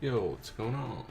Yo, what's going on?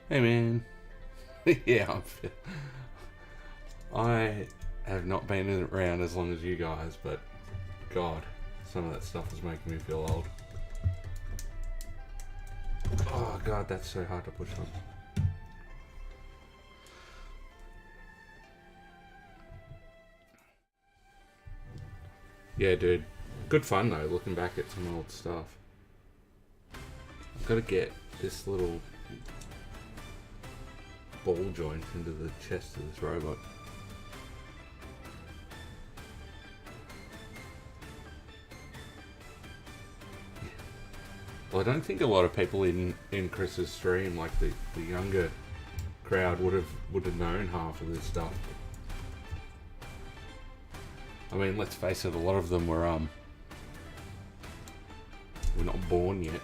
Hey man. Yeah, I have not been around as long as you guys, but God, some of that stuff is making me feel old. Oh God, that's so hard to push on. Yeah, dude. Good fun though, looking back at some old stuff. I've got to get this little ball joint into the chest of this robot. Well, I don't think a lot of people in Chris's stream, like the younger crowd, would have known half of this stuff. I mean, let's face it, a lot of them were not born yet.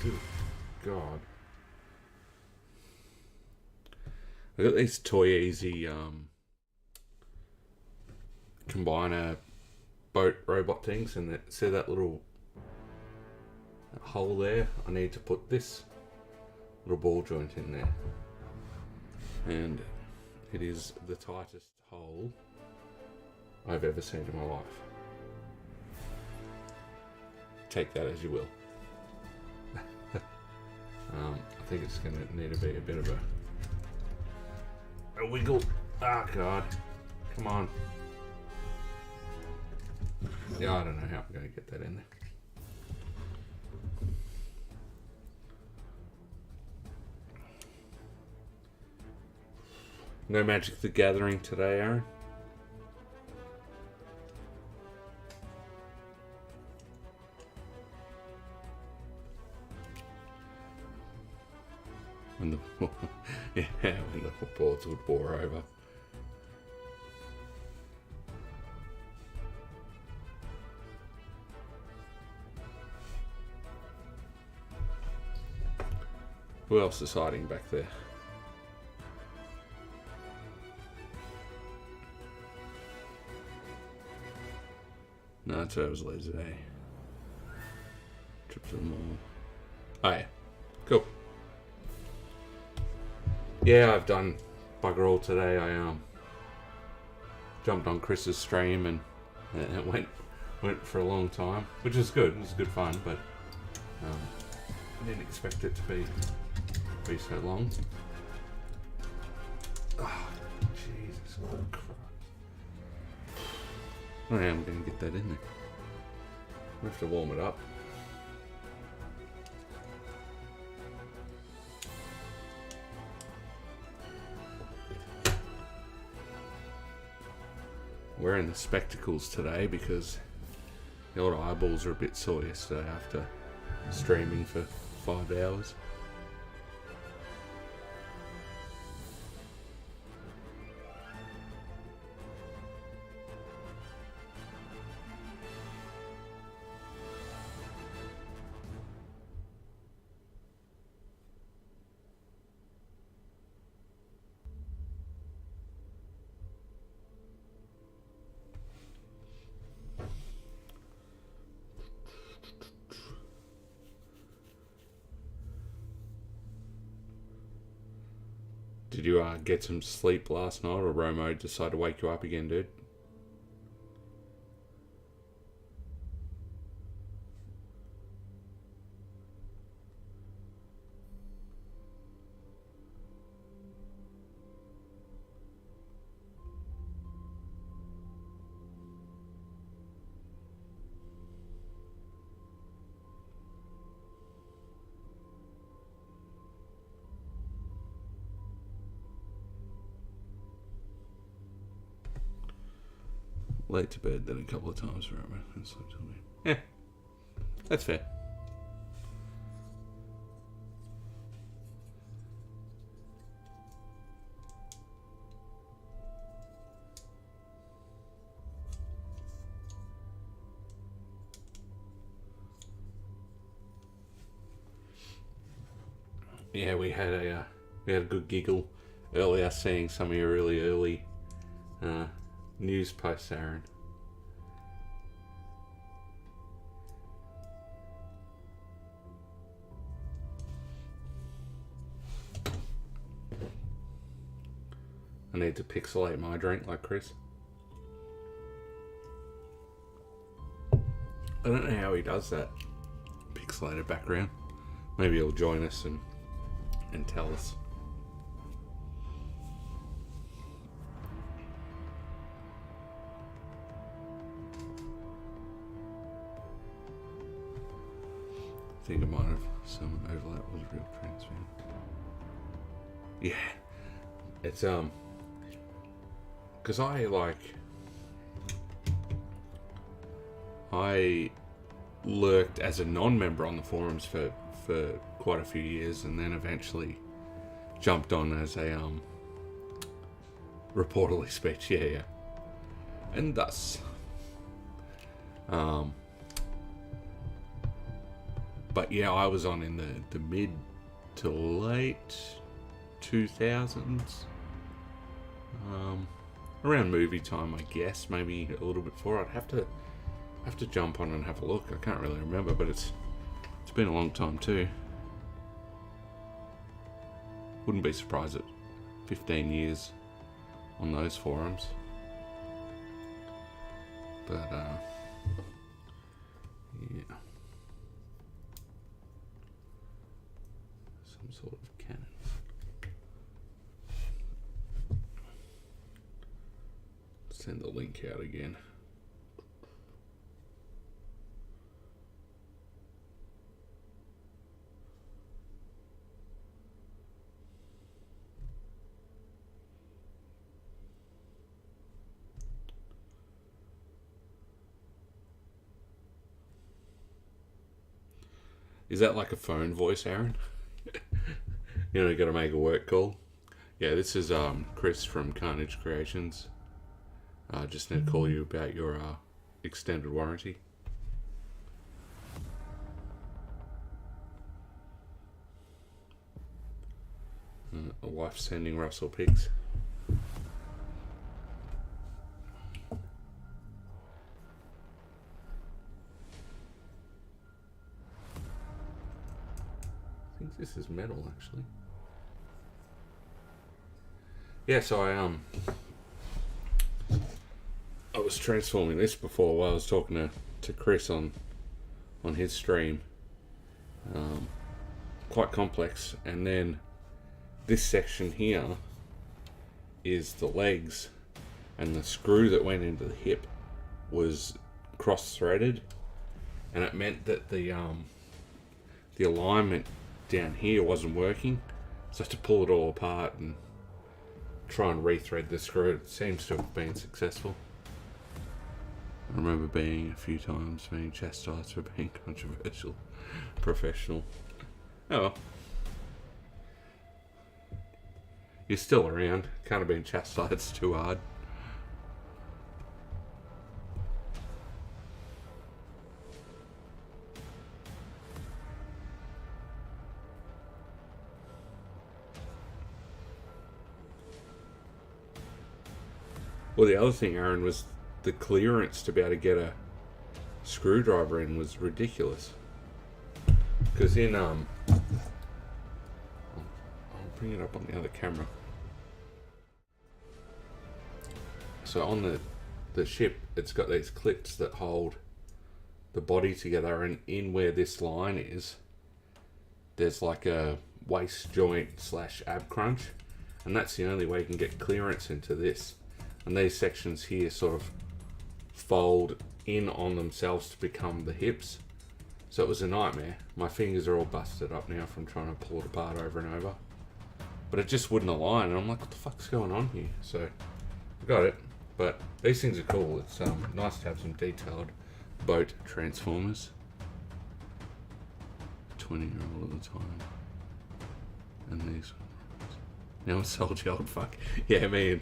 Good God. I got these Toy Easy combiner boat robot things, and see that little hole there? I need to put this little ball joint in there, and it is the tightest hole I've ever seen in my life. Take that as you will. I think it's going to need to be a bit of a wiggle. Ah, God. Come on. Yeah, I don't know how I'm going to get that in there. No Magic the Gathering today, Aaron? When the yeah, when the boards would bore over. Who else is hiding back there? No, it's it was lazy day. Trip to the mall. Oh yeah, cool. Yeah, I've done bugger all today. I jumped on Chris's stream and it went for a long time, which is good. It was good fun, but I didn't expect it to be so long. Oh, Jesus Christ! I don't know how I'm going to get that in there. We have to warm it up. Wearing the spectacles today because the old eyeballs are a bit sore yesterday after streaming for 5 hours. Did you get some sleep last night, or Romo decide to wake you up again, dude? late to bed then a couple of times for it. Yeah, that's fair. Yeah, we had a good giggle earlier seeing some of your really early news posts, Aaron. I need to pixelate my drink like Chris. I don't know how he does that. Pixelated background. Maybe he'll join us and tell us. I think I might have some overlap with real transfer. Yeah, it's because I lurked as a non-member on the forums for quite a few years, and then eventually jumped on as a reporterly speech. Yeah, and thus but yeah, I was on in the mid to late 2000s, around movie time, I guess, maybe a little bit before. I'd have to jump on and have a look. I can't really remember, but it's been a long time too. Wouldn't be surprised at 15 years on those forums. But yeah, some sort of cannon. Send the link out again. Is that like a phone voice, Aaron? You got to make a work call. Yeah, this is Chris from Carnage Creations. Just need to call you about your extended warranty. A wife sending Russell pics. I think this is metal, actually. Yeah, so I was transforming this before while I was talking to Chris on his stream. Quite complex. And then this section here is the legs, and the screw that went into the hip was cross-threaded, and it meant that the alignment down here wasn't working, so I had to pull it all apart and try and rethread the screw. It seems to have been successful. I remember being chastised for being controversial, professional. Oh well. You're still around. Can't have been chastised too hard. Well, the other thing, Aaron, was the clearance to be able to get a screwdriver in was ridiculous. Because in I'll bring it up on the other camera. So on the ship, it's got these clips that hold the body together, and in where this line is, there's like a waist joint / ab crunch, and that's the only way you can get clearance into this. And these sections here sort of fold in on themselves to become the hips. So it was a nightmare. My fingers are all busted up now from trying to pull it apart over and over. But it just wouldn't align, and I'm like, what the fuck's going on here? So I got it. But these things are cool. It's nice to have some detailed boat transformers. 20-year-old at the time. And these. Now I'm salty old fuck. Yeah, me.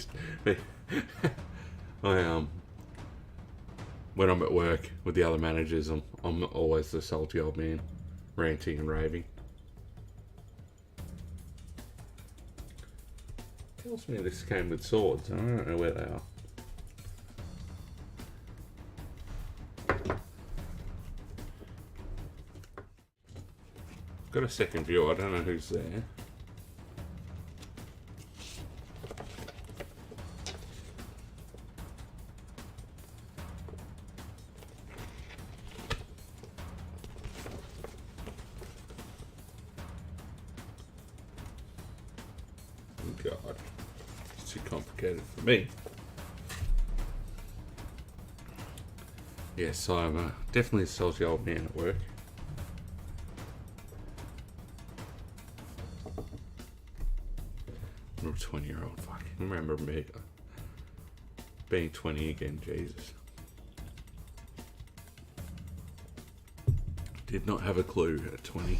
I when I'm at work with the other managers, I'm always the salty old man, ranting and raving. Tells me this came with swords. I don't know where they are. Got a second view. I don't know who's there. God, it's too complicated for me. Yes, I'm definitely a salty old man at work. I'm a 20-year-old. Fuck, I remember me being 20 again. Jesus, did not have a clue at 20.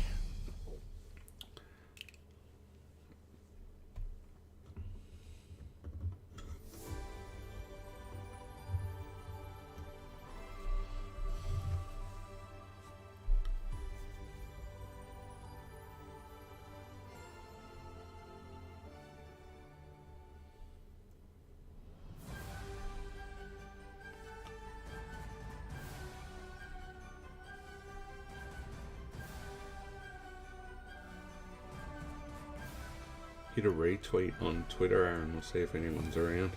Hit a retweet on Twitter, Aaron. We'll see if anyone's around.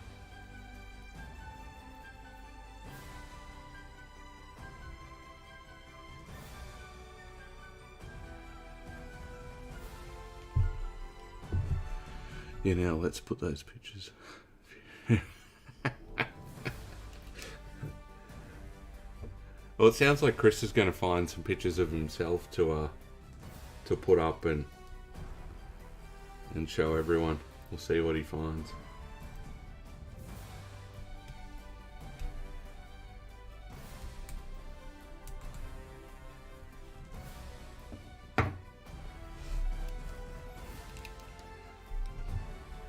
Yeah, now let's put those pictures. Well, it sounds like Chris is going to find some pictures of himself to put up and show everyone. We'll see what he finds.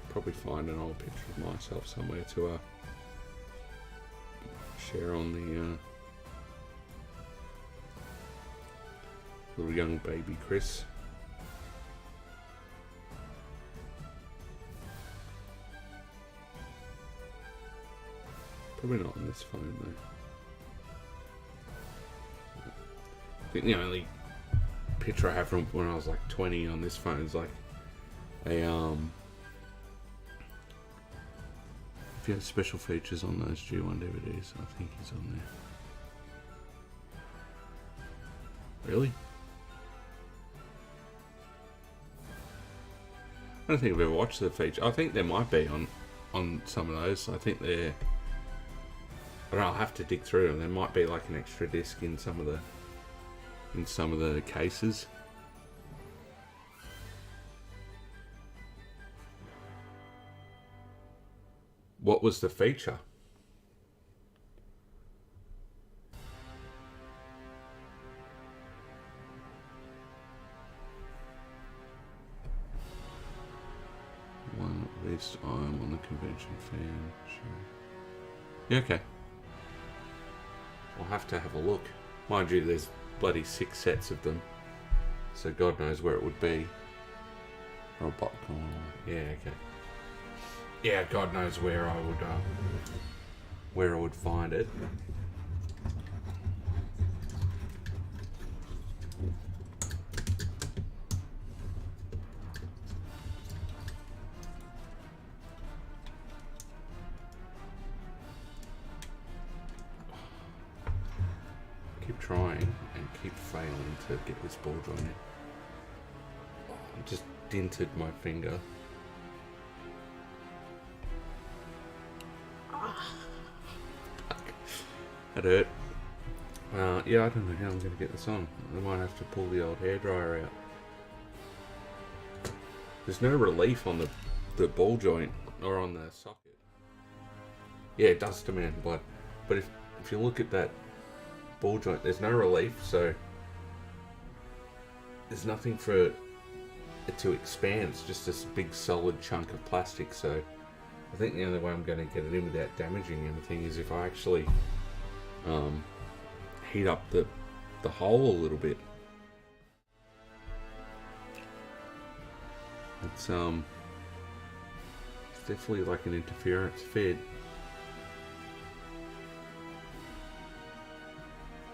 Probably find an old picture of myself somewhere to share on the little young baby Chris. Probably not on this phone though. I think the only picture I have from when I was like 20 on this phone is like a if you have special features on those G1 DVDs, I think he's on there. Really? I don't think I've ever watched the feature. I think there might be on some of those. I think they're. I don't know, I'll have to dig through them. There might be like an extra disc in some of the cases. What was the feature? One, at least I'm on the convention fan. Sure. Yeah, okay. I'll have to have a look. Mind you, there's bloody 6 sets of them, so God knows where it would be. Or a popcorn. Yeah, okay. Yeah, God knows where I would find it. Keep trying and keep failing to get this ball joint in. I just dented my finger. That hurt. Yeah, I don't know how I'm going to get this on. I might have to pull the old hairdryer out. There's no relief on the ball joint or on the socket. Yeah, it does demand blood. But if you look at that ball joint, there's no relief, so there's nothing for it to expand. It's just this big solid chunk of plastic. So I think the only way I'm going to get it in without damaging anything is if I actually heat up the hole a little bit. It's definitely like an interference fed.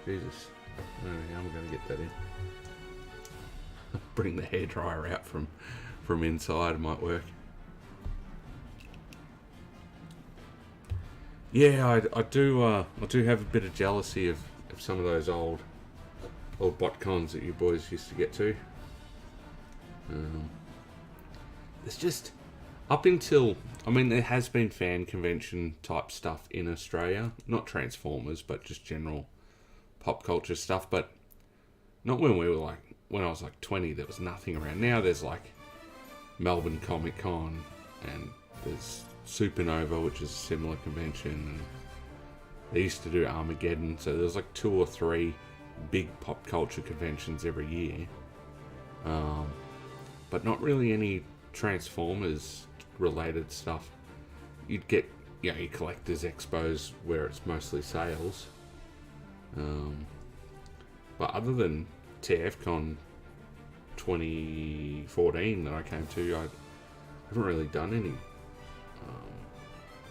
Jesus, I don't know how I'm going to get that in. Bring the hairdryer out from inside, might work. Yeah, I do have a bit of jealousy of some of those old botcons that you boys used to get to. It's just up until, I mean, there has been fan convention type stuff in Australia, not Transformers, but just general pop culture stuff. But not when we were like, when I was like 20, there was nothing around. Now there's like Melbourne Comic Con, and there's Supernova, which is a similar convention, and they used to do Armageddon, so there's like 2 or 3 big pop culture conventions every year, but not really any Transformers related stuff. You'd get, you know, your collectors expos where it's mostly sales, but other than TFCon 2014 that I came to, I haven't really done any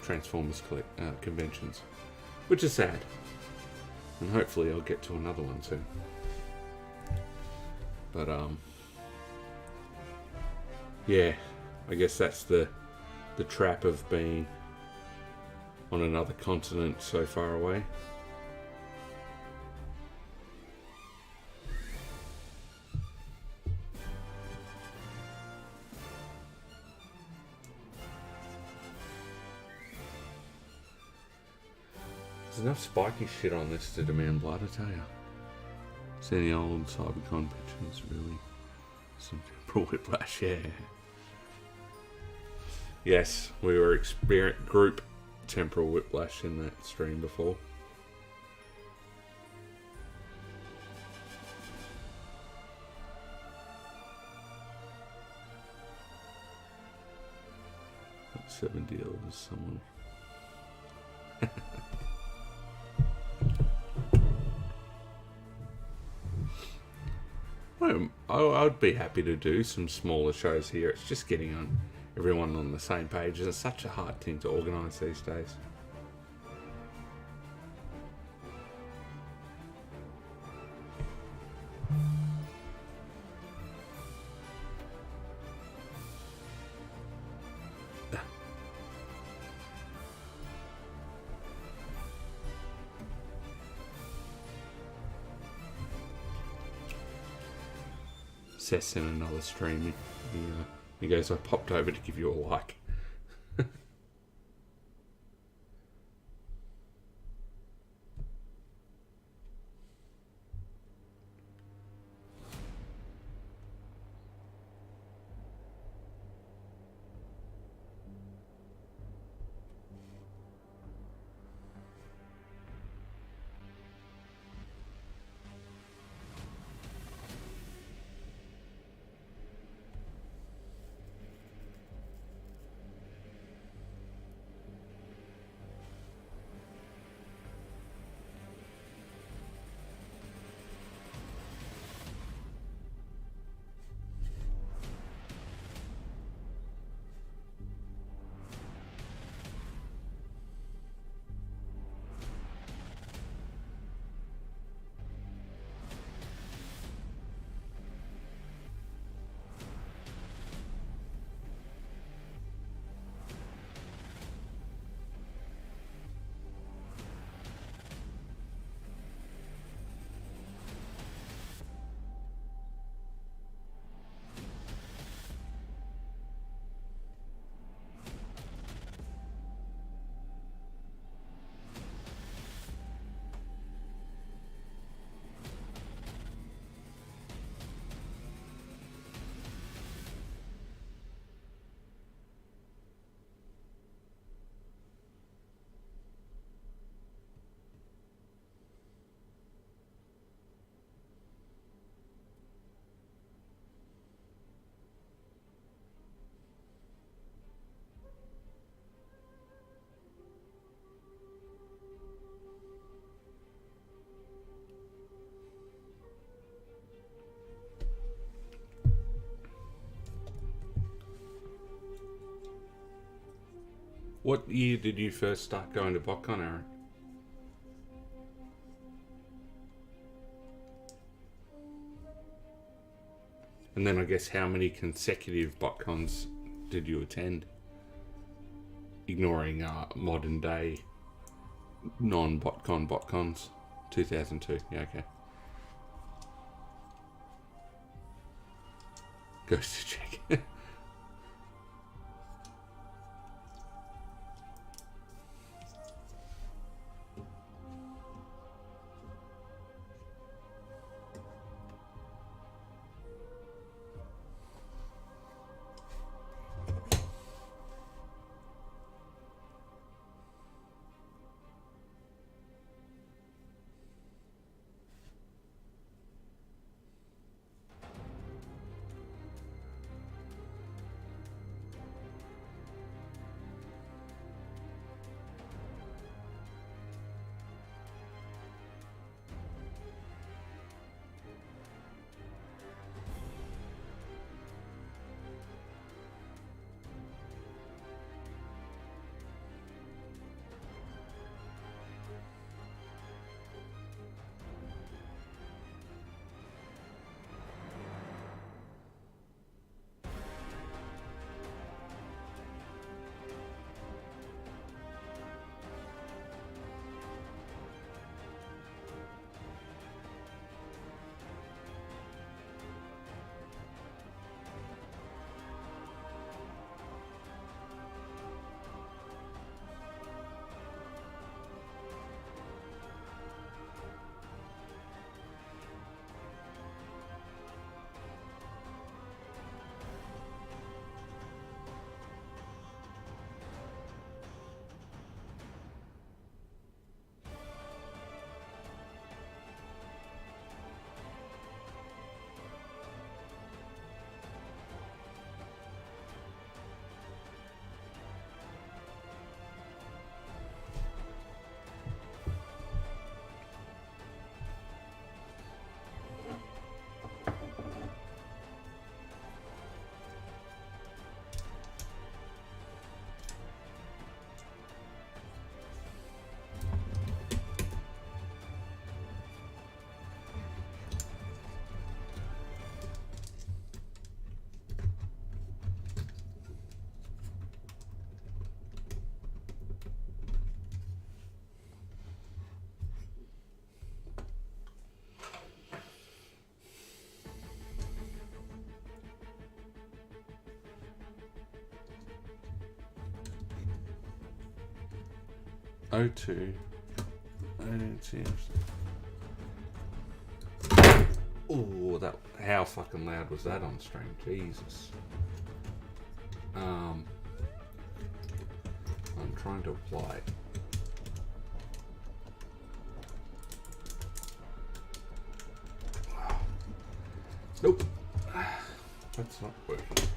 Transformers conventions, which is sad, and hopefully I'll get to another one soon. But yeah, I guess that's the trap of being on another continent so far away. There's enough spiky shit on this to demand blood, I tell you. It's any old Cybercon pictures, really. Some temporal whiplash, yeah. Yes, we were group temporal whiplash in that stream before. $70 someone. I would be happy to do some smaller shows here. It's just getting everyone on the same page. It's such a hard thing to organise these days. Seth's in another stream. He goes, I popped over to give you a like. What year did you first start going to BotCon, Aaron? And then I guess how many consecutive BotCons did you attend? Ignoring modern day non-BotCon BotCons. 2002, yeah, okay. Goes to check. O2. Oh, that! How fucking loud was that on stream? Jesus. I'm trying to apply. Nope. That's not working.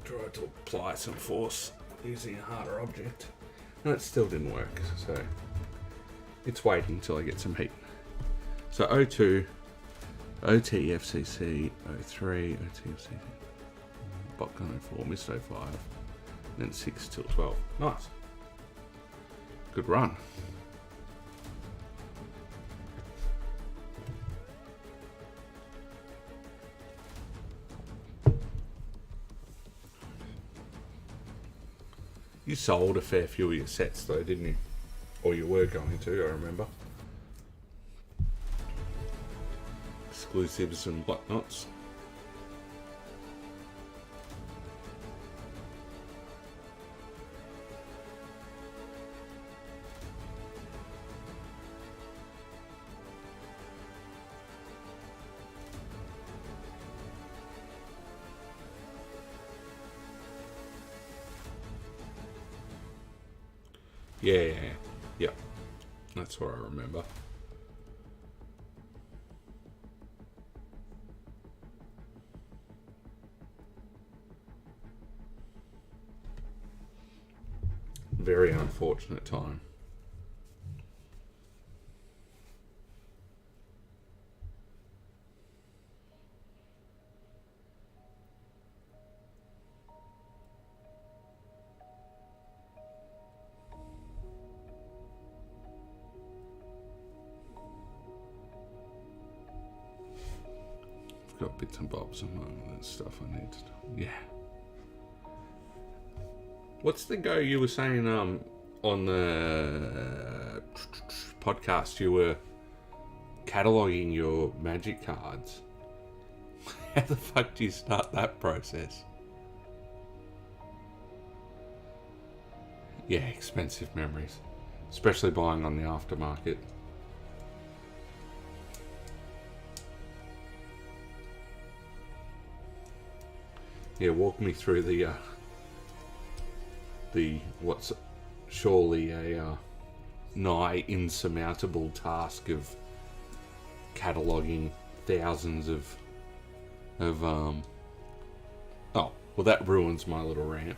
Tried to apply some force using a harder object. And it still didn't work, so it's waiting until I get some heat. So O2, OTFCC, O3, OTFCC, BotCon 04, missed 05, then 6 till 12. Nice. Good run. You sold a fair few of your sets though, didn't you? Or you were going to, I remember. Exclusives and whatnots. Yeah. That's what I remember. Very unfortunate time. I've got bits and bobs among the stuff I need to do. Yeah. What's the go you were saying on the podcast? You were cataloging your magic cards. How the fuck do you start that process? Yeah, expensive memories. Especially buying on the aftermarket. Yeah, walk me through the what's surely a nigh insurmountable task of cataloging thousands of oh, well, that ruins my little rant.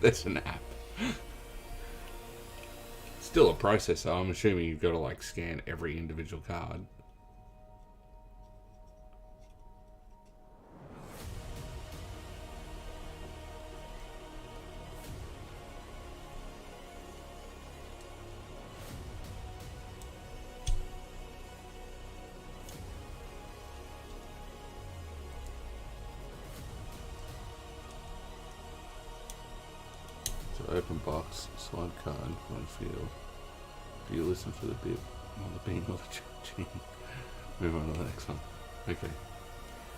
There's an app. Still a process though. I'm assuming you've got to like scan every individual card. Open box, slide card, one field. Do you listen for the bip, or the beam, or the charging? Move on to the next one. Okay.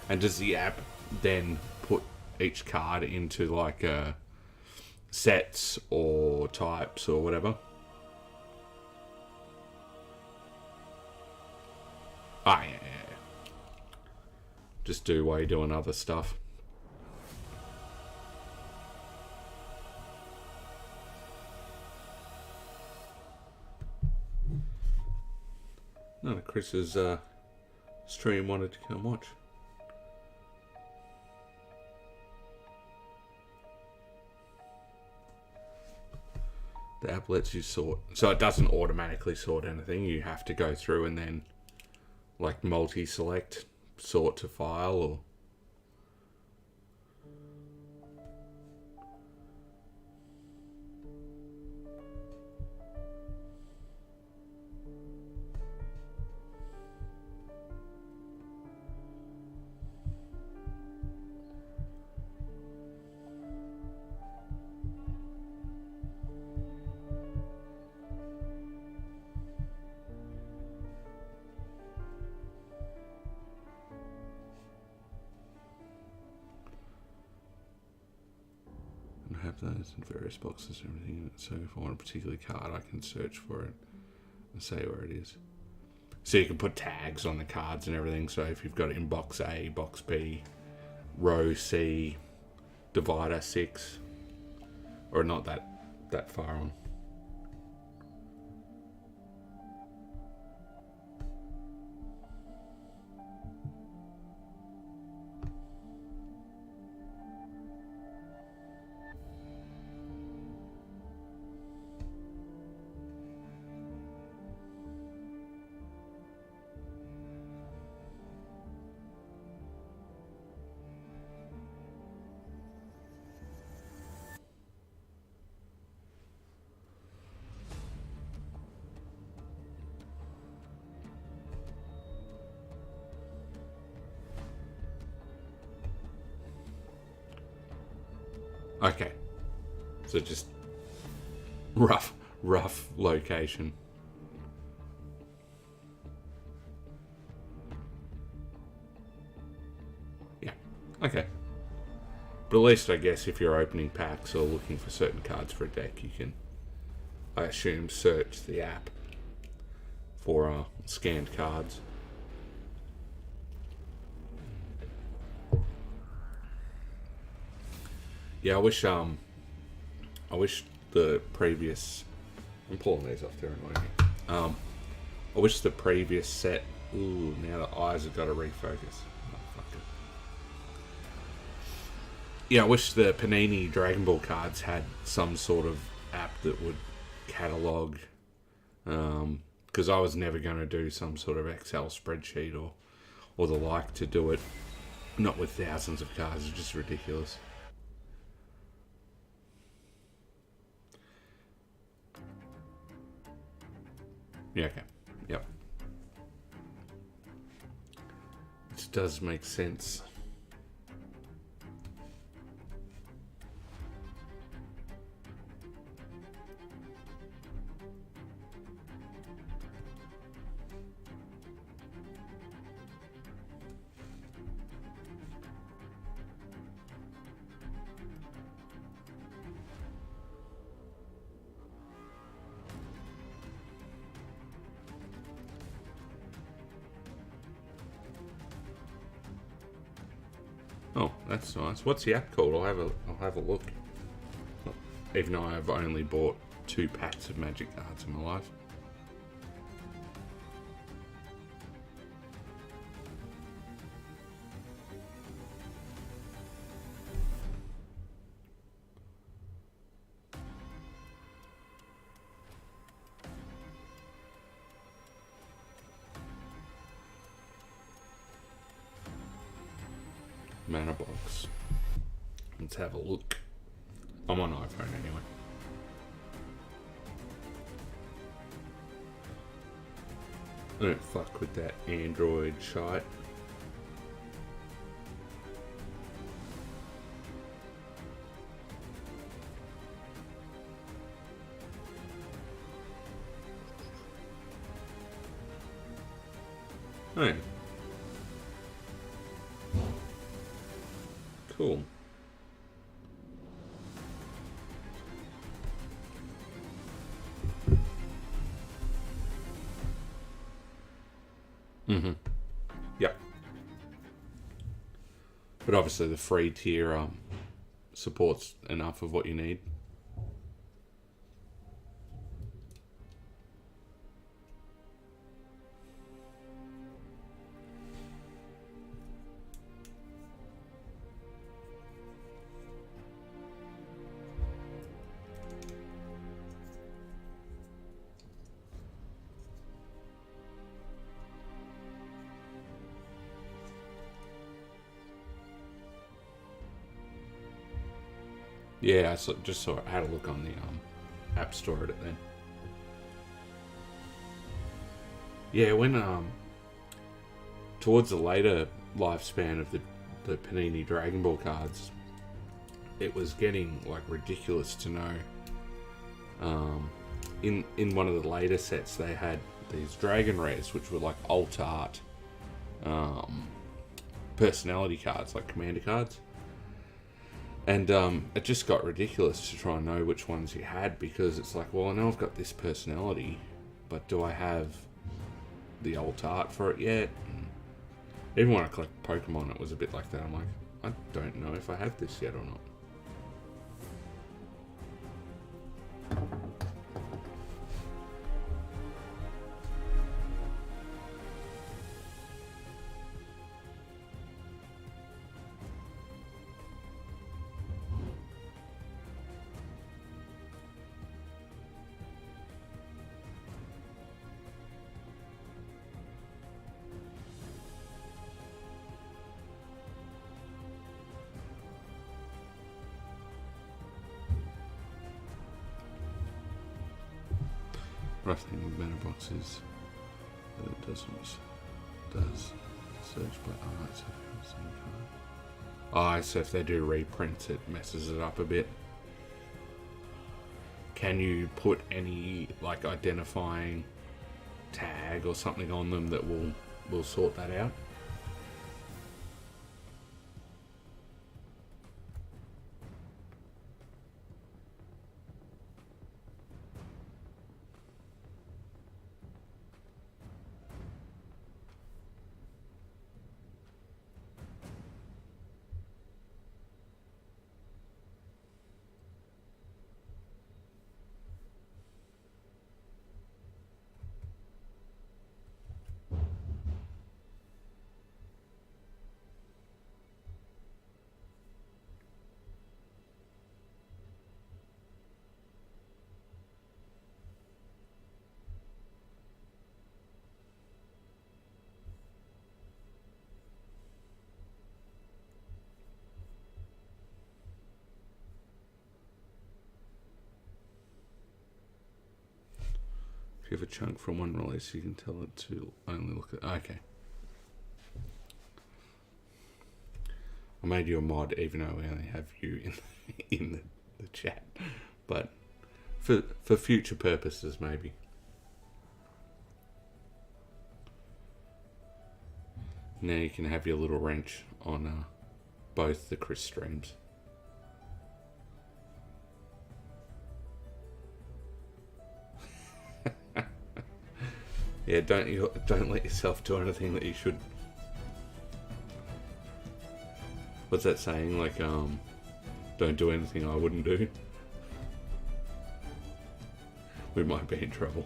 And does the app then put each card into like sets or types or whatever? Ah, yeah. Just do while you're doing other stuff. No, Chris's stream wanted to come watch. The app lets you sort, so it doesn't automatically sort anything. You have to go through and then like multi-select, sort to file, or have those in various boxes and everything. So if I want a particular card, I can search for it and say where it is. So you can put tags on the cards and everything. So if you've got it in box A, box B, row C, divider 6, or not that far on. Okay, so just rough location. Yeah, okay. But at least I guess if you're opening packs or looking for certain cards for a deck, you can, I assume, search the app for scanned cards. Yeah, I wish the previous. I'm pulling these off there annoying me. I wish the previous set. Ooh, now the eyes have got to refocus. Oh, fuck it. Yeah, I wish the Panini Dragon Ball cards had some sort of app that would catalog. Because I was never going to do some sort of Excel spreadsheet or the like to do it. Not with thousands of cards. It's just ridiculous. Yeah, okay. Yep. Which does make sense. Oh, that's nice. What's the app called? I'll have a look. Even though I've only bought 2 packs of Magic cards in my life. Mana box. Let's have a look. I'm on iPhone anyway. I don't fuck with that Android shite. Oh. Cool. Mm-hmm. Yep. But obviously the free tier supports enough of what you need. Yeah, I had a look on the App Store at it then. Yeah, when towards the later lifespan of the Panini Dragon Ball cards, it was getting like ridiculous to know. In one of the later sets, they had these Dragon Rares, which were like alt art personality cards, like commander cards. And it just got ridiculous to try and know which ones you had, because it's like, well, I know I've got this personality, but do I have the alt art for it yet? And even when I collect Pokemon, it was a bit like that. I'm like, I don't know if I have this yet or not. Rough thing with mana boxes that it does search by art, so so if they do reprints, it messes it up a bit. Can you put any like identifying tag or something on them that will sort that out? If you have a chunk from one release, you can tell it to only look at... Okay. I made you a mod, even though we only have you in the chat. But for future purposes, maybe. Now you can have your little wrench on both the Chris streams. Yeah, don't let yourself do anything that you should. What's that saying? Like, don't do anything I wouldn't do. We might be in trouble.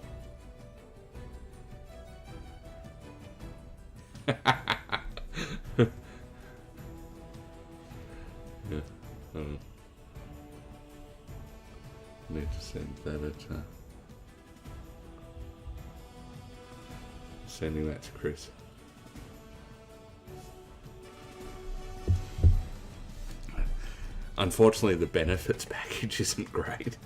Yeah. Need to send that at. Sending that to Chris. Unfortunately, the benefits package isn't great.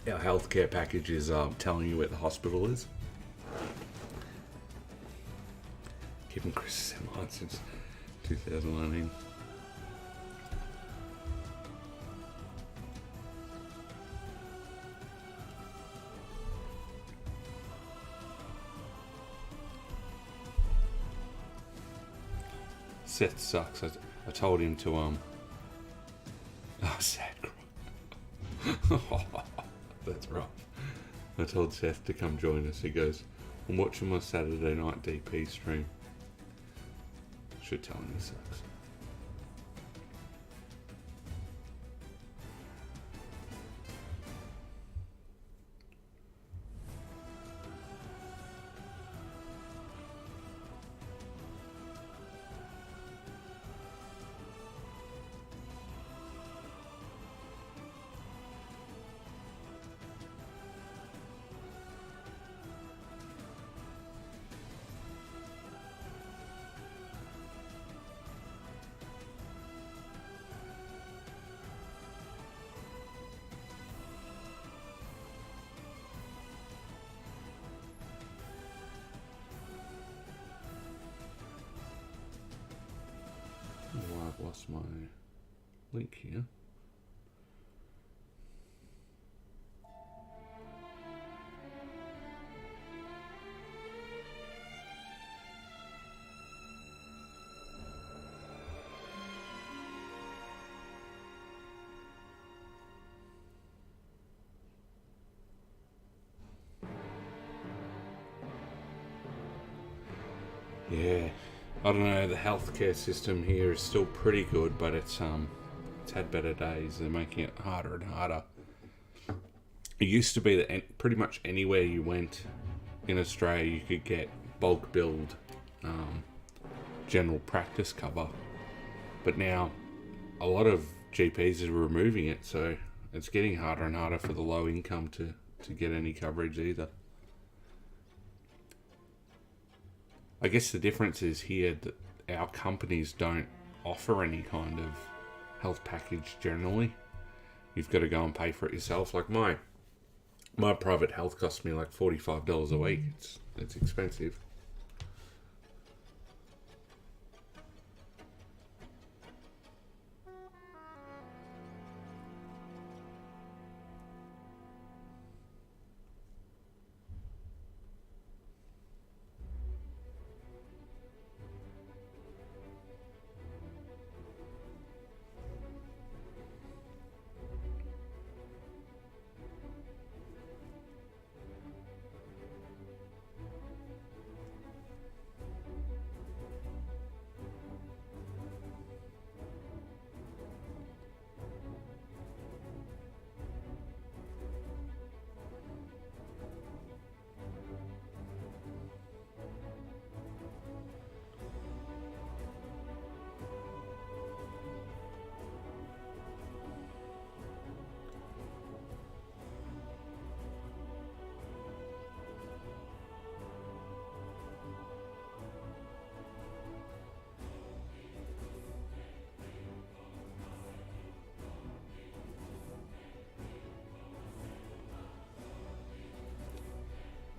Our healthcare package is telling you where the hospital is. Keeping Chris in line since 2019. Seth sucks. I told him to Oh, sad cry. That's rough. I told Seth to come join us. He goes, I'm watching my Saturday night DP stream. Should tell him he sucks. I've lost my link here. Yeah. I don't know, the healthcare system here is still pretty good, but it's had better days. They're making it harder and harder. It used to be that pretty much anywhere you went in Australia, you could get bulk billed general practice cover. But now, a lot of GPs are removing it, so it's getting harder and harder for the low income to get any coverage either. I guess the difference is here that our companies don't offer any kind of health package generally. You've got to go and pay for it yourself. Like my private health costs me like $45 a week. It's expensive.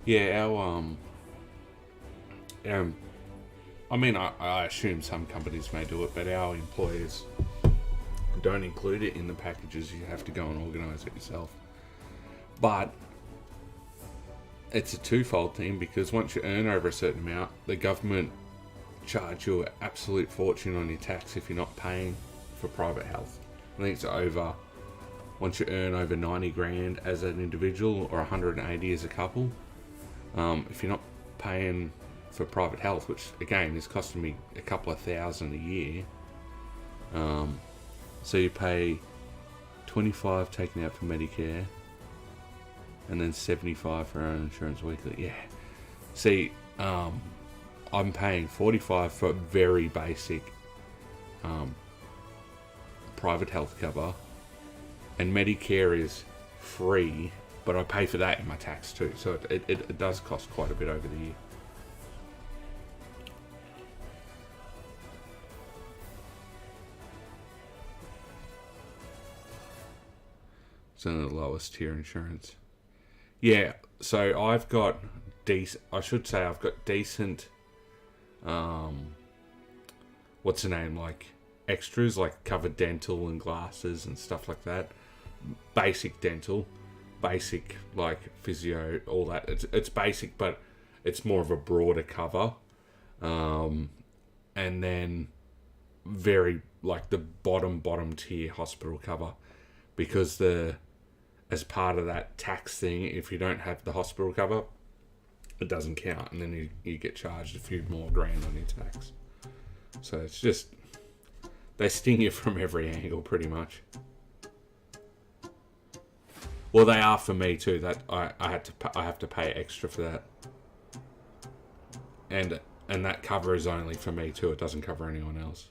Yeah, our I mean, I assume some companies may do it, but our employers don't include it in the packages. You have to go and organise it yourself. But it's a twofold thing, because once you earn over a certain amount, the government charge you an absolute fortune on your tax if you're not paying for private health. I think it's over, once you earn over 90 grand as an individual or 180 as a couple, if you're not paying for private health, which again is costing me a couple of $1,000 a year, so you pay 25 taken out for Medicare and then 75 for our own insurance weekly. Yeah, see, I'm paying 45 for very basic private health cover, and Medicare is free, but I pay for that in my tax too, so it does cost quite a bit over the year. It's in the lowest tier insurance. Yeah, so I've got decent, what's the name, like extras, like covered dental and glasses and stuff like that. Basic dental, basic like physio, all that. It's basic, but it's more of a broader cover. And then very like the bottom tier hospital cover, because as part of that tax thing, if you don't have the hospital cover, it doesn't count, and then you get charged a few more grand on your tax. So it's just, they sting you from every angle pretty much. Well, they are for me too. That I have to pay extra for that, and that cover is only for me too. It doesn't cover anyone else.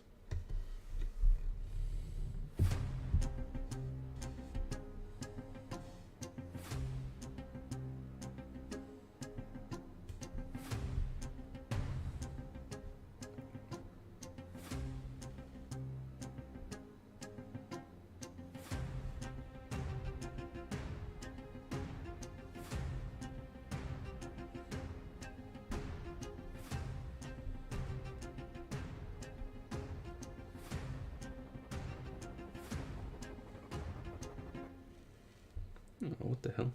Oh, what the hell?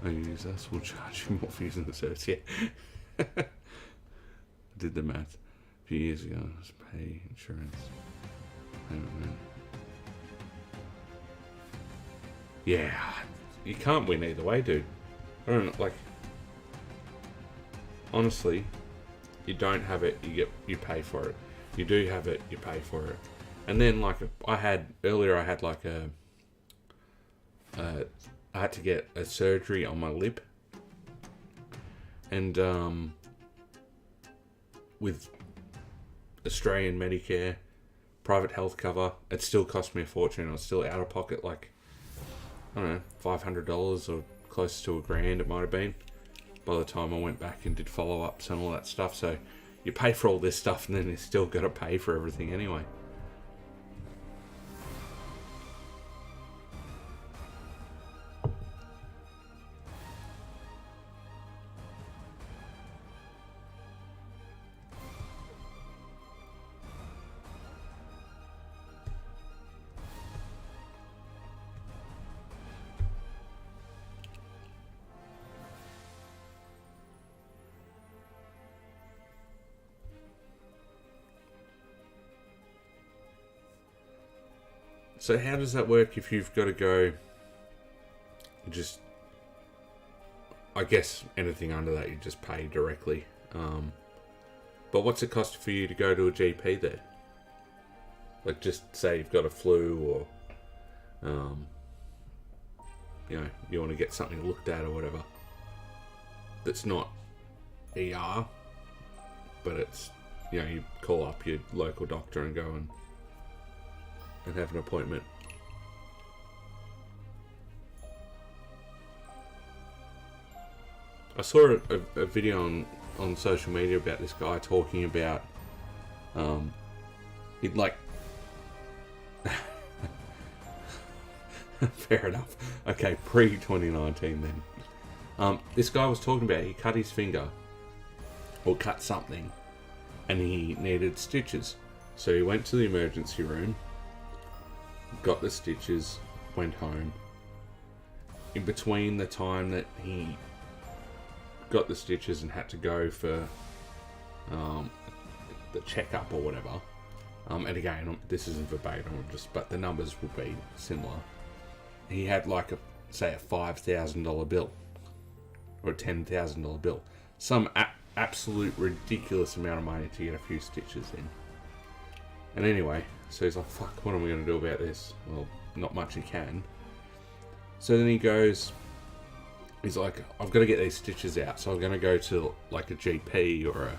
I use us, we'll charge you more for using the service. Yeah. I did the math a few years ago. Just pay insurance. Yeah, you can't win either way, dude. I don't know, like, honestly, you don't have it, you pay for it. You do have it, you pay for it. And then, like, I had like I had to get a surgery on my lip, and with Australian Medicare, private health cover, it still cost me a fortune. I was still out of pocket, like, I don't know, $500 or close to $1,000 it might have been, by the time I went back and did follow-ups and all that stuff. So you pay for all this stuff, and then you still got to pay for everything anyway. So how does that work if you've got to go, just, I guess anything under that you just pay directly. But what's it cost for you to go to a GP there? Like, just say you've got a flu, or you want to get something looked at or whatever, that's not ER, but it's, you know, you call up your local doctor and go and have an appointment. I saw a video on social media about this guy talking about he'd like fair enough. Okay, pre-2019 then. This guy was talking about he cut his finger or cut something and he needed stitches. So he went to the emergency room, got the stitches, went home. In between the time that he got the stitches and had to go for the checkup or whatever, and again, this isn't verbatim, but the numbers will be similar. He had like a $5,000 bill or a $10,000 bill, some absolute ridiculous amount of money to get a few stitches in. And anyway, so he's like, "Fuck, what am I going to do about this?" Well, not much he can. So then he goes, he's like, "I've got to get these stitches out, so I'm going to go to like a GP or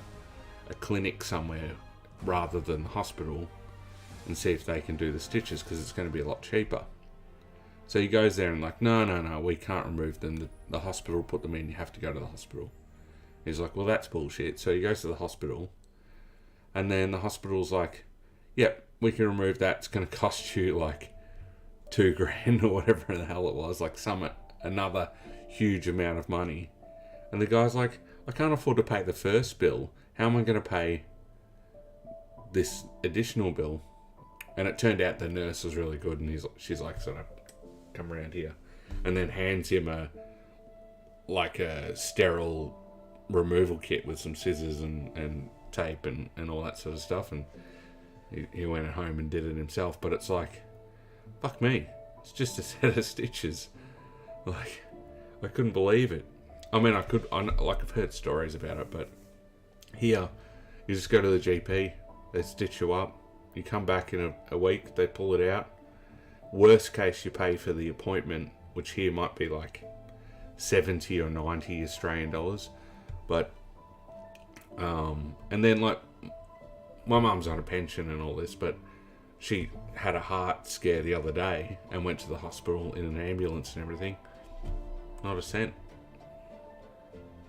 a clinic somewhere rather than the hospital and see if they can do the stitches because it's going to be a lot cheaper." So he goes there and like, no, we can't remove them. The hospital put them in. You have to go to the hospital. He's like, "Well, that's bullshit." So he goes to the hospital, and then the hospital's like, "Yep, we can remove that. It's going to cost you like $2,000 or whatever the hell it was, like another huge amount of money." And the guy's like, "I can't afford to pay the first bill. How am I going to pay this additional bill?" And it turned out the nurse was really good, and she's like, "Sort of, come around here," and then hands him a sterile removal kit with some scissors and tape and all that sort of stuff, and he went home and did it himself. But it's like, fuck me, it's just a set of stitches. Like, I couldn't believe it. I mean, I've heard stories about it, but here, you just go to the GP, they stitch you up, you come back in a week, they pull it out. Worst case, you pay for the appointment, which here might be like 70 or 90 Australian dollars. But, and then like, my mum's on a pension and all this, but she had a heart scare the other day and went to the hospital in an ambulance and everything. Not a cent.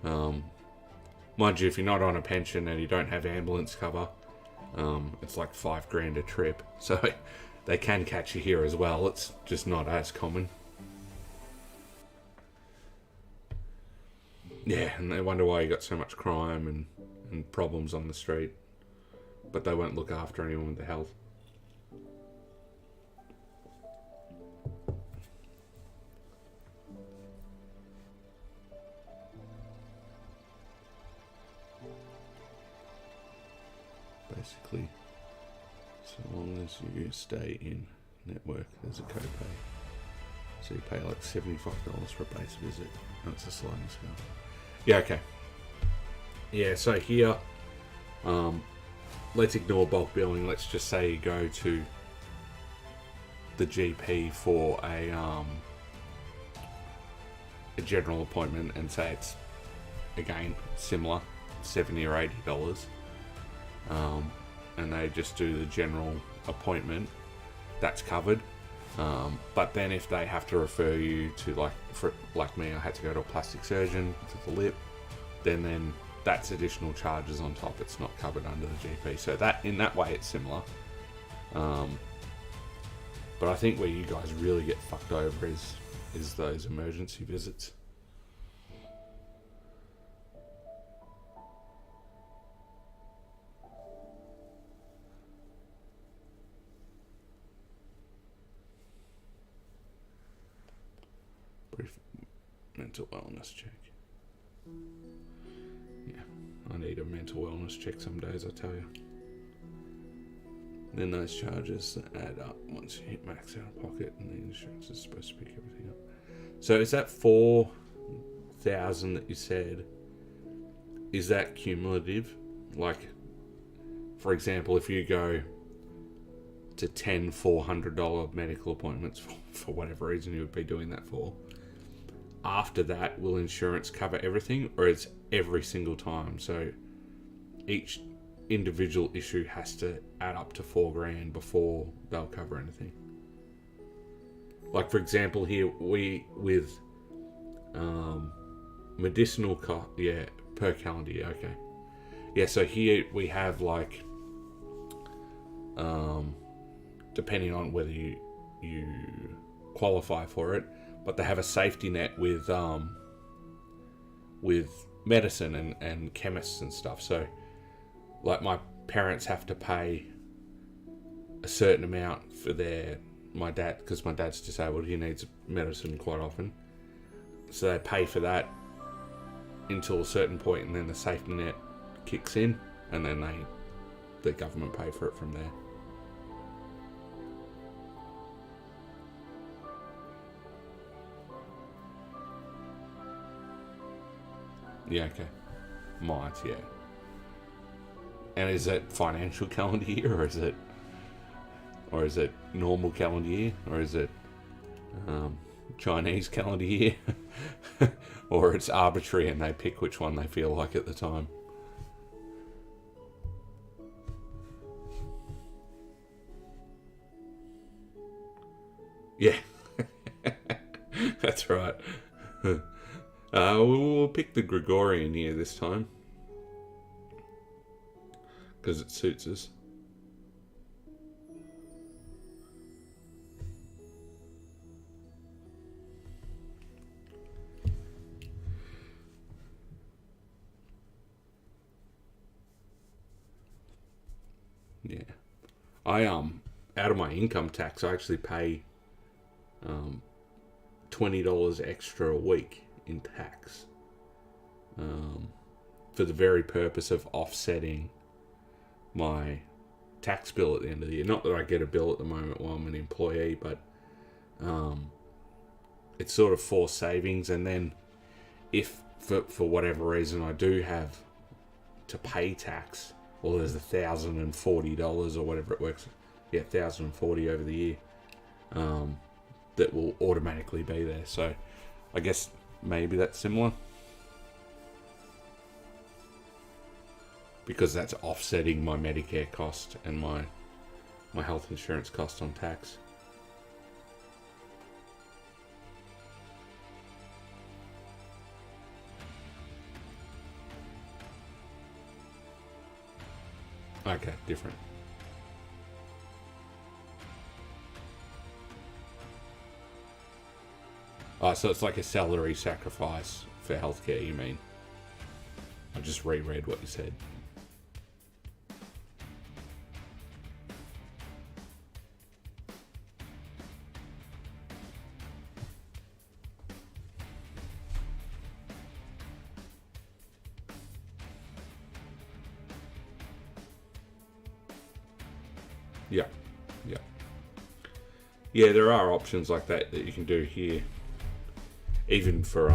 Mind you, if you're not on a pension and you don't have ambulance cover, it's like $5,000 a trip. So they can catch you here as well. It's just not as common. Yeah, and they wonder why you got so much crime and problems on the street. But they won't look after anyone with their health. Basically, so long as you stay in network, there's a copay. So you pay like $75 for a base visit. That's a sliding scale. Yeah, okay. Yeah, so here, let's ignore bulk billing. Let's just say you go to the GP for a general appointment and say it's, again, similar, $70 or $80. And they just do the general appointment, that's covered. But then if they have to refer you to, like me, I had to go to a plastic surgeon for the lip, then that's additional charges on top. It's not covered under the GP. So that, in that way, it's similar. But I think where you guys really get fucked over is those emergency visits. Brief mental wellness check. Yeah, I need a mental wellness check some days, I tell you. Then those charges add up once you hit max out of pocket, and the insurance is supposed to pick everything up. So is that 4,000 that you said? Is that cumulative? Like, for example, if you go to 10 $400 medical appointments for whatever reason you would be doing that for, after that, will insurance cover everything, or it's every single time? So each individual issue has to add up to $4,000 before they'll cover anything. Like, for example, here with medicinal cost, per calendar year. Okay, yeah. So here we have like, depending on whether you qualify for it, but they have a safety net with medicine and chemists and stuff. So, like, my parents have to pay a certain amount for my dad, because my dad's disabled. He needs medicine quite often, so they pay for that until a certain point, and then the safety net kicks in, and then the government pay for it from there. Yeah, okay. Might, yeah. And is it financial calendar year, or is it normal calendar year, or is it Chinese calendar year? Or it's arbitrary and they pick which one they feel like at the time? Yeah. That's right. We'll pick the Gregorian year this time, because it suits us. Yeah. I out of my income tax, I actually pay $20 extra a week in tax, for the very purpose of offsetting my tax bill at the end of the year. Not that I get a bill at the moment while I'm an employee, but it's sort of for savings. And then if for whatever reason I do have to pay tax, or there's $1,040 or whatever it works, $1,040 over the year, that will automatically be there. So I guess maybe that's similar, because that's offsetting my Medicare cost and my health insurance cost on tax. Okay, different. Oh, so it's like a salary sacrifice for healthcare, you mean? I just reread what you said. Yeah, yeah. Yeah, there are options like that you can do here, even for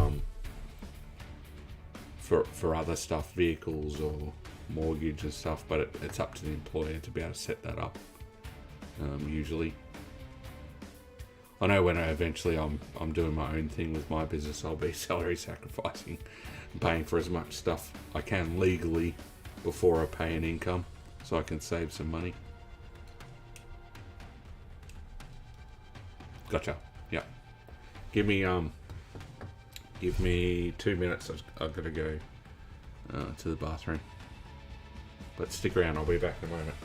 other stuff, vehicles or mortgage and stuff, but it's up to the employer to be able to set that up, usually. I know when I'm doing my own thing with my business, I'll be salary sacrificing and paying for as much stuff I can legally before I pay an income, so I can save some money. Gotcha. Yeah. Give me 2 minutes. I've got to go to the bathroom. But stick around. I'll be back in a moment.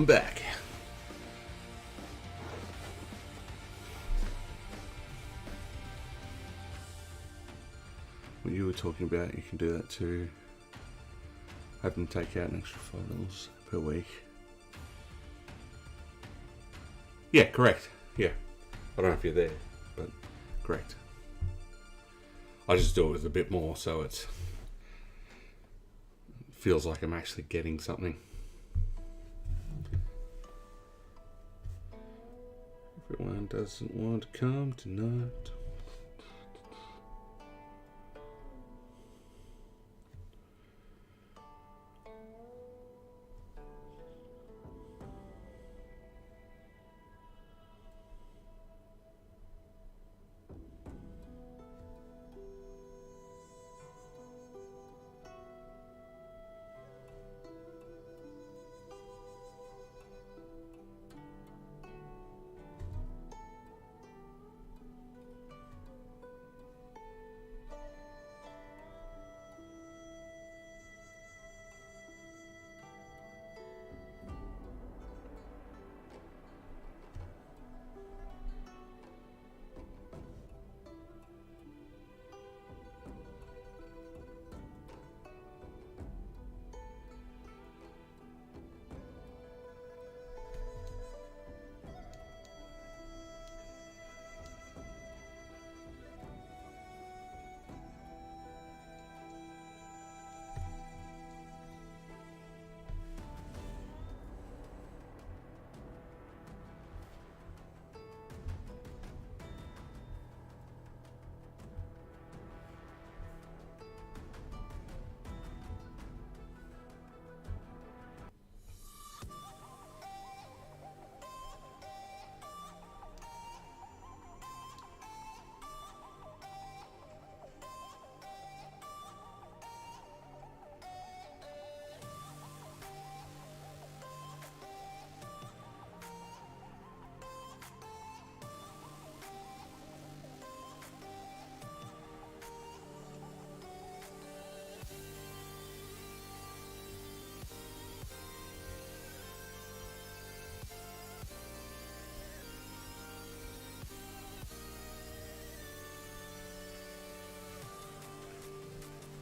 I'm back. What you were talking about, you can do that too. Have them take out an extra $5 per week. Yeah, correct. Yeah. I don't know if you're there, but correct. I just do it with a bit more so it feels like I'm actually getting something. Everyone doesn't want to come tonight.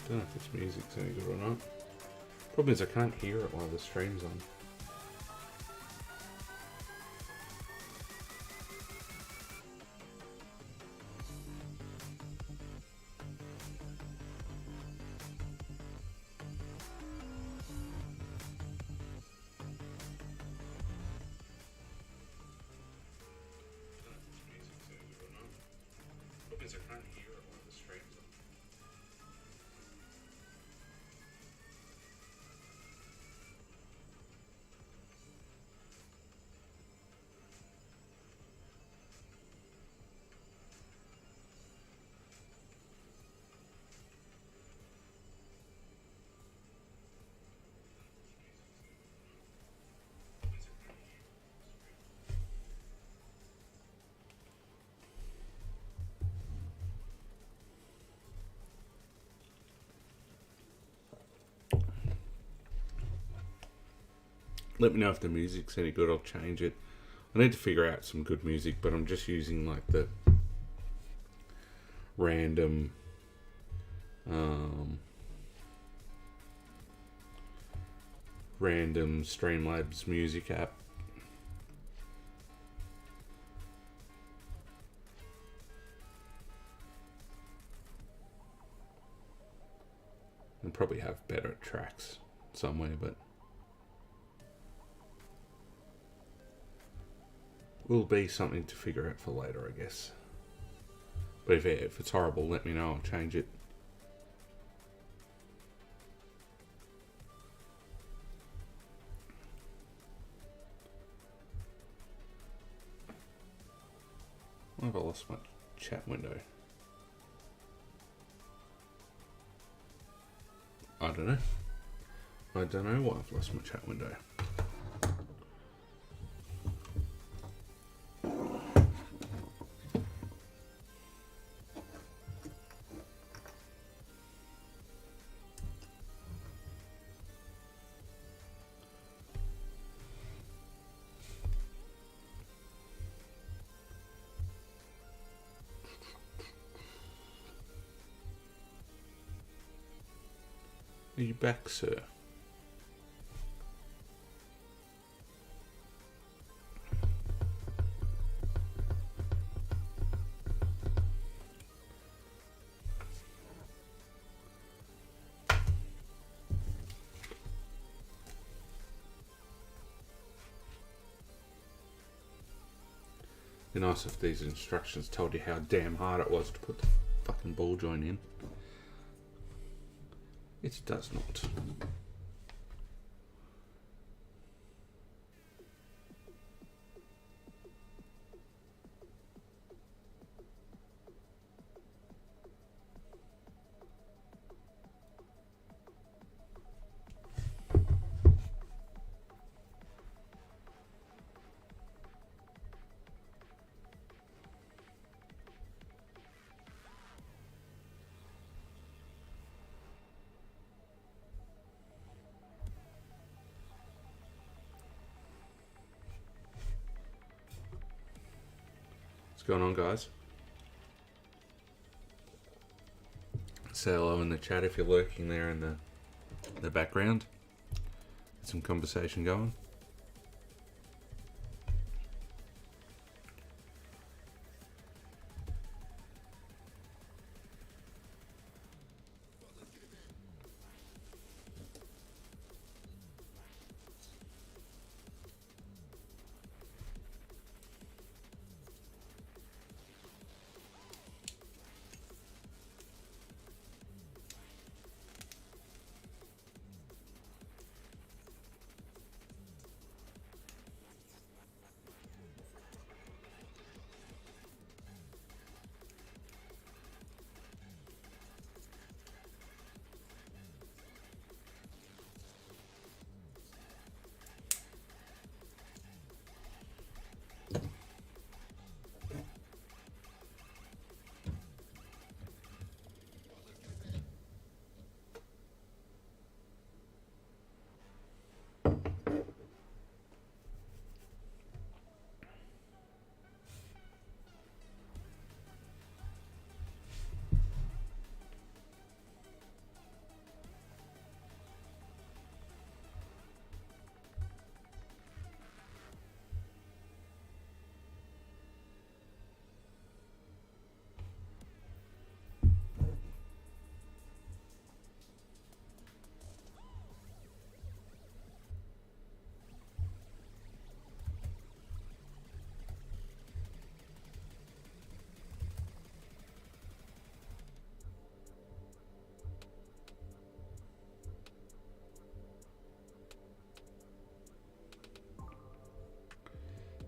Don't know if this music's any good or not. Problem is I can't hear it while the stream's on. Let me know if the music's any good, I'll change it. I need to figure out some good music, but I'm just using like the random random Streamlabs music app. And probably have better tracks somewhere, but will be something to figure out for later, I guess. But if it's horrible, let me know, I'll change it. Why have I lost my chat window? I don't know. I don't know why I've lost my chat window. Are you back, sir? Be nice if these instructions told you how damn hard it was to put the fucking ball joint in. It does not. What's going on, guys? Say hello in the chat if you're lurking there in the background. Get some conversation going.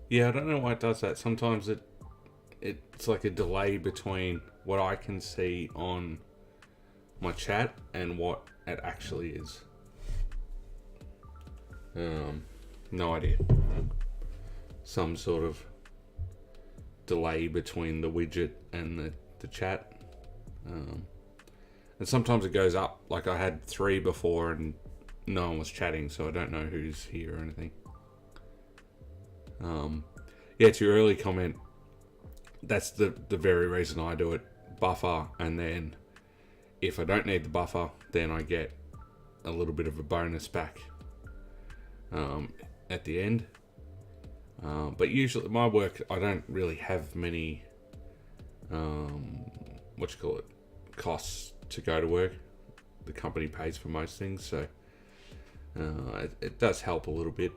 Yeah, I don't know why it does that. Sometimes it's like a delay between what I can see on my chat and what it actually is. No idea. Some sort of delay between the widget and the chat. And sometimes it goes up. Like I had 3 before and no one was chatting, so I don't know who's here or anything. Yeah, to your early comment, that's the very reason I do it. Buffer, and then if I don't need the buffer, then I get a little bit of a bonus back at the end. But usually my work, I don't really have many costs to go to work. The company pays for most things, so it does help a little bit.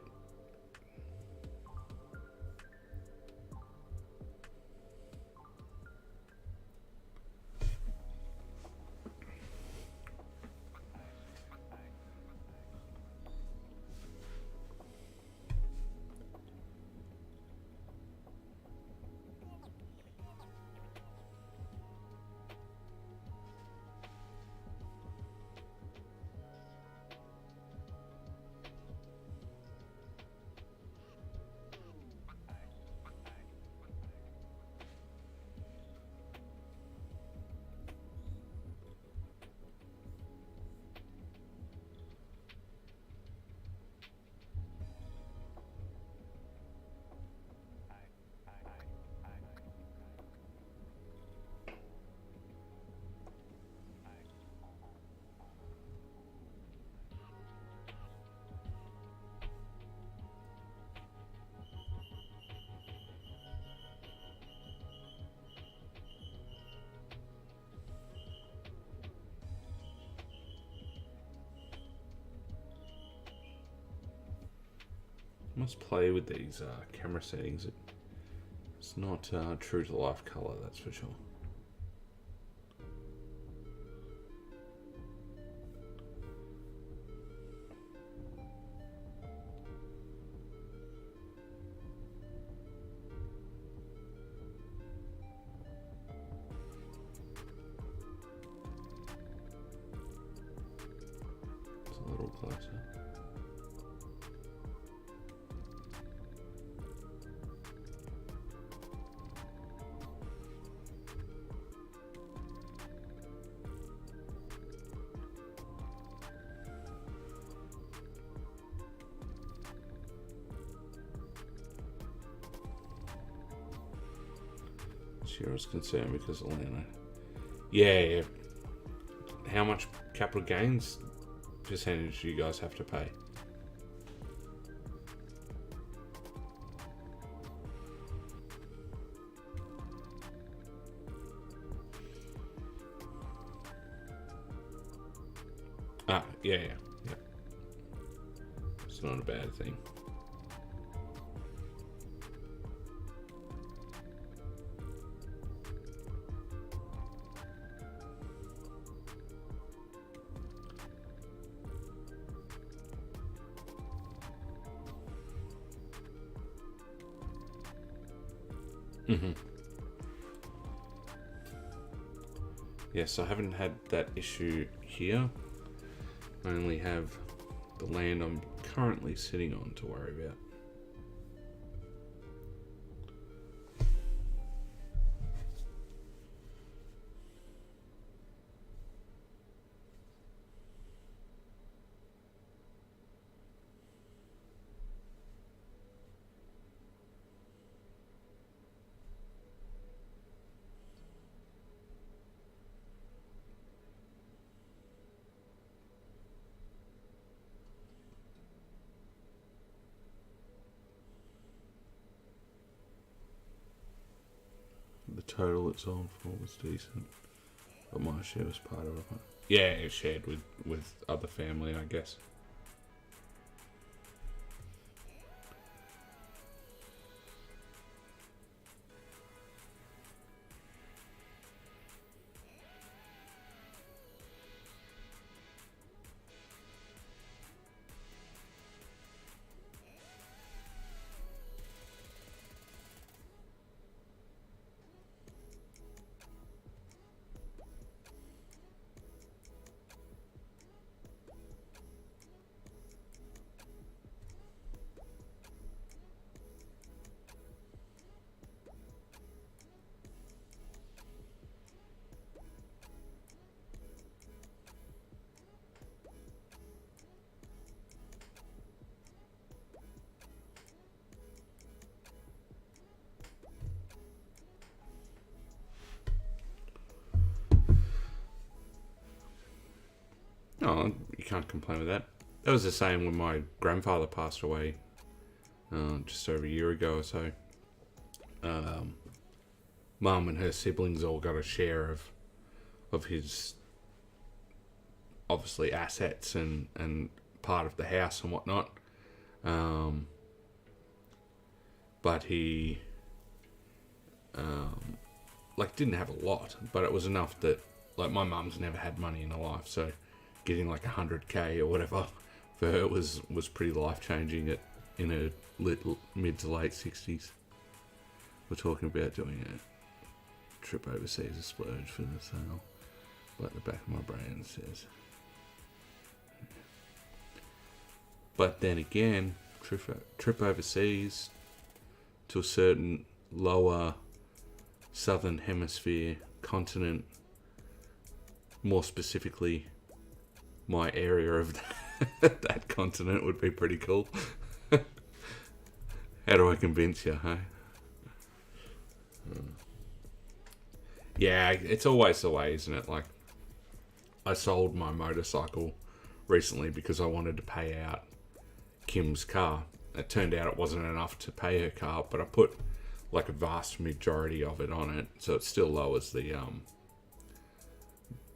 Must play with these camera settings. It's not true to life color, that's for sure. It's a little closer. Shira's concerned because of Lena. Yeah. How much capital gains percentage do you guys have to pay? Yeah. It's not a bad thing. Yes, I haven't had that issue here. I only have the land I'm currently sitting on to worry about. The total it's on for was decent, but my share was part of it. Yeah, it was shared with other family, I guess. Oh, you can't complain with that. That was the same when my grandfather passed away just over a year ago or so. Mum and her siblings all got a share of his, obviously, assets and part of the house and whatnot. But he didn't have a lot, but it was enough that, like, my mum's never had money in her life, so getting like 100k or whatever for her was pretty life-changing in her mid to late 60s. We're talking about doing a trip overseas, a splurge for the sale, like the back of my brain says. But then again, trip overseas to a certain lower southern hemisphere continent, more specifically my area of that continent, would be pretty cool. How do I convince you, hey? Yeah, it's always the way, isn't it? Like, I sold my motorcycle recently because I wanted to pay out Kim's car. It turned out it wasn't enough to pay her car, but I put like a vast majority of it on it, so it still lowers the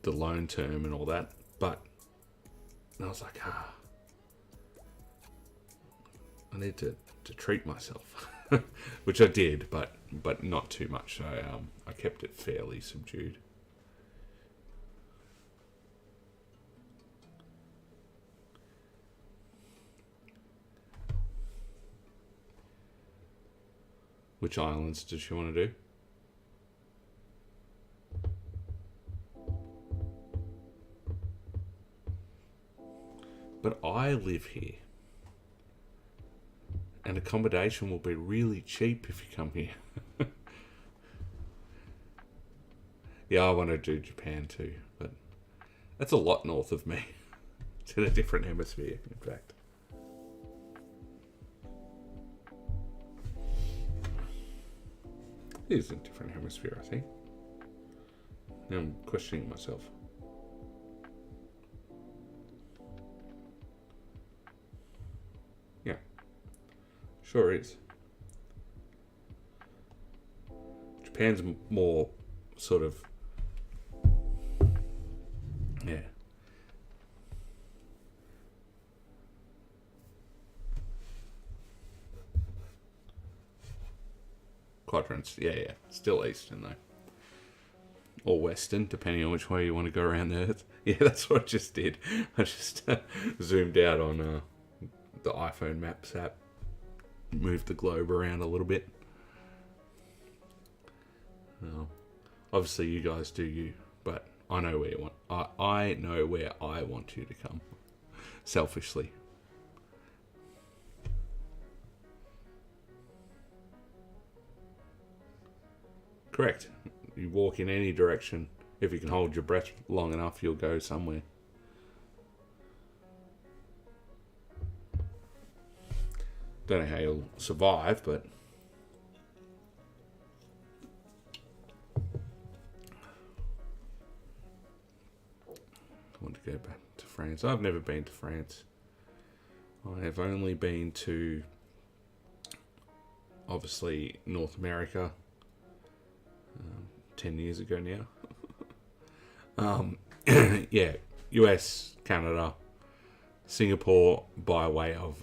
loan term and all that. But I was like, I need to to treat myself, which I did, but not too much. I kept it fairly subdued. Which islands does she want to do? But I live here. And accommodation will be really cheap if you come here. Yeah, I want to do Japan too, but that's a lot north of me. It's in a different hemisphere, in fact. It is a different hemisphere, I think. Now I'm questioning myself. Yeah, sure is. Japan's more sort of, yeah. Quadrants, yeah. Still Eastern though. Or Western, depending on which way you want to go around the Earth. Yeah, that's what I just did. I just zoomed out on the iPhone Maps app. Moved the globe around a little bit. Obviously you guys do you, but I know where you want. I know where I want you to come. Selfishly. Correct. You walk in any direction. If you can hold your breath long enough, you'll go somewhere. Don't know how you'll survive, but I want to go back to France. I've never been to France. I have only been to, obviously, North America. 10 years ago now. Yeah, US, Canada, Singapore by way of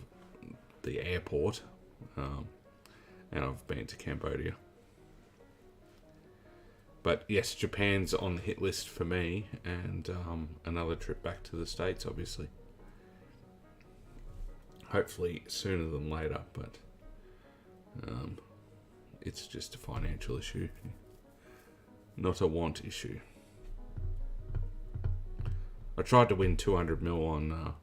the airport, and I've been to Cambodia. But yes, Japan's on the hit list for me, and another trip back to the States, obviously. Hopefully sooner than later, but it's just a financial issue. Not a want issue. I tried to win 200 mil on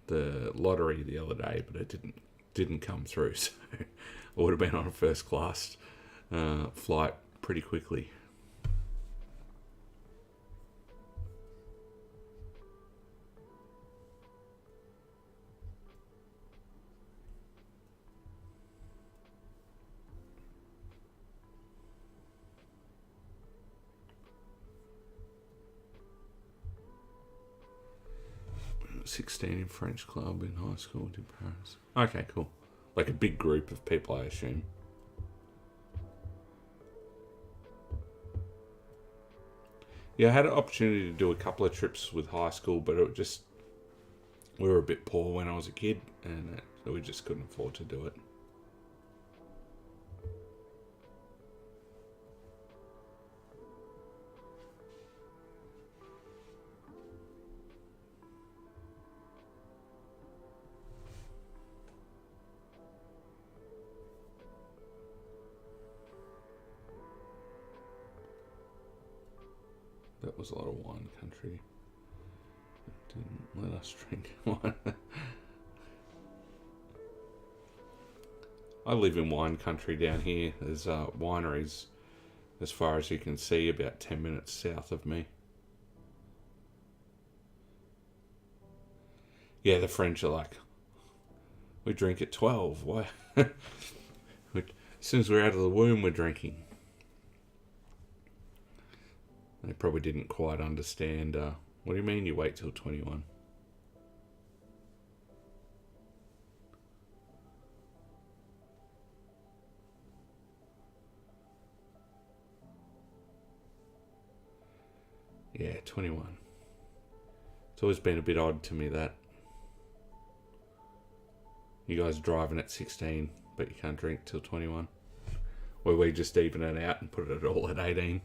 the lottery the other day, but it didn't come through. So I would have been on a first class flight pretty quickly. '16 in French club in high school in Paris. Okay, cool. Like a big group of people, I assume. Yeah, I had an opportunity to do a couple of trips with high school, but we were a bit poor when I was a kid, and so we just couldn't afford to do it. That was a lot of wine country. It didn't let us drink wine. I live in wine country down here. There's wineries as far as you can see, about 10 minutes south of me. Yeah, the French are like, we drink at 12. Why? As soon as we're out of the womb, we're drinking. They probably didn't quite understand. What do you mean you wait till 21? Yeah, 21. It's always been a bit odd to me that. You guys are driving at 16, but you can't drink till 21. Where we just even it out and put it all at 18.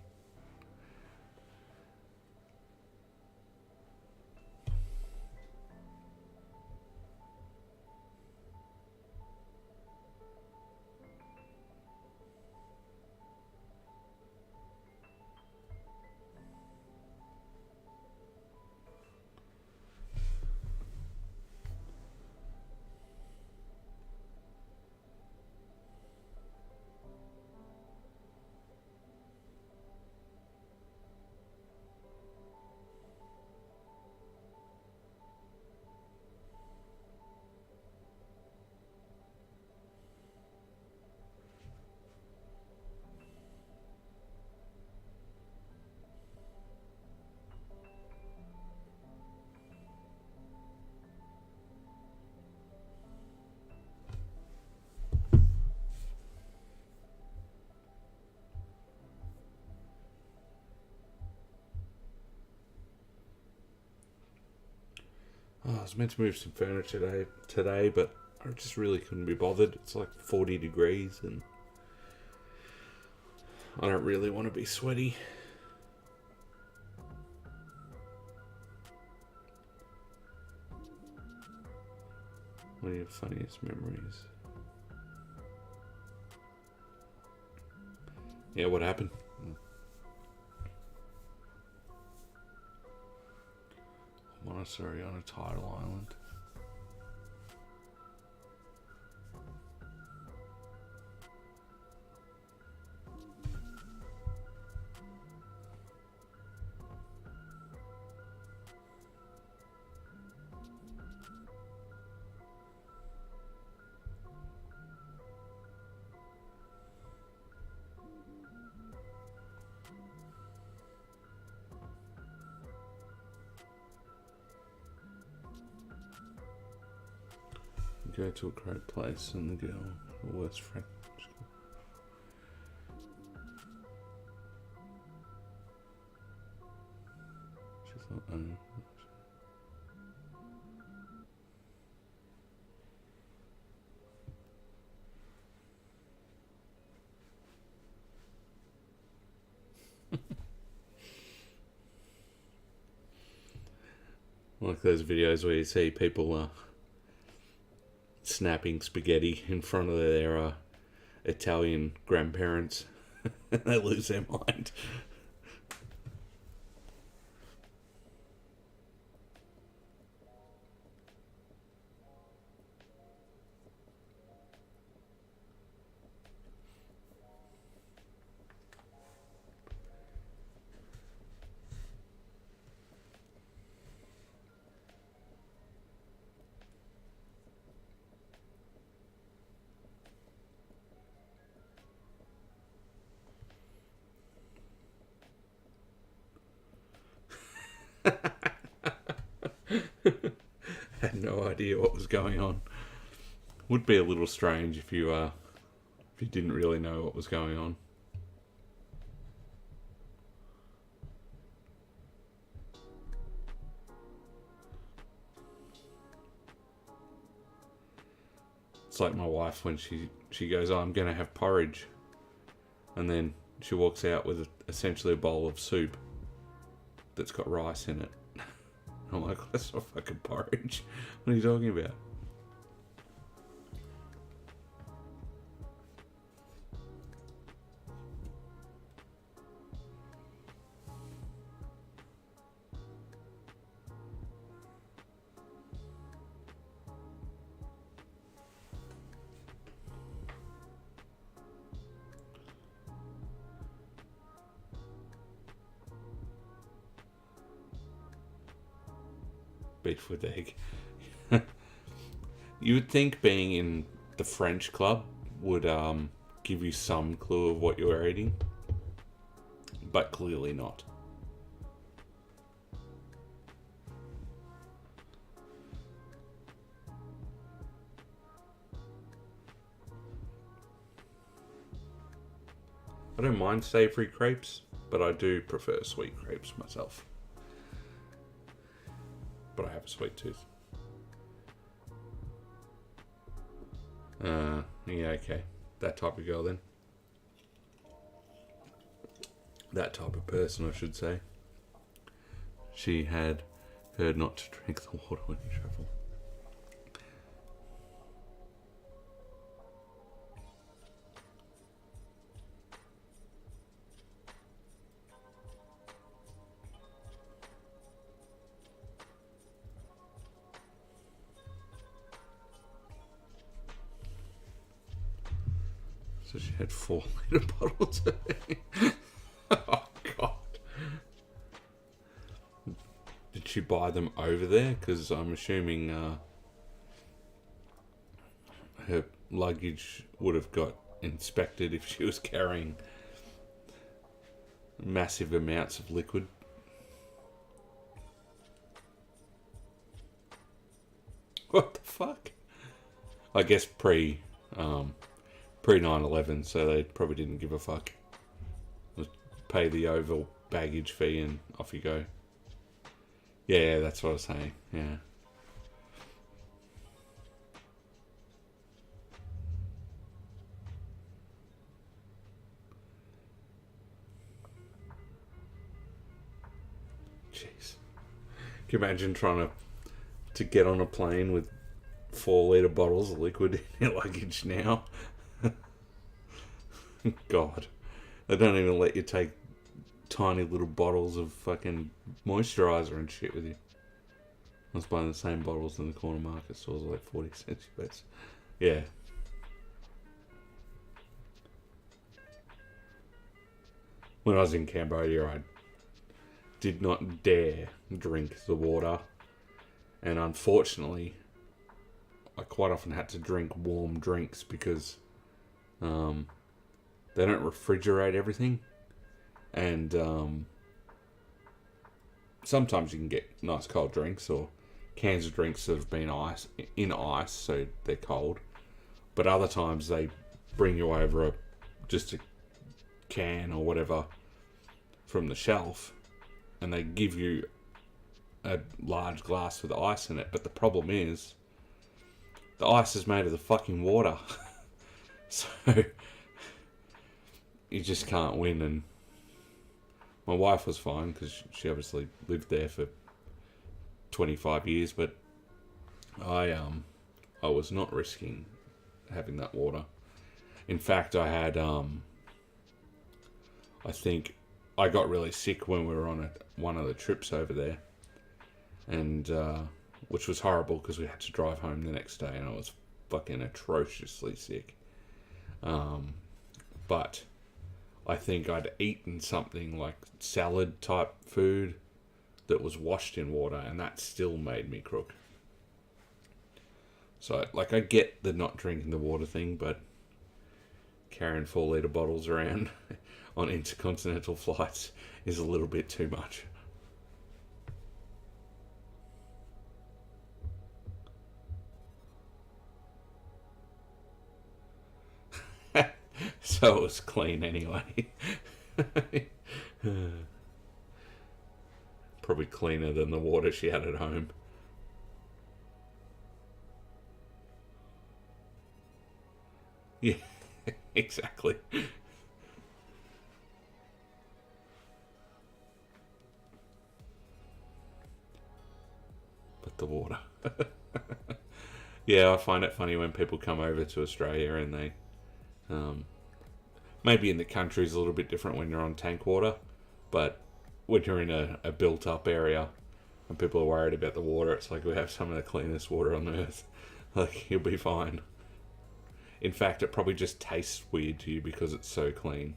Oh, I was meant to move some furniture today, but I just really couldn't be bothered. It's like 40 degrees and I don't really want to be sweaty. What are your funniest memories? Yeah, what happened? Monastery on a tidal island. Go to a great place and the girl, the worst friend. She's like, oh. Like those videos where you see people snapping spaghetti in front of their Italian grandparents. They lose their mind. Had no idea what was going on. Would be a little strange if you didn't really know what was going on. It's like my wife when she goes, oh, I'm going to have porridge. And then she walks out with essentially a bowl of soup that's got rice in it. I'm like, that's not fucking porridge. What are you talking about? Beef with egg. You would think being in the French club would give you some clue of what you were eating, but clearly not. I don't mind savoury crepes, but I do prefer sweet crepes myself. But I have a sweet tooth. Yeah, okay. That type of girl then. That type of person, I should say. She had heard not to drink the water when you travel. So she had 4-litre bottles. Oh, God. Did she buy them over there? Because I'm assuming her luggage would have got inspected if she was carrying massive amounts of liquid. What the fuck? I guess pre 9/11, so they probably didn't give a fuck. Just pay the over baggage fee and off you go. Yeah, that's what I was saying. Yeah. Jeez. Can you imagine trying to get on a plane with 4-litre bottles of liquid in your luggage now? God. They don't even let you take tiny little bottles of fucking moisturiser and shit with you. I was buying the same bottles in the corner market stores, like 40 cents US. Yeah. When I was in Cambodia, I did not dare drink the water. And unfortunately, I quite often had to drink warm drinks because they don't refrigerate everything. And sometimes you can get nice cold drinks, or cans of drinks that have been in ice, so they're cold. But other times they bring you over just a can or whatever from the shelf, and they give you a large glass with ice in it. But the problem is, the ice is made of the fucking water. So you just can't win. And my wife was fine because she obviously lived there for 25 years, but I was not risking having that water. In fact, I had I think I got really sick when we were on one of the trips over there, and which was horrible because we had to drive home the next day, and I was fucking atrociously sick. But I think I'd eaten something like salad type food that was washed in water, and that still made me crook. So, like, I get the not drinking the water thing, but carrying 4-litre bottles around on intercontinental flights is a little bit too much. So it was clean anyway. Probably cleaner than the water she had at home. Yeah, exactly. But the water. Yeah, I find it funny when people come over to Australia and they... maybe in the country is a little bit different when you're on tank water, but when you're in a built-up area and people are worried about the water, it's like we have some of the cleanest water on earth. Like, you'll be fine. In fact, it probably just tastes weird to you because it's so clean.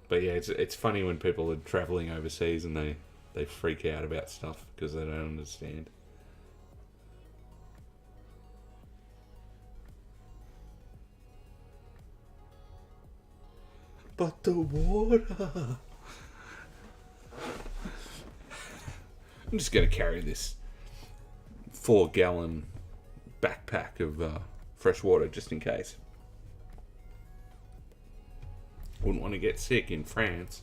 But yeah, it's funny when people are travelling overseas and they freak out about stuff because they don't understand. But the water... I'm just going to carry this 4-gallon backpack of fresh water just in case. Wouldn't want to get sick in France.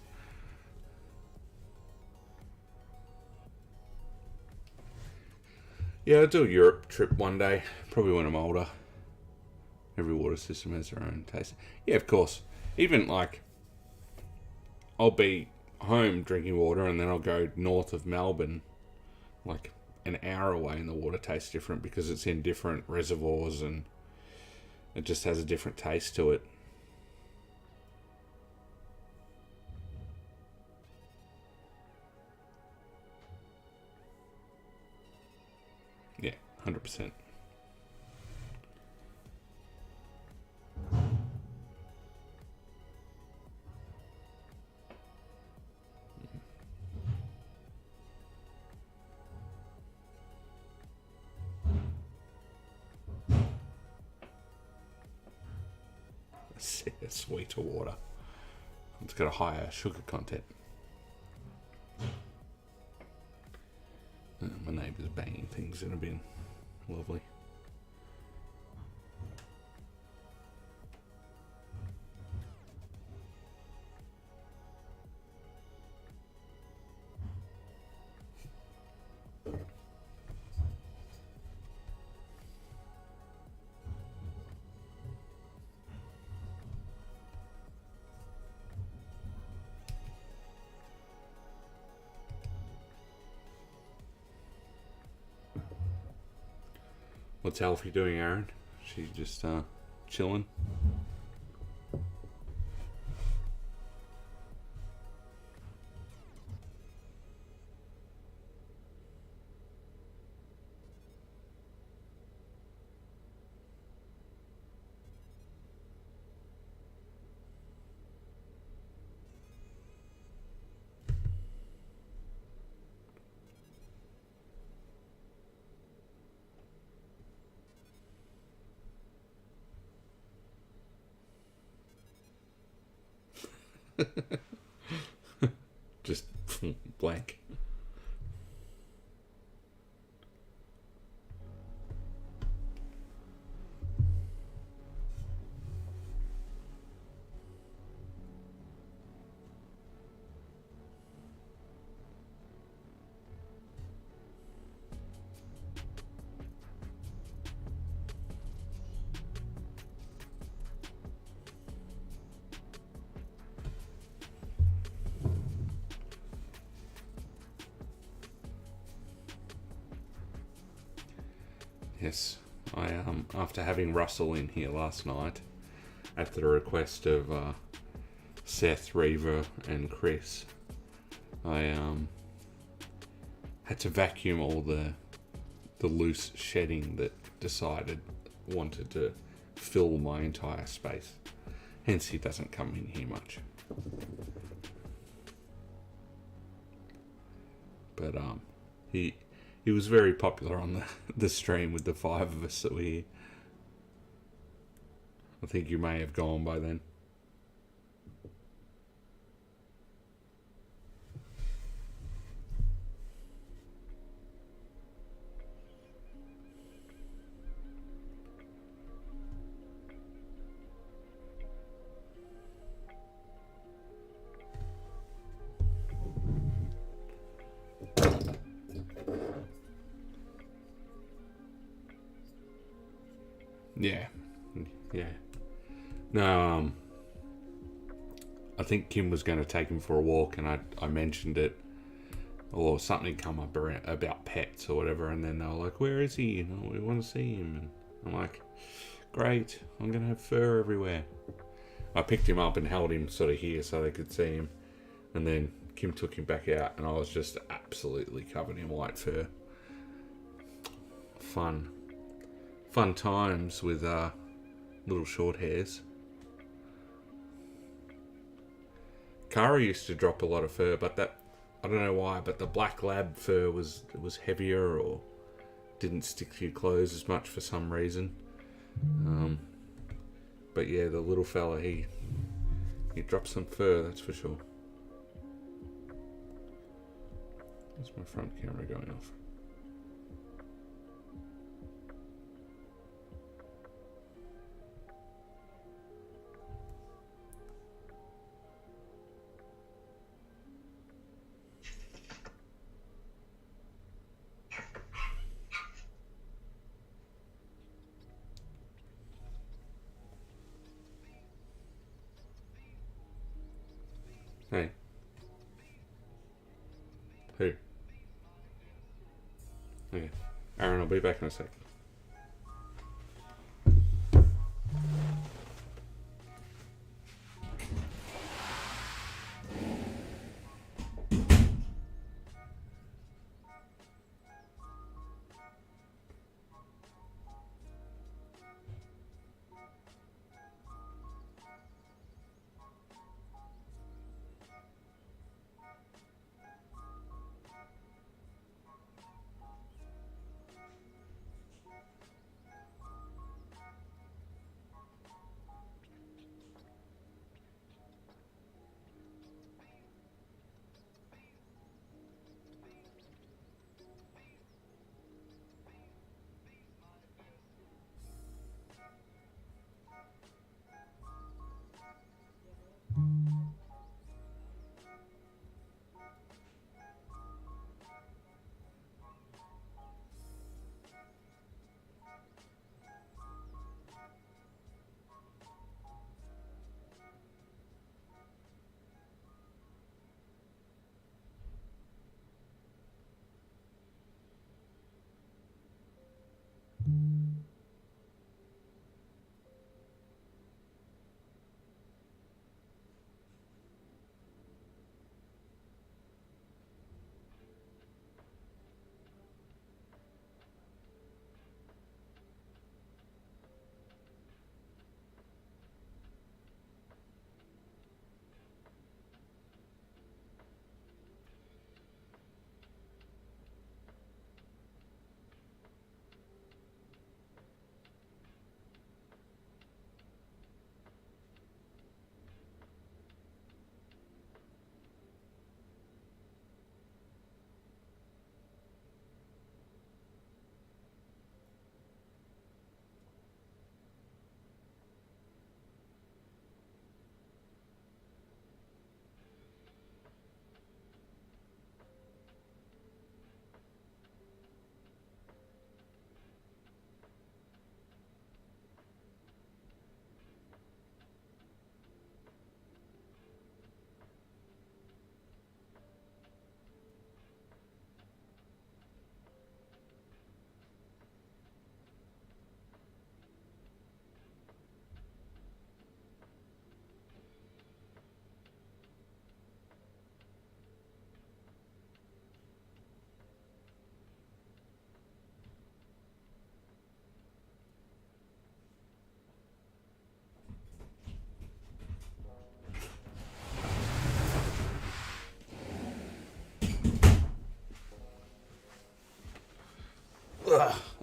Yeah, I'll do a Europe trip one day, probably when I'm older. Every water system has their own taste. Yeah, of course. Even like, I'll be home drinking water and then I'll go north of Melbourne, like an hour away, and the water tastes different because it's in different reservoirs and it just has a different taste to it. Yeah, 100%. Sweeter water. It's got a higher sugar content. My neighbour's banging things in a bin. Lovely. What's Alfie doing, Aaron? She's just chilling. Just blank. Yes, I after having Russell in here last night, at the request of Seth, Reaver, and Chris, I had to vacuum all the loose shedding that wanted to fill my entire space. Hence, he doesn't come in here much. But he was very popular on the stream with the 5 of us that were here. I think you may have gone by then. Yeah. No, I think Kim was going to take him for a walk, and I mentioned it, or something come up about pets or whatever, and then they were like, "Where is he? We want to see him." And I'm like, "Great, I'm going to have fur everywhere." I picked him up and held him sort of here so they could see him, and then Kim took him back out, and I was just absolutely covered in white fur. Fun times with little short hairs. Kara used to drop a lot of fur, but I don't know why, but the black lab fur was heavier or didn't stick to your clothes as much for some reason. But yeah, the little fella, he dropped some fur, that's for sure. Where's my front camera going off? Hey. Who? Okay. Aaron, I'll be back in a sec.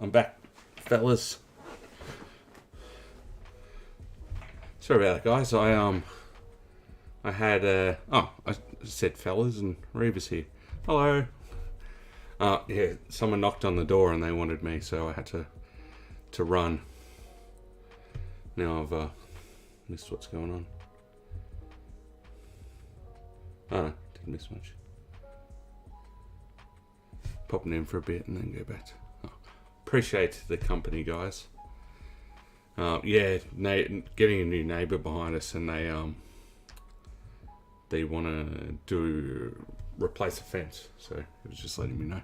I'm back, fellas. Sorry about that, guys. I had I said fellas, and Reva's here. Hello. Yeah, someone knocked on the door and they wanted me, so I had to run. Now I've missed what's going on. Oh, no, didn't miss much. Popping in for a bit and then go back. Appreciate the company, guys. Yeah, getting a new neighbour behind us, and they want to replace a fence, so it was just letting me know.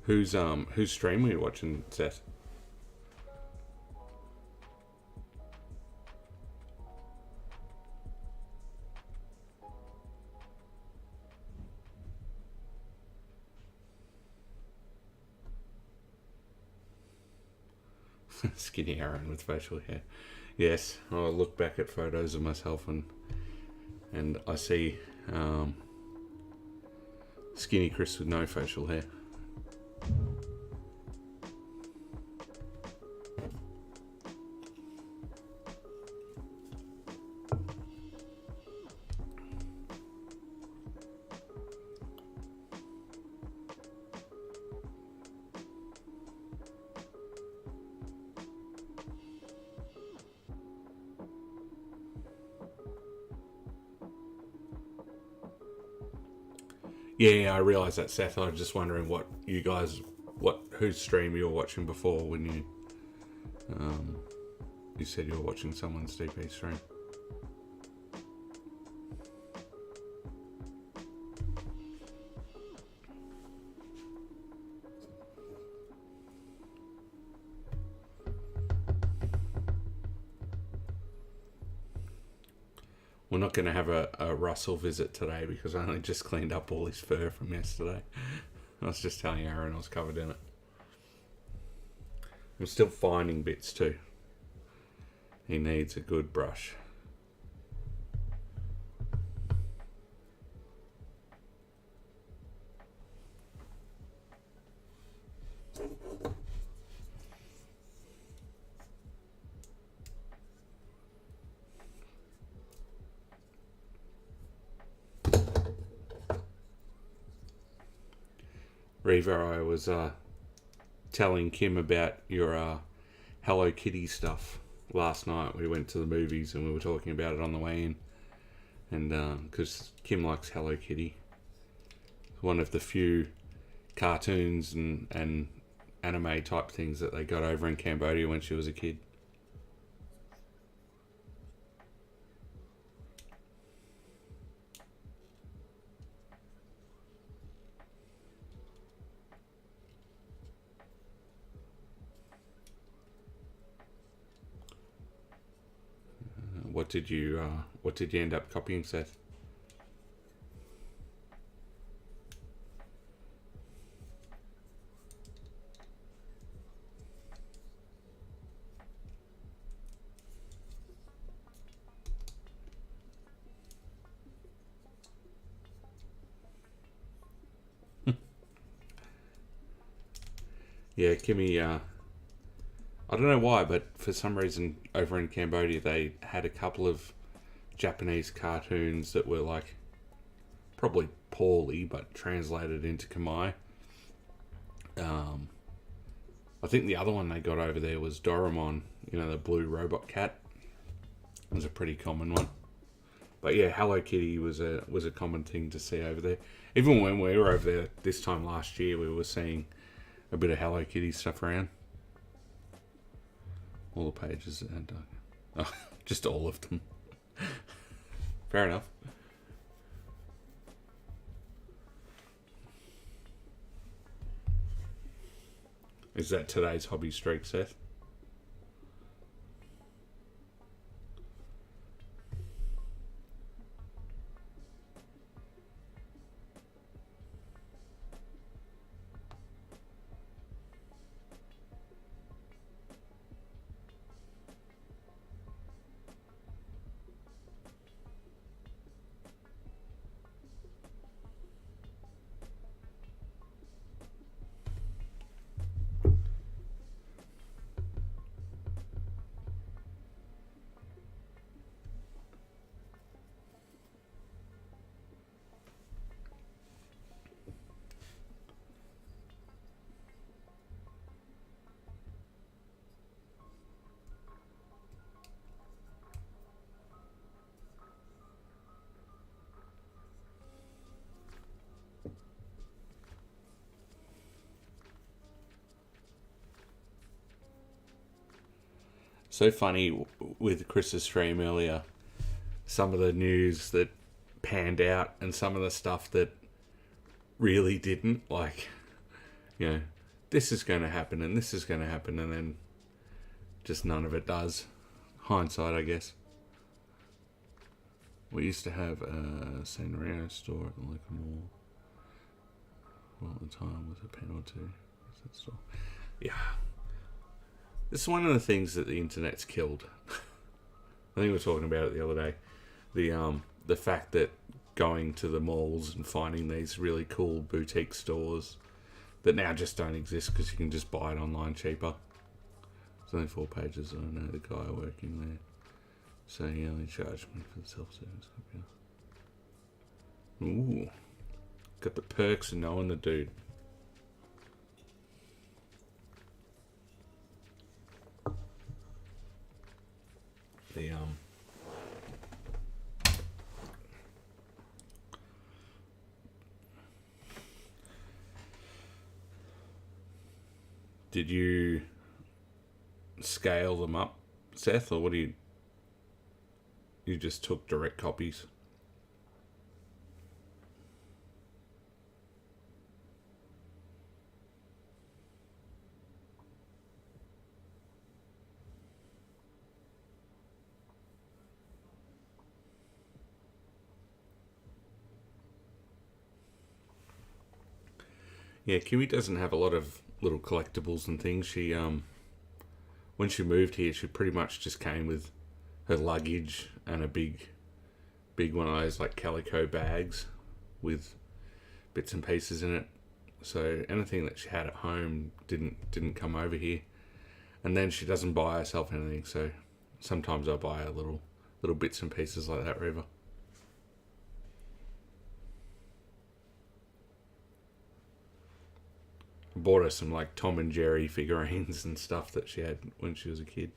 Whose stream were you watching, Seth? Skinny Aaron with facial hair. Yes, I look back at photos of myself and I see skinny Chris with no facial hair. Yeah, I realised that, Seth. I was just wondering whose stream you were watching before when you said you were watching someone's DP stream. We're not going to have a Russell visit today because I only just cleaned up all his fur from yesterday. I was just telling Aaron I was covered in it. I'm still finding bits too. He needs a good brush. Reva, I was telling Kim about your Hello Kitty stuff last night. We went to the movies and we were talking about it on the way in. And because Kim likes Hello Kitty. One of the few cartoons and anime type things that they got over in Cambodia when she was a kid. What did you end up copying, Seth? Yeah, Kimmy, I don't know why, but for some reason over in Cambodia they had a couple of Japanese cartoons that were like probably poorly but translated into Khmer. I think the other one they got over there was Doraemon, the blue robot cat. It was a pretty common one. But yeah, Hello Kitty was a common thing to see over there. Even when we were over there this time last year, we were seeing a bit of Hello Kitty stuff around. All the pages and just all of them. Fair enough. Is that today's hobby streak, Seth? So funny with Chris's stream earlier, some of the news that panned out and some of the stuff that really didn't. Like, this is going to happen and this is going to happen, and then just none of it does. Hindsight, I guess. We used to have a Sanrio store at the local mall. Well, at the time was a pen or two. That store. Yeah. This is one of the things that the internet's killed. I think we were talking about it the other day. The fact that going to the malls and finding these really cool boutique stores that now just don't exist because you can just buy it online cheaper. There's only 4 pages. I know the guy working there, so he only charged me for the self-service computer. Ooh, got the perks of knowing the dude. Did you scale them up, Seth, or what do you just took direct copies? Yeah, Kimmy doesn't have a lot of little collectibles and things. She when she moved here, she pretty much just came with her luggage and a big one of those like calico bags with bits and pieces in it. So anything that she had at home didn't come over here. And then she doesn't buy herself anything, so sometimes I buy her little bits and pieces like that, Reva. I bought her some like Tom and Jerry figurines and stuff that she had when she was a kid.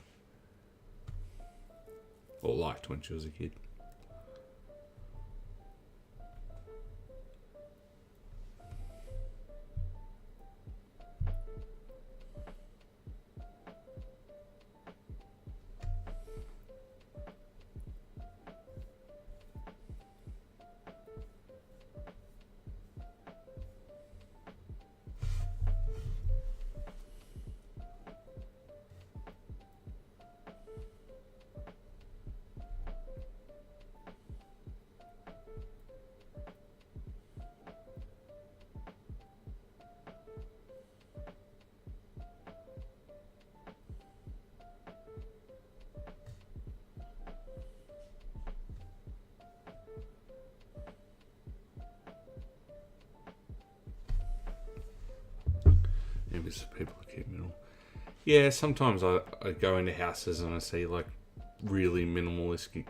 Or liked when she was a kid. Maybe it's the people who keep middle. Yeah, sometimes I go into houses and I see like really minimalistic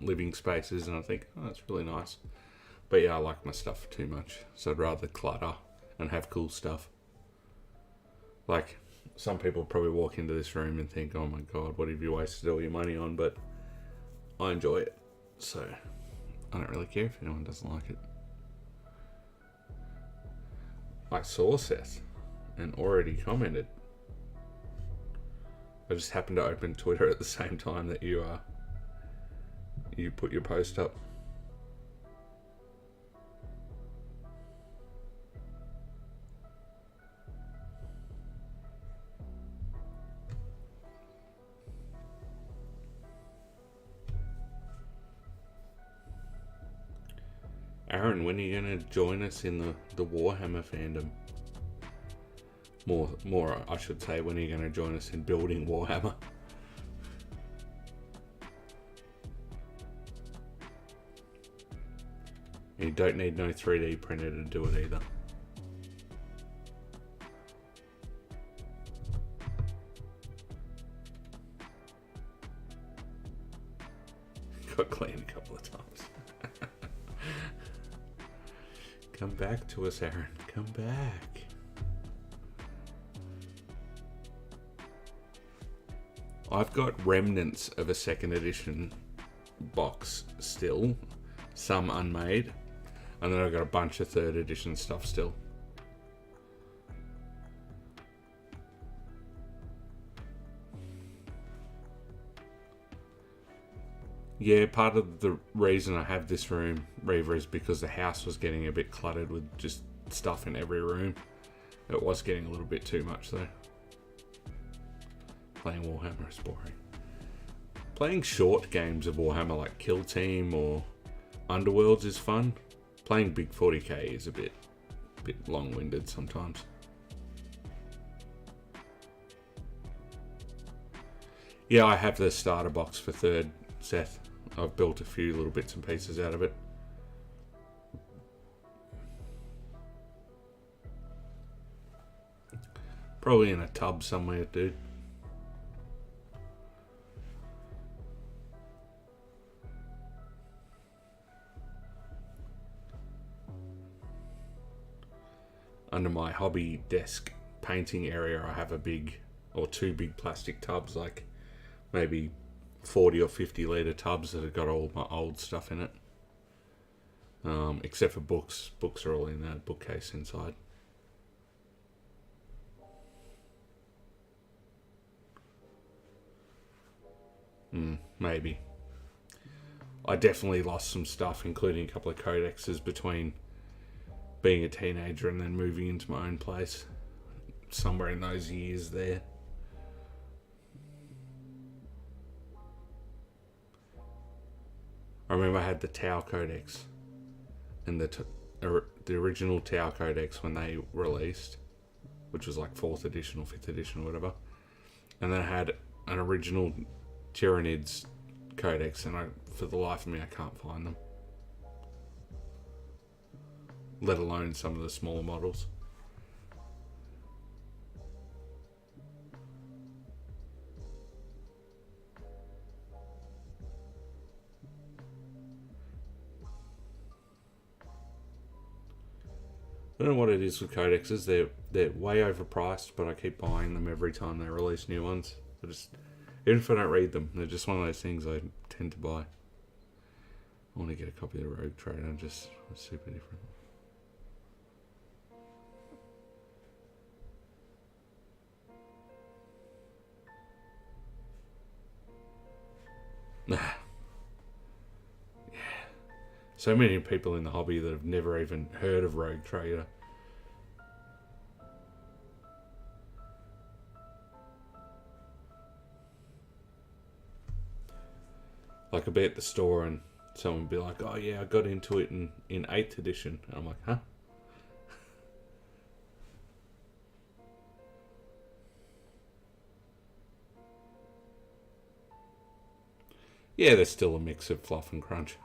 living spaces, and I think, oh, that's really nice. But yeah, I like my stuff too much, so I'd rather clutter and have cool stuff. Like, some people probably walk into this room and think, oh my god, what have you wasted all your money on? But I enjoy it, so I don't really care if anyone doesn't like it. I saw Seth and already commented. I just happened to open Twitter at the same time that you put your post up. Aaron, when are you going to join us in the Warhammer fandom? More, I should say, when are you going to join us in building Warhammer? You don't need no 3D printer to do it either. Got cleaned a couple of times. Come back to us, Aaron. Come back. I've got remnants of a second edition box still. Some unmade. And then I've got a bunch of third edition stuff still. Yeah, part of the reason I have this room, Reva, is because the house was getting a bit cluttered with just stuff in every room. It was getting a little bit too much though. Playing Warhammer is boring. Playing short games of Warhammer like Kill Team or Underworlds is fun. Playing big 40k is a bit long-winded sometimes. Yeah, I have the starter box for third, Seth. I've built a few little bits and pieces out of it. Probably in a tub somewhere, dude. Under my hobby desk painting area, I have two big plastic tubs, like maybe 40 or 50 litre tubs that have got all my old stuff in it. Except for books. Books are all in that bookcase inside. Maybe. I definitely lost some stuff, including a couple of codexes between being a teenager and then moving into my own place. Somewhere in those years there. I remember I had the Tau Codex and the original Tau Codex when they released, which was like 4th edition or 5th edition or whatever. And then I had an original Tyranids Codex, and for the life of me, I can't find them. Let alone some of the smaller models. I don't know what it is with codexes. They're way overpriced, but I keep buying them every time they release new ones. Even if I don't read them, they're just one of those things I tend to buy. I want to get a copy of the Rogue Trader, just it's super different. Yeah. So many people in the hobby that have never even heard of Rogue Trader. Like, I'll be at the store and someone will be like, oh yeah, I got into it in 8th edition. And I'm like, huh? Yeah, there's still a mix of fluff and crunch.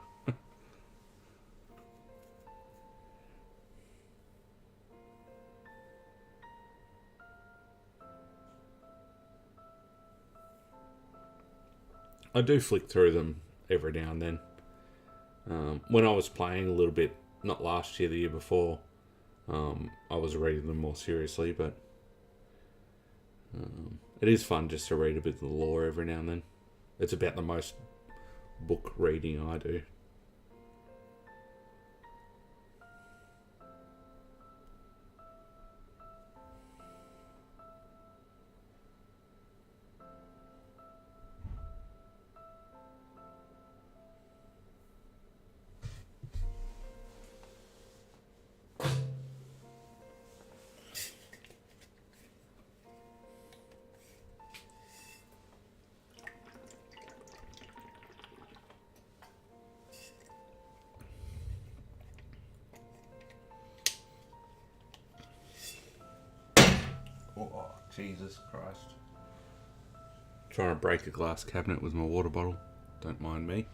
I do flick through them every now and then. When I was playing a little bit, not last year, the year before, I was reading them more seriously, but it is fun just to read a bit of the lore every now and then. It's about the most book reading I do. Oh, Jesus Christ. Trying to break a glass cabinet with my water bottle. Don't mind me.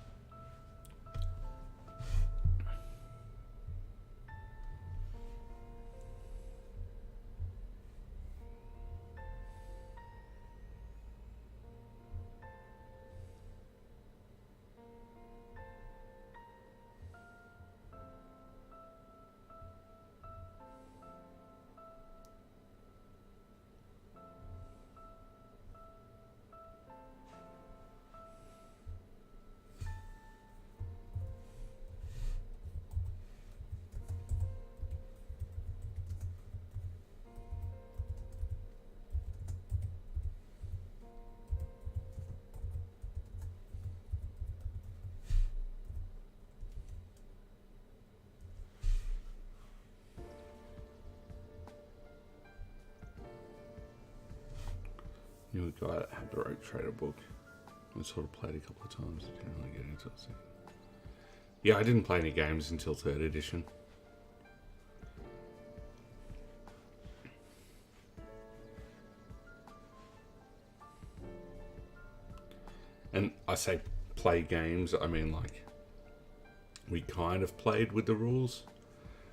You're the guy that had the Rogue Trader book. I sort of played a couple of times. Didn't really get into it. Yeah, I didn't play any games until 3rd edition. And I say play games, I mean like we kind of played with the rules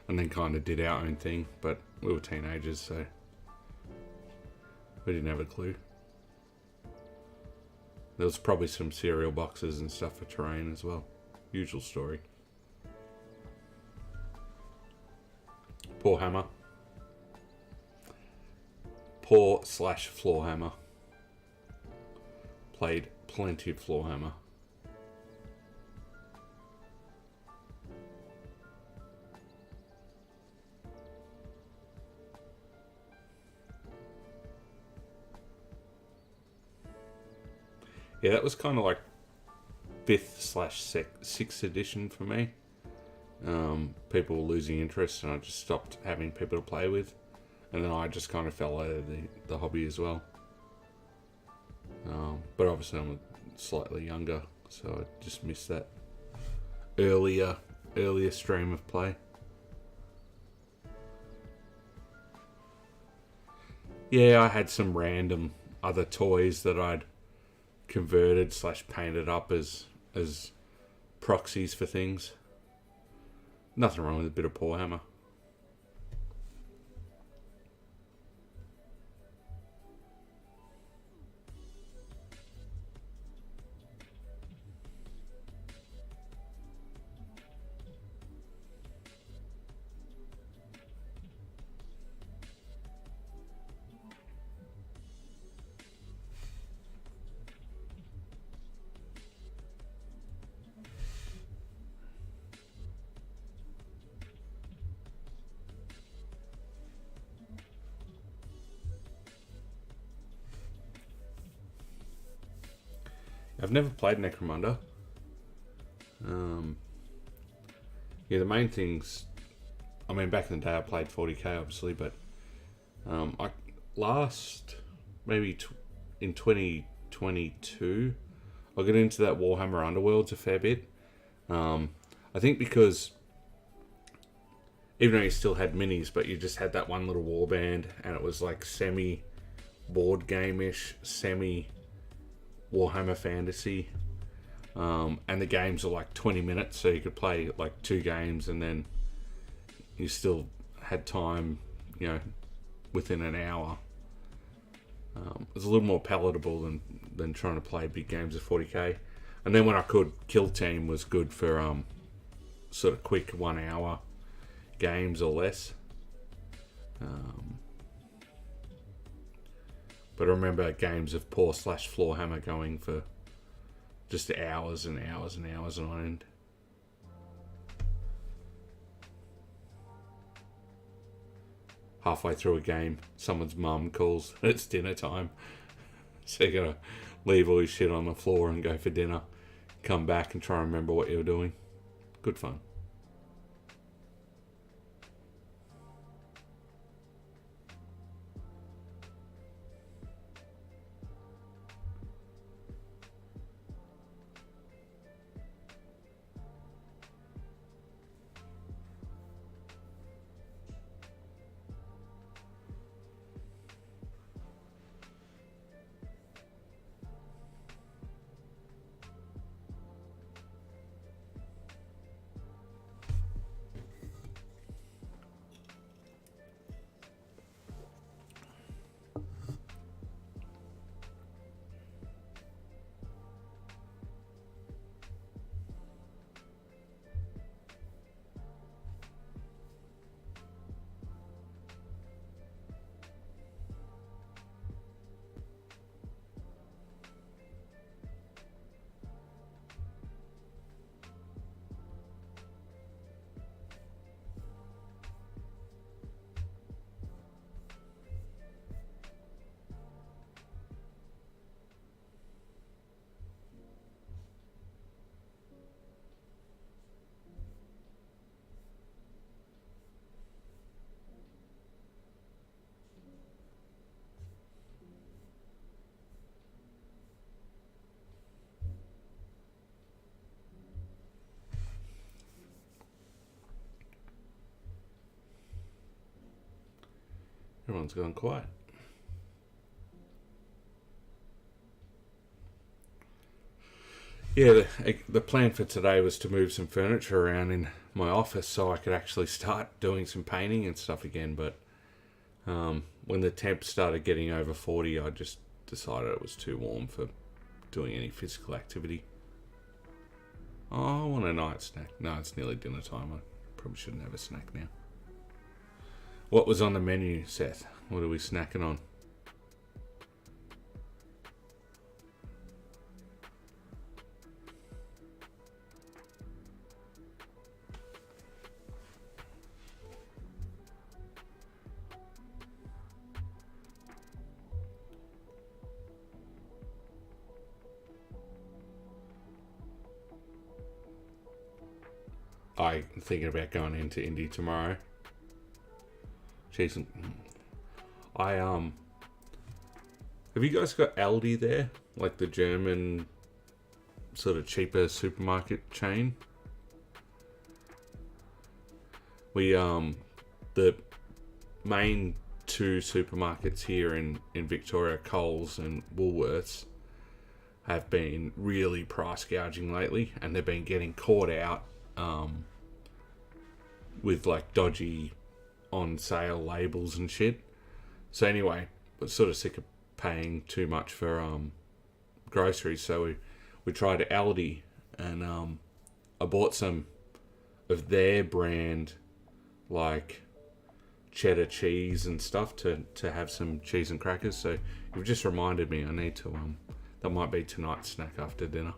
and then kind of did our own thing, but we were teenagers, so we didn't have a clue. There was probably some cereal boxes and stuff for terrain as well. Usual story. Poor hammer. Poor/floor hammer. Played plenty of floor hammer. Yeah, that was kind of like 5th/6th edition for me. People were losing interest, and I just stopped having people to play with, and then I just kind of fell out of the hobby as well. But obviously I'm slightly younger, so I just missed that earlier stream of play. Yeah, I had some random other toys that I'd converted / painted up as proxies for things. Nothing wrong with a bit of paw hammer. I've never played Necromunda. Yeah, the main things. I mean, back in the day, I played 40k, obviously, but I maybe in 2022, I got into that Warhammer Underworlds a fair bit. I think because even though you still had minis, but you just had that one little warband, and it was like semi board game-ish, semi Warhammer Fantasy, and the games are like 20 minutes, so you could play like 2 games, and then you still had time, within an hour. It was a little more palatable than trying to play big games of 40k. And then when I could, Kill Team was good for sort of quick 1 hour games or less. But I remember games of Paw / Floor Hammer going for just hours and hours and hours on end. Halfway through a game, someone's mum calls. It's dinner time. So you gotta leave all your shit on the floor and go for dinner. Come back and try and remember what you were doing. Good fun. Everyone's gone quiet. Yeah, the plan for today was to move some furniture around in my office so I could actually start doing some painting and stuff again. But when the temps started getting over 40, I just decided it was too warm for doing any physical activity. Oh, I want a night snack. No, it's nearly dinner time. I probably shouldn't have a snack now. What was on the menu, Seth? What are we snacking on? I'm thinking about going into Indy tomorrow. Cheese and have you guys got Aldi there? Like the German sort of cheaper supermarket chain? We the main two supermarkets here in Victoria, Coles and Woolworths, have been really price gouging lately, and they've been getting caught out with like dodgy on sale labels and shit. So anyway, we're sort of sick of paying too much for groceries, so we tried Aldi, and I bought some of their brand like cheddar cheese and stuff to have some cheese and crackers. So you've just reminded me I need to that might be tonight's snack after dinner.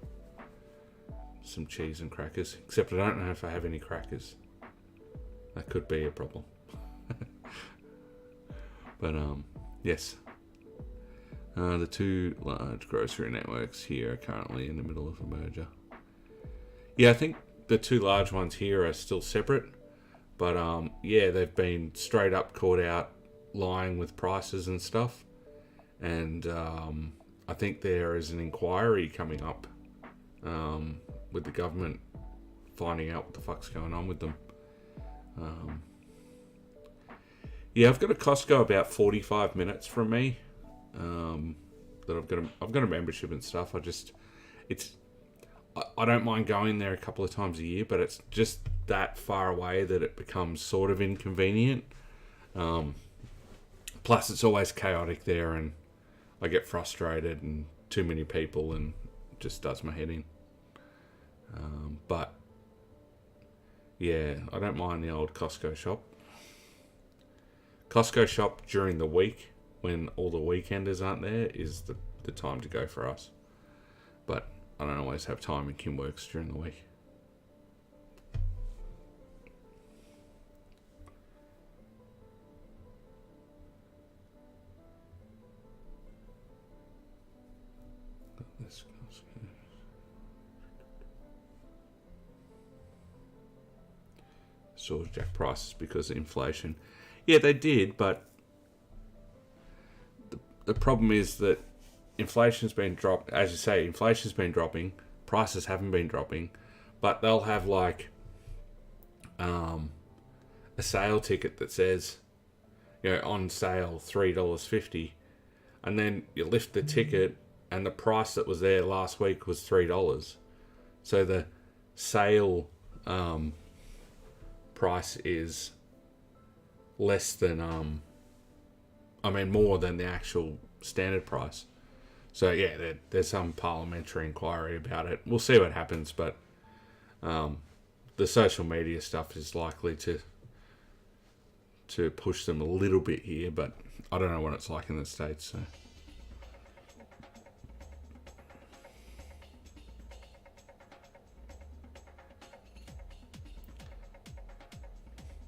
Some cheese and crackers. Except I don't know if I have any crackers. That could be a problem. But yes. The two large grocery networks here are currently in the middle of a merger. Yeah, I think the two large ones here are still separate. But yeah, they've been straight up caught out lying with prices and stuff. And I think there is an inquiry coming up with the government finding out what the fuck's going on with them. Yeah, I've got a Costco about 45 minutes from me. That I've got a membership and stuff. I don't mind going there a couple of times a year, but it's just that far away that it becomes sort of inconvenient. Plus, it's always chaotic there, and I get frustrated, and too many people, and it just does my head in. But yeah, I don't mind the old Costco shop. Costco shop during the week when all the weekenders aren't there is the time to go for us. But I don't always have time, and Kim works during the week. Sort of jack prices because of inflation. Yeah, they did, but the problem is that inflation's been dropped. As you say, inflation's been dropping. Prices haven't been dropping, but they'll have like a sale ticket that says, on sale $3.50, and then you lift the ticket, and the price that was there last week was $3. So the sale price is less than more than the actual standard price. So yeah, there's some parliamentary inquiry about it. We'll see what happens, but the social media stuff is likely to push them a little bit here, but I don't know what it's like in the States. So.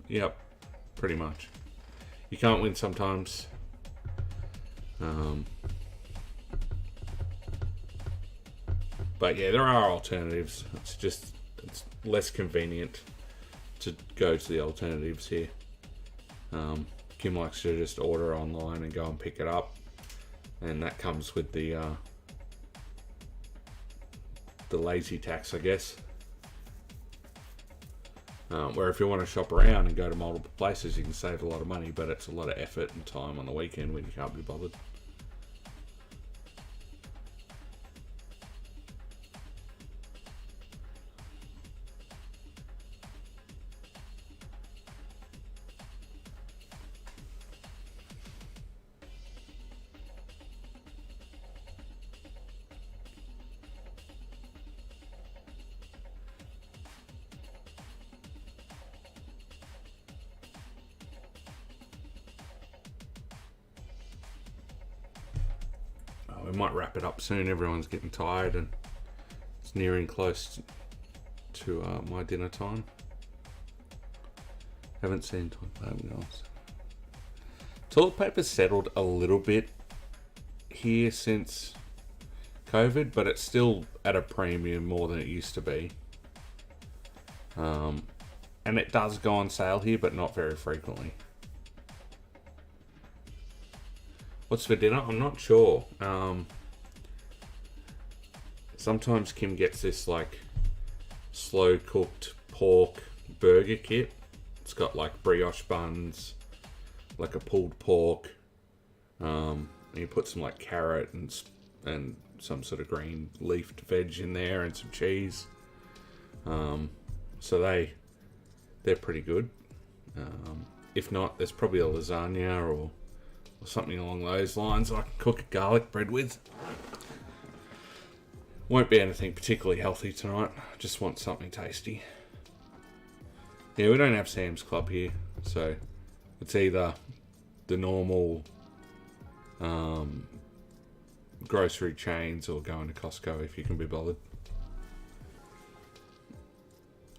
Yep, pretty much. You can't win sometimes. But yeah, there are alternatives. It's less convenient to go to the alternatives here. Kim likes to just order online and go and pick it up, and that comes with the lazy tax, I guess. Where if you want to shop around and go to multiple places, you can save a lot of money, but it's a lot of effort and time on the weekend when you can't be bothered. We might wrap it up soon. Everyone's getting tired and it's nearing close to my dinner time. Haven't seen toilet paper goals. Toilet paper's settled a little bit here since but it's still at a premium more than it used to be. And it does go on sale here, but not very frequently. What's for dinner? I'm not sure. Sometimes Kim gets this like slow cooked pork burger kit. It's got like brioche buns, like a pulled pork. And you put some like carrot and some sort of green leafed veg in there and some cheese. So they're pretty good. If not, there's probably a lasagna or something along those lines I can cook a garlic bread with. Won't be anything particularly healthy tonight. Just want something tasty. Yeah, we don't have Sam's Club here, so it's either the normal grocery chains or going to Costco if you can be bothered.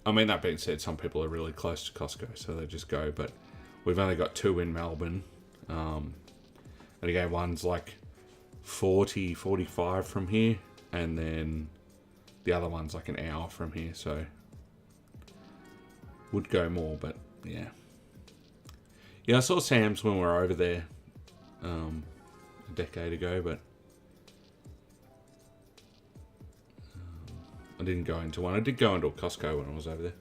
I mean, that being said, some people are really close to Costco, so they just go, but we've only got 2 in Melbourne. And again, one's like 45 from here, and then the other one's like an hour from here, so would go more, but yeah. Yeah, I saw Sam's when we were over there a decade ago, but I didn't go into one. I did go into a Costco when I was over there.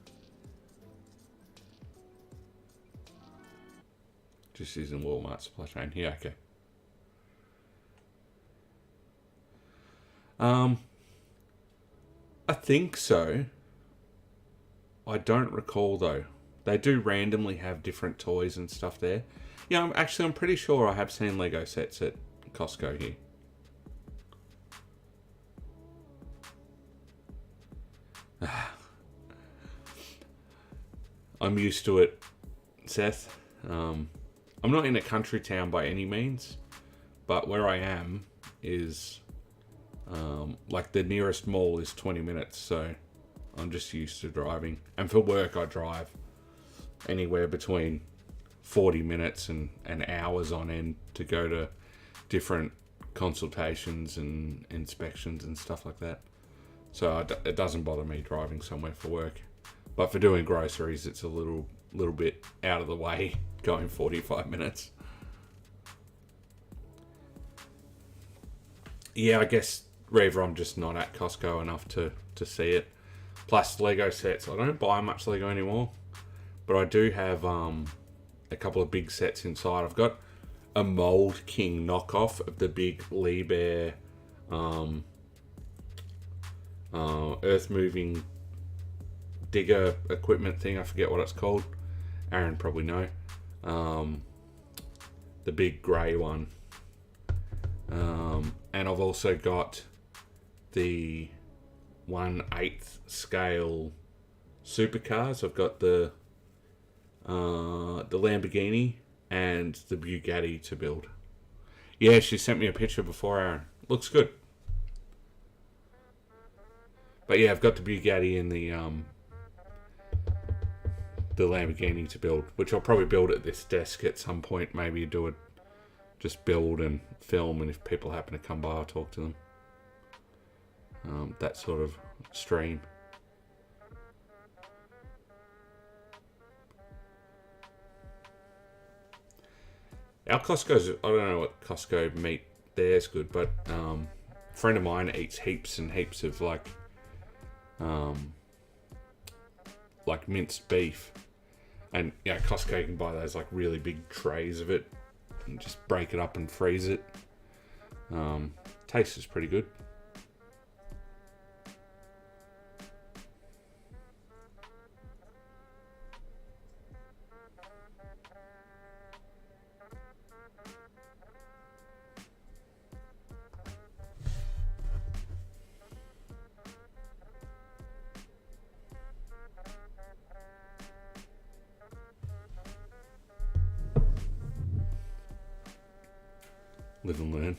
Just using Walmart supply chain. Yeah, okay. I think so. I don't recall though. They do randomly have different toys and stuff there. Yeah, I'm pretty sure I have seen Lego sets at Costco here. I'm used to it, Seth. I'm not in a country town by any means, but where I am is like the nearest mall is 20 minutes, so I'm just used to driving. And for work, I drive anywhere between 40 minutes and hours on end to go to different consultations and inspections and stuff like that. So it doesn't bother me driving somewhere for work. But for doing groceries, it's a little bit out of the way, going 45 minutes. Yeah, I guess, Reva, I'm just not at Costco enough to see it. Plus, Lego sets. I don't buy much Lego anymore, but I do have a couple of big sets inside. I've got a Mold King knockoff of the big Lee Bear earth-moving digger equipment thing. I forget what it's called. Aaron probably know. The big grey one. And I've also got the 1/8 scale supercars. I've got the Lamborghini and the Bugatti to build. Yeah, she sent me a picture before, Aaron. Looks good. But yeah, I've got the Bugatti and the Lamborghini to build, which I'll probably build at this desk at some point. Maybe do it, just build and film, and if people happen to come by, I'll talk to them. That sort of stream. Our Costco's, I don't know what Costco meat there's good, but a friend of mine eats heaps and heaps of like minced beef. And yeah, Costco, you can buy those like really big trays of it and just break it up and freeze it. Taste is pretty good. Live and learn.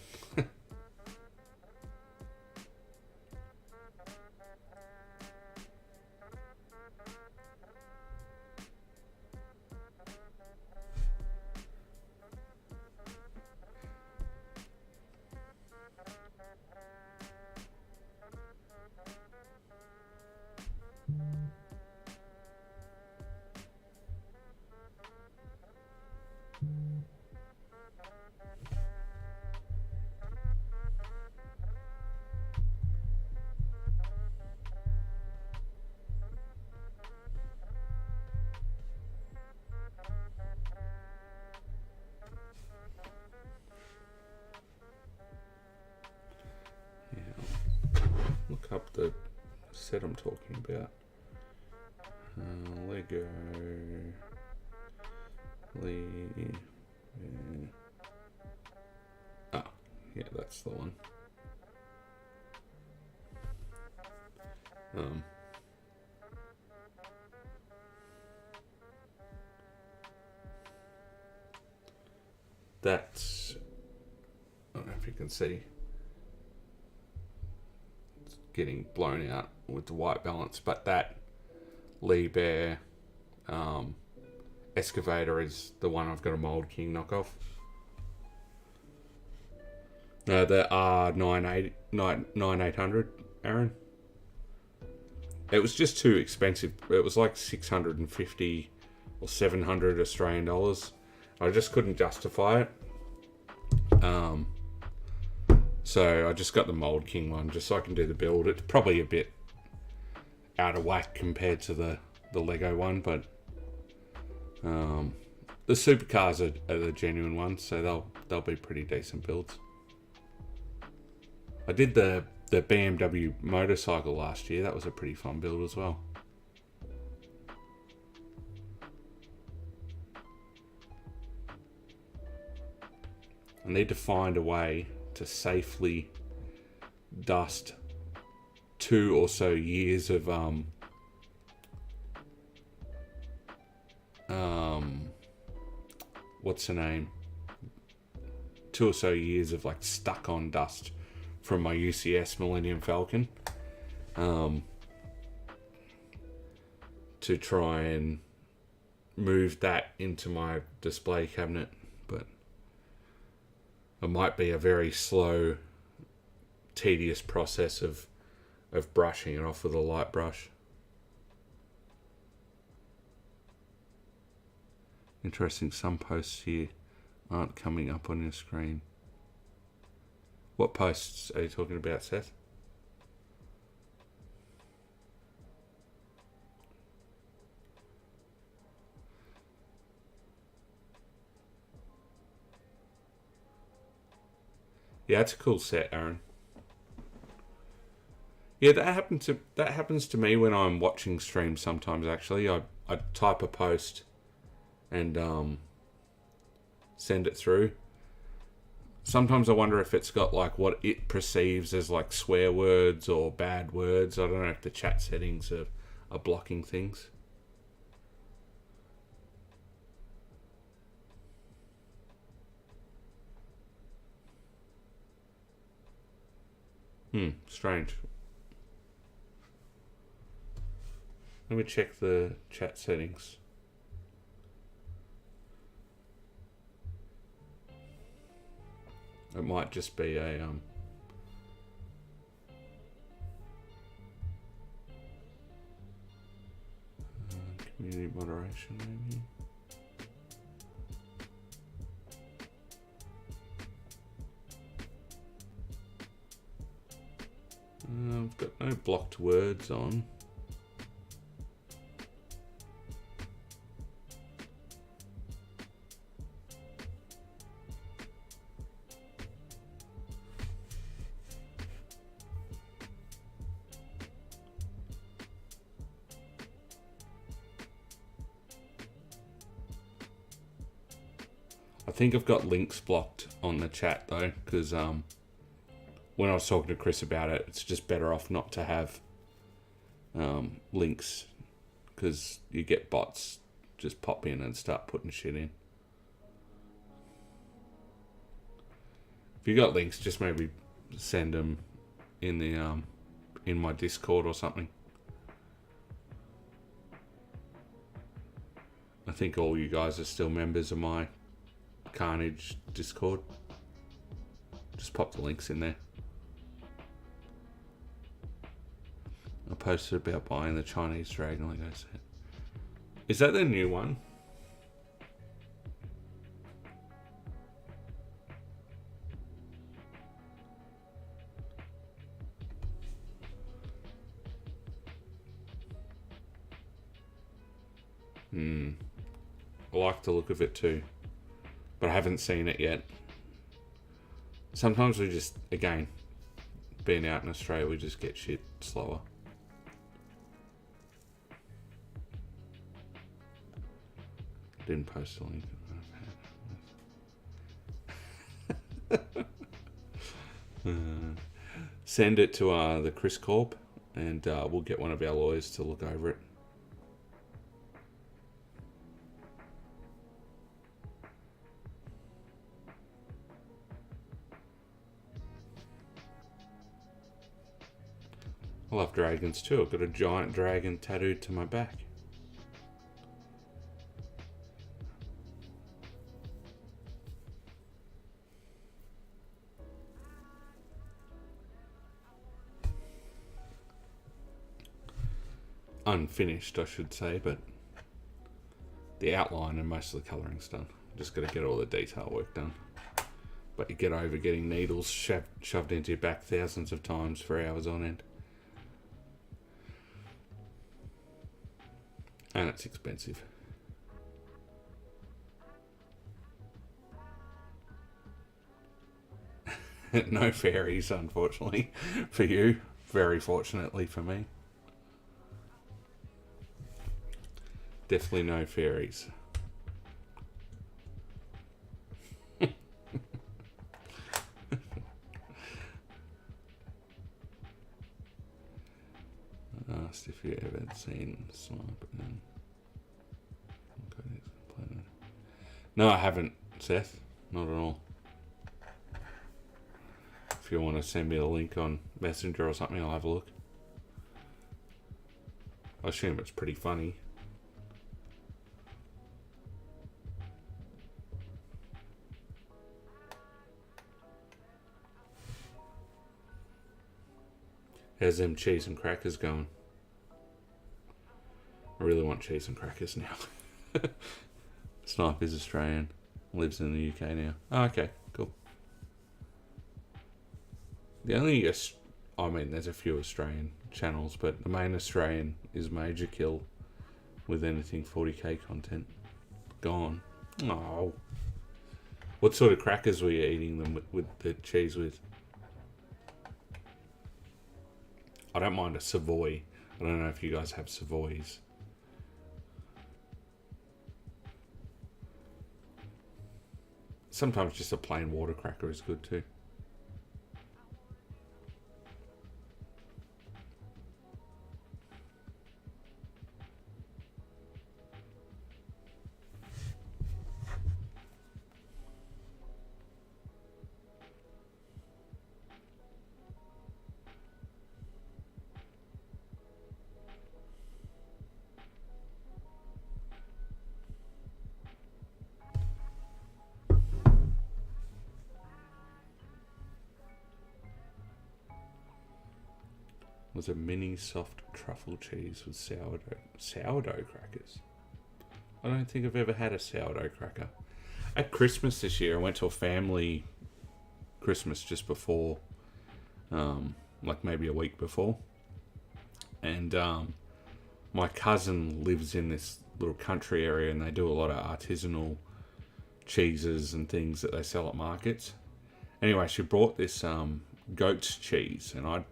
set I'm talking about. Lego. Yeah, that's the one. That's, I don't know if you can see, it's getting blown out with the white balance, but that Lee Bear excavator is the one I've got a Mold King knockoff. No, the R9800, Aaron. It was just too expensive. It was like 650 or 700 Australian dollars. I just couldn't justify it. So I just got the Mold King one just so I can do the build. It's probably a bit out of whack compared to the Lego one, but the supercars are the genuine ones, so they'll be pretty decent builds. I did the BMW motorcycle last year. That was a pretty fun build as well. I need to find a way to safely dust 2 or so years of what's the name? 2 or so years of like stuck on dust from my UCS Millennium Falcon, to try and move that into my display cabinet, but it might be a very slow, tedious process of brushing it off with a light brush. Interesting, some posts here aren't coming up on your screen. What posts are you talking about, Seth? Yeah, it's a cool set, Aaron. Yeah, that happens to me when I'm watching streams sometimes. Actually, I type a post and send it through. Sometimes I wonder if it's got like what it perceives as like swear words or bad words. I don't know if the chat settings are blocking things. Strange. Let me check the chat settings. It might just be a community moderation maybe. I've got no blocked words on. I think I've got links blocked on the chat though, because when I was talking to Chris about it, it's just better off not to have links, because you get bots just pop in and start putting shit in. If you got links, just maybe send them in the in my Discord or something. I think all you guys are still members of my Carnage Discord. Just pop the links in there. I posted about buying the Chinese Dragon Lego set. Is that the new one? I like the look of it too, but I haven't seen it yet. Sometimes we just, again, being out in Australia, we just get shit slower. Didn't post a link. Send it to the Chris Corp, and we'll get one of our lawyers to look over it. I love dragons too. I've got a giant dragon tattooed to my back. Unfinished, I should say, but the outline and most of the colouring's done. Just got to get all the detail work done. But you get over getting needles shoved into your back thousands of times for hours on end. And it's expensive. No fairies, unfortunately, for you. Very fortunately for me. Definitely no fairies. Asked if you ever seen Snipe and no, I haven't, Seth. Not at all. If you want to send me a link on Messenger or something, I'll have a look. I assume it's pretty funny. How's them cheese and crackers going? I really want cheese and crackers now. Snipe is Australian. Lives in the UK now. Oh, okay, cool. The only, I mean, there's a few Australian channels, but the main Australian is Major Kill with anything 40k content. Gone. Oh. What sort of crackers were you eating them with the cheese with? I don't mind a Savoy. I don't know if you guys have Savoys. Sometimes just a plain water cracker is good too. Was a mini soft truffle cheese with sourdough crackers. I don't think I've ever had a sourdough cracker. At Christmas this year, I went to a family Christmas just before, like maybe a week before, and my cousin lives in this little country area, and they do a lot of artisanal cheeses and things that they sell at markets. Anyway, she brought this goat's cheese, and I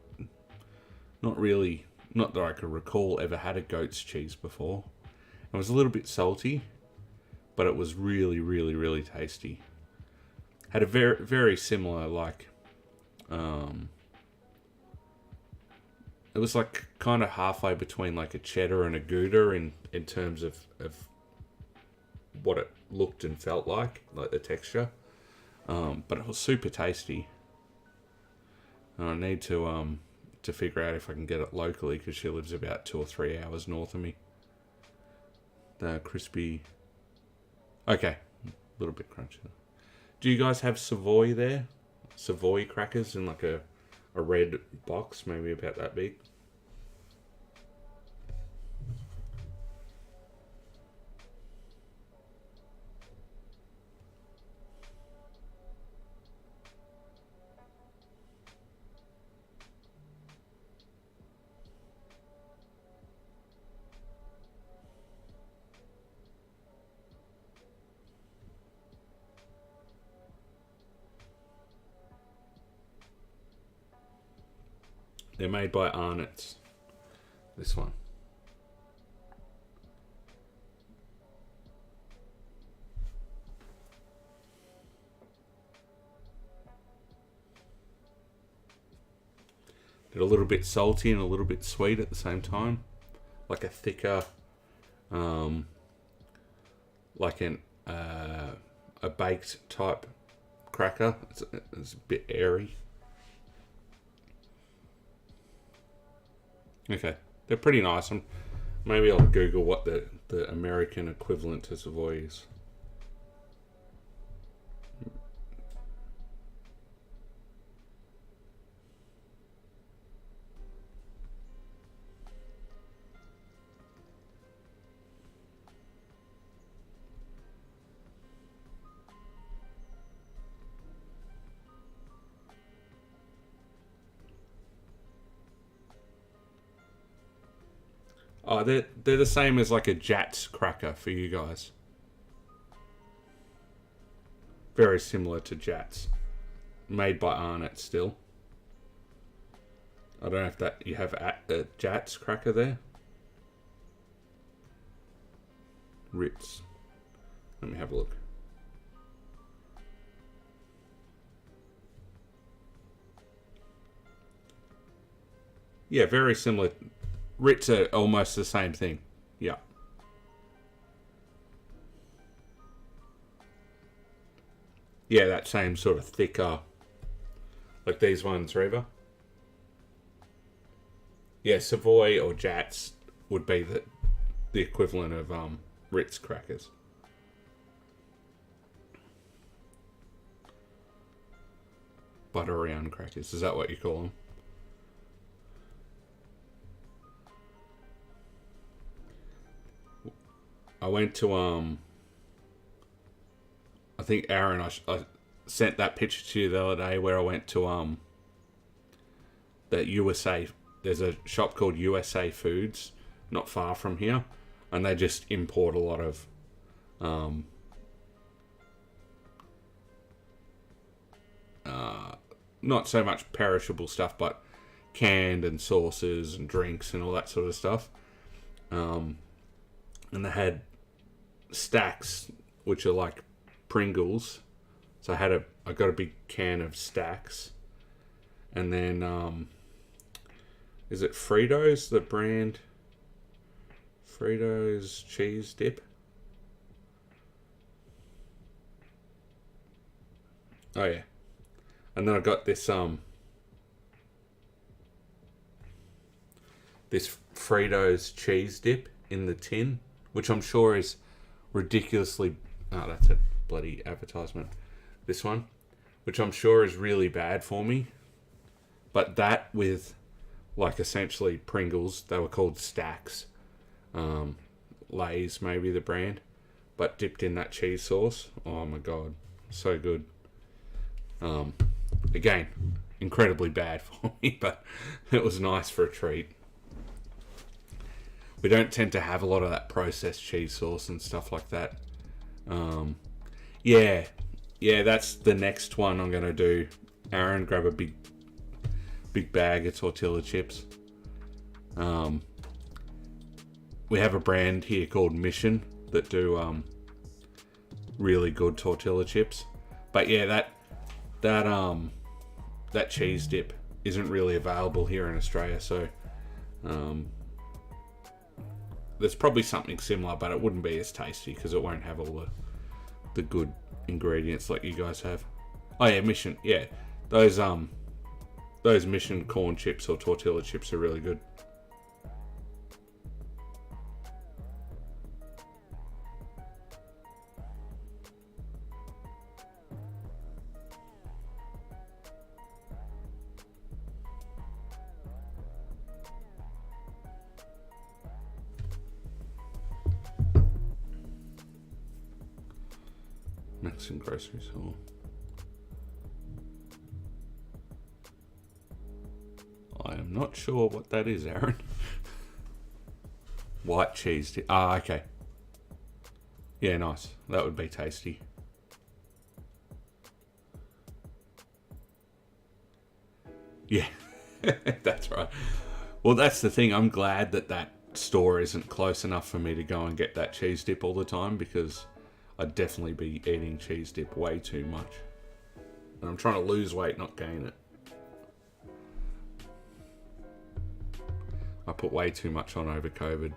not that I could recall ever had a goat's cheese before. It was a little bit salty, but it was really, really, really tasty. Had a very, very similar, like, it was like kind of halfway between like a cheddar and a Gouda in terms of what it looked and felt like the texture. But it was super tasty. And I need to figure out if I can get it locally, because she lives about 2 or 3 hours north of me. The crispy. Okay, a little bit crunchy. Do you guys have Savoy there? Savoy crackers in like a red box, maybe about that big? They're made by Arnott's. This one. They're a little bit salty and a little bit sweet at the same time. Like a thicker, like a baked type cracker. It's a bit airy. Okay, they're pretty nice. Maybe I'll Google what the American equivalent to Savoy is. Oh, they're the same as like a Jats cracker for you guys. Very similar to Jats. Made by Arnott still. I don't know if that you have a Jats cracker there. Ritz. Let me have a look. Yeah, very similar. Ritz are almost the same thing. Yeah. Yeah, that same sort of thicker, like these ones, Reva. Yeah, Savoy or Jats would be the equivalent of Ritz crackers. Butter round crackers, is that what you call them? I went to I think Aaron, I sent that picture to you the other day where I went to that USA. There's a shop called USA Foods, not far from here, and they just import a lot of not so much perishable stuff, but canned and sauces and drinks and all that sort of stuff. And they had Stacks, which are like Pringles. So I got a big can of Stacks, and then is it Fritos, the brand? Fritos cheese dip. Oh yeah, and then I got this this Fritos cheese dip in the tin, which I'm sure is ridiculously... Oh, that's a bloody advertisement. This one, which I'm sure is really bad for me. But that with, like, essentially Pringles, they were called Stacks. Lay's maybe the brand. But dipped in that cheese sauce. Oh my god. So good. Again, incredibly bad for me, but it was nice for a treat. We don't tend to have a lot of that processed cheese sauce and stuff like that. Yeah, that's the next one I'm going to do. Aaron, grab a big bag of tortilla chips. We have a brand here called Mission that do really good tortilla chips. But yeah, that cheese dip isn't really available here in Australia, so there's probably something similar, but it wouldn't be as tasty because it won't have all the good ingredients like you guys have. Oh yeah, Mission. Yeah, those Mission corn chips or tortilla chips are really good. Mexican grocery store. I am not sure what that is, Aaron. White cheese. Ah, okay. Yeah, nice. That would be tasty. Yeah, that's right. Well, that's the thing. I'm glad that store isn't close enough for me to go and get that cheese dip all the time, because I'd definitely be eating cheese dip way too much. And I'm trying to lose weight, not gain it. I put way too much on over COVID.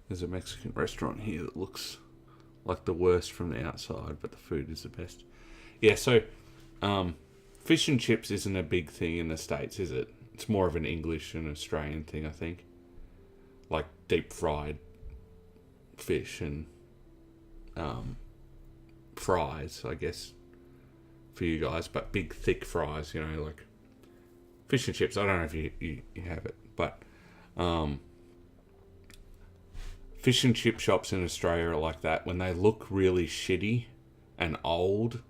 There's a Mexican restaurant here that looks like the worst from the outside, but the food is the best. Yeah, so fish and chips isn't a big thing in the States, is it? It's more of an English and Australian thing, I think. Like deep fried fish and fries, I guess, for you guys. But big, thick fries, you know, like fish and chips. I don't know if you have it, but fish and chip shops in Australia are like that. When they look really shitty and old,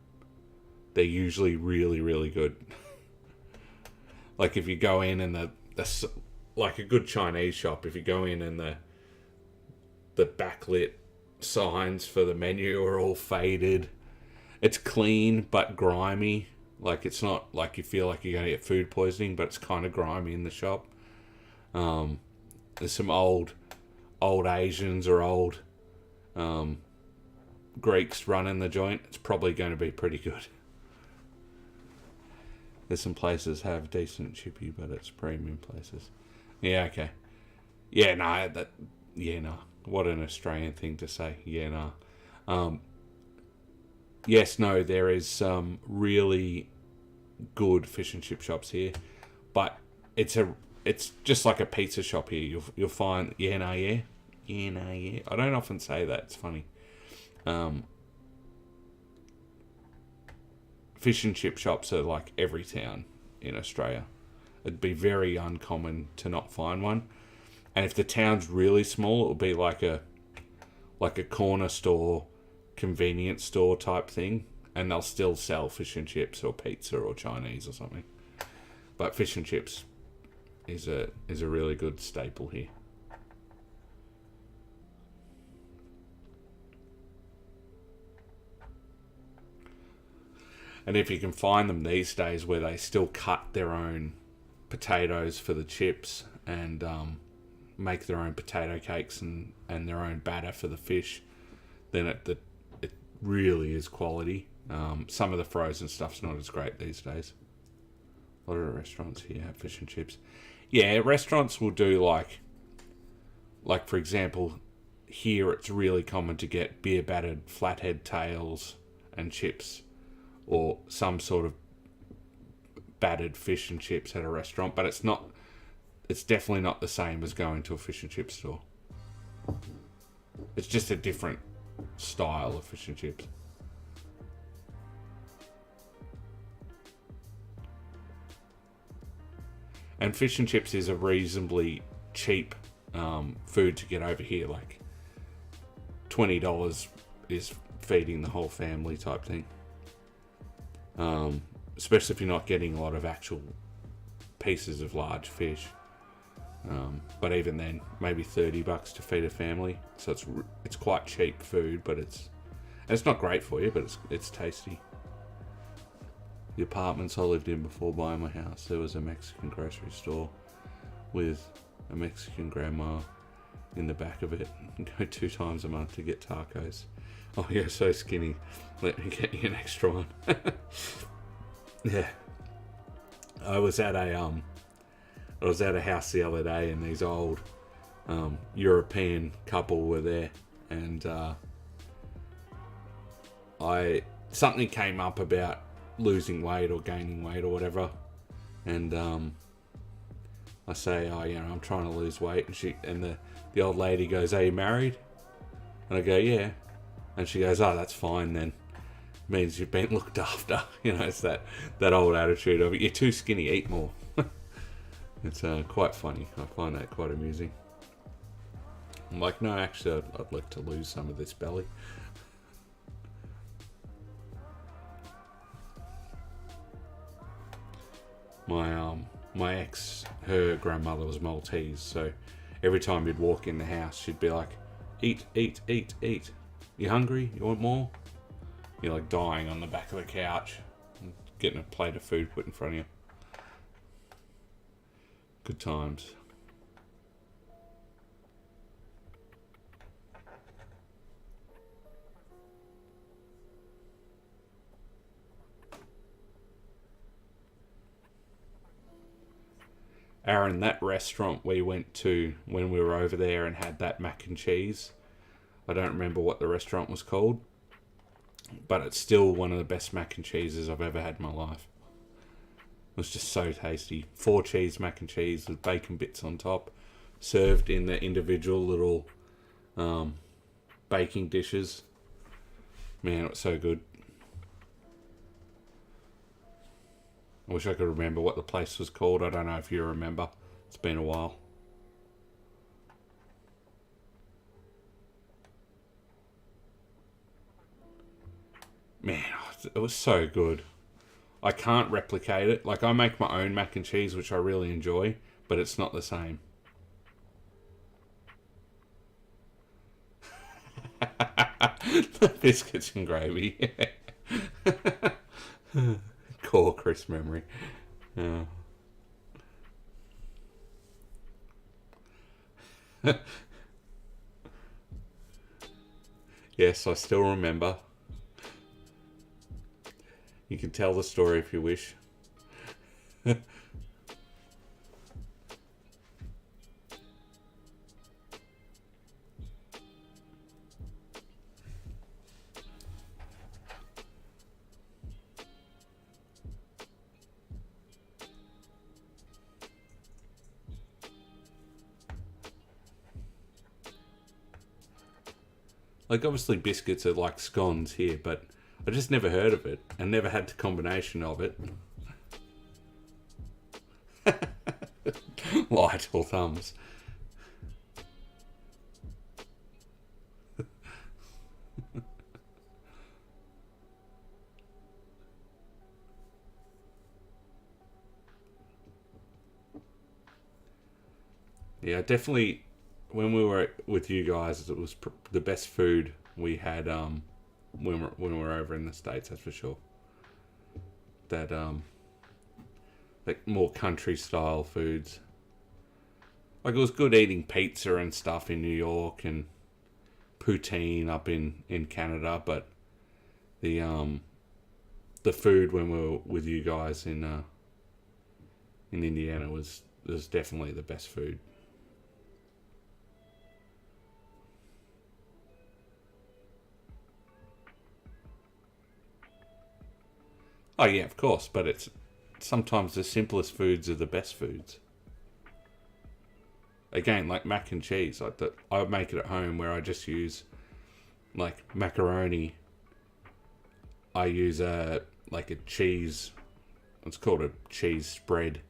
they're usually really, really good. Like if you go in and like a good Chinese shop, if you go in and the backlit signs for the menu are all faded, it's clean but grimy. Like it's not like you feel like you're going to get food poisoning, but it's kind of grimy in the shop. There's some old Asians or old Greeks running the joint. It's probably going to be pretty good. There's some places have decent chippy, but it's premium places. Yeah, okay. Yeah, no. What an Australian thing to say. Yeah, no. Yes, no, there is some really good fish and chip shops here, but it's just like a pizza shop here. You'll find yeah. I don't often say that. It's funny. Fish and chip shops are like every town in Australia. It'd be very uncommon to not find one. And if the town's really small, it'll be like a corner store, convenience store type thing, and they'll still sell fish and chips or pizza or Chinese or something. But fish and chips is a really good staple here. And if you can find them these days where they still cut their own potatoes for the chips and make their own potato cakes and their own batter for the fish, then it really is quality. Some of the frozen stuff's not as great these days. A lot of restaurants here have fish and chips. Yeah, restaurants will do like for example, here it's really common to get beer battered flathead tails and chips, or some sort of battered fish and chips at a restaurant, but it's definitely not the same as going to a fish and chip store. It's just a different style of fish and chips. And fish and chips is a reasonably cheap food to get over here. Like $20 is feeding the whole family type thing. Especially if you're not getting a lot of actual pieces of large fish. But even then, maybe $30 to feed a family. So it's quite cheap food, but it's not great for you, but it's tasty. The apartments I lived in before buying my house, there was a Mexican grocery store with a Mexican grandma in the back of it. And go 2 times a month to get tacos. Oh, you're so skinny. Let me get you an extra one. Yeah. I was at a house the other day, and these old European couple were there, and something came up about losing weight or gaining weight or whatever, and I say, I'm trying to lose weight, and the old lady goes, "Are you married?" And I go, "Yeah." And she goes, oh, that's fine then. Means you've been looked after. You know, it's that old attitude of, you're too skinny, eat more. It's quite funny. I find that quite amusing. I'm like, no, actually, I'd like to lose some of this belly. My ex, her grandmother was Maltese, so every time you'd walk in the house, she'd be like, eat, eat, eat, eat. You hungry? You want more? You're like dying on the back of the couch, getting a plate of food put in front of you. Good times. Aaron, that restaurant we went to when we were over there and had that mac and cheese, I don't remember what the restaurant was called, but it's still one of the best mac and cheeses I've ever had in my life. It was just so tasty. 4 cheese mac and cheese with bacon bits on top, served in the individual little baking dishes. Man, it was so good. I wish I could remember what the place was called. I don't know if you remember. It's been a while. Man, it was so good. I can't replicate it. Like, I make my own mac and cheese, which I really enjoy, but it's not the same. Biscuits and gravy. Core Chris memory. Yes, I still remember. You can tell the story if you wish. Like, obviously biscuits are like scones here, but I just never heard of it and never had the combination of it. Light or thumbs. Yeah, definitely. When we were with you guys, it was the best food we had when we were over in the States, that's for sure. That like more country style foods. Like, it was good eating pizza and stuff in New York and poutine up in Canada, but the food when we were with you guys in Indiana was definitely the best food. Oh yeah, of course, but it's sometimes the simplest foods are the best foods. Again, like mac and cheese, like that, I make it at home where I just use like macaroni. I use a cheese. It's called a cheese spread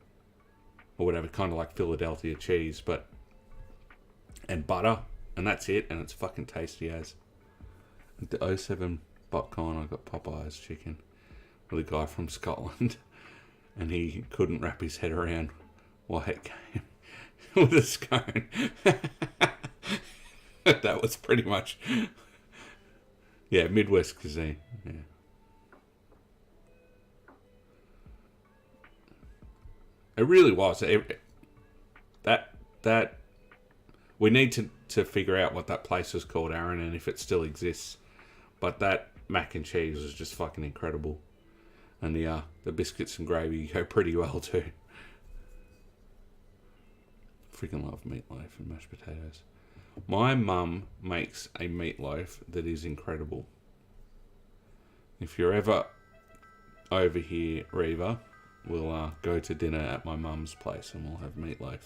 or whatever, kind of like Philadelphia cheese, and butter, and that's it, and it's fucking tasty as. At the 07 Botcon, I got Popeye's chicken with a guy from Scotland, and he couldn't wrap his head around why it came with a scone. That was pretty much, yeah, Midwest cuisine. Yeah. It really was. That we need to figure out what that place was called, Aaron, and if it still exists. But that mac and cheese was just fucking incredible. And the biscuits and gravy go pretty well too. Freaking love meatloaf and mashed potatoes. My mum makes a meatloaf that is incredible. If you're ever over here, Reva, we'll go to dinner at my mum's place and we'll have meatloaf.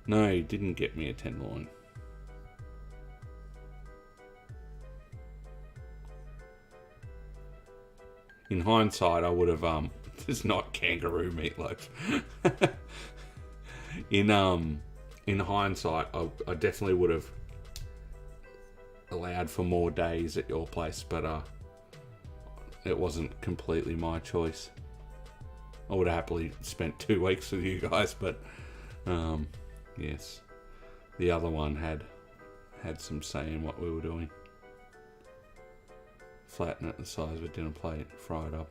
No, you didn't get me a tenderloin. in hindsight, I would have it's not kangaroo meatloaf. In hindsight, I definitely would have allowed for more days at your place, but it wasn't completely my choice. I would have happily spent 2 weeks with you guys, but yes, the other one had some say in what we were doing. Flatten it the size of a dinner plate, fry it up.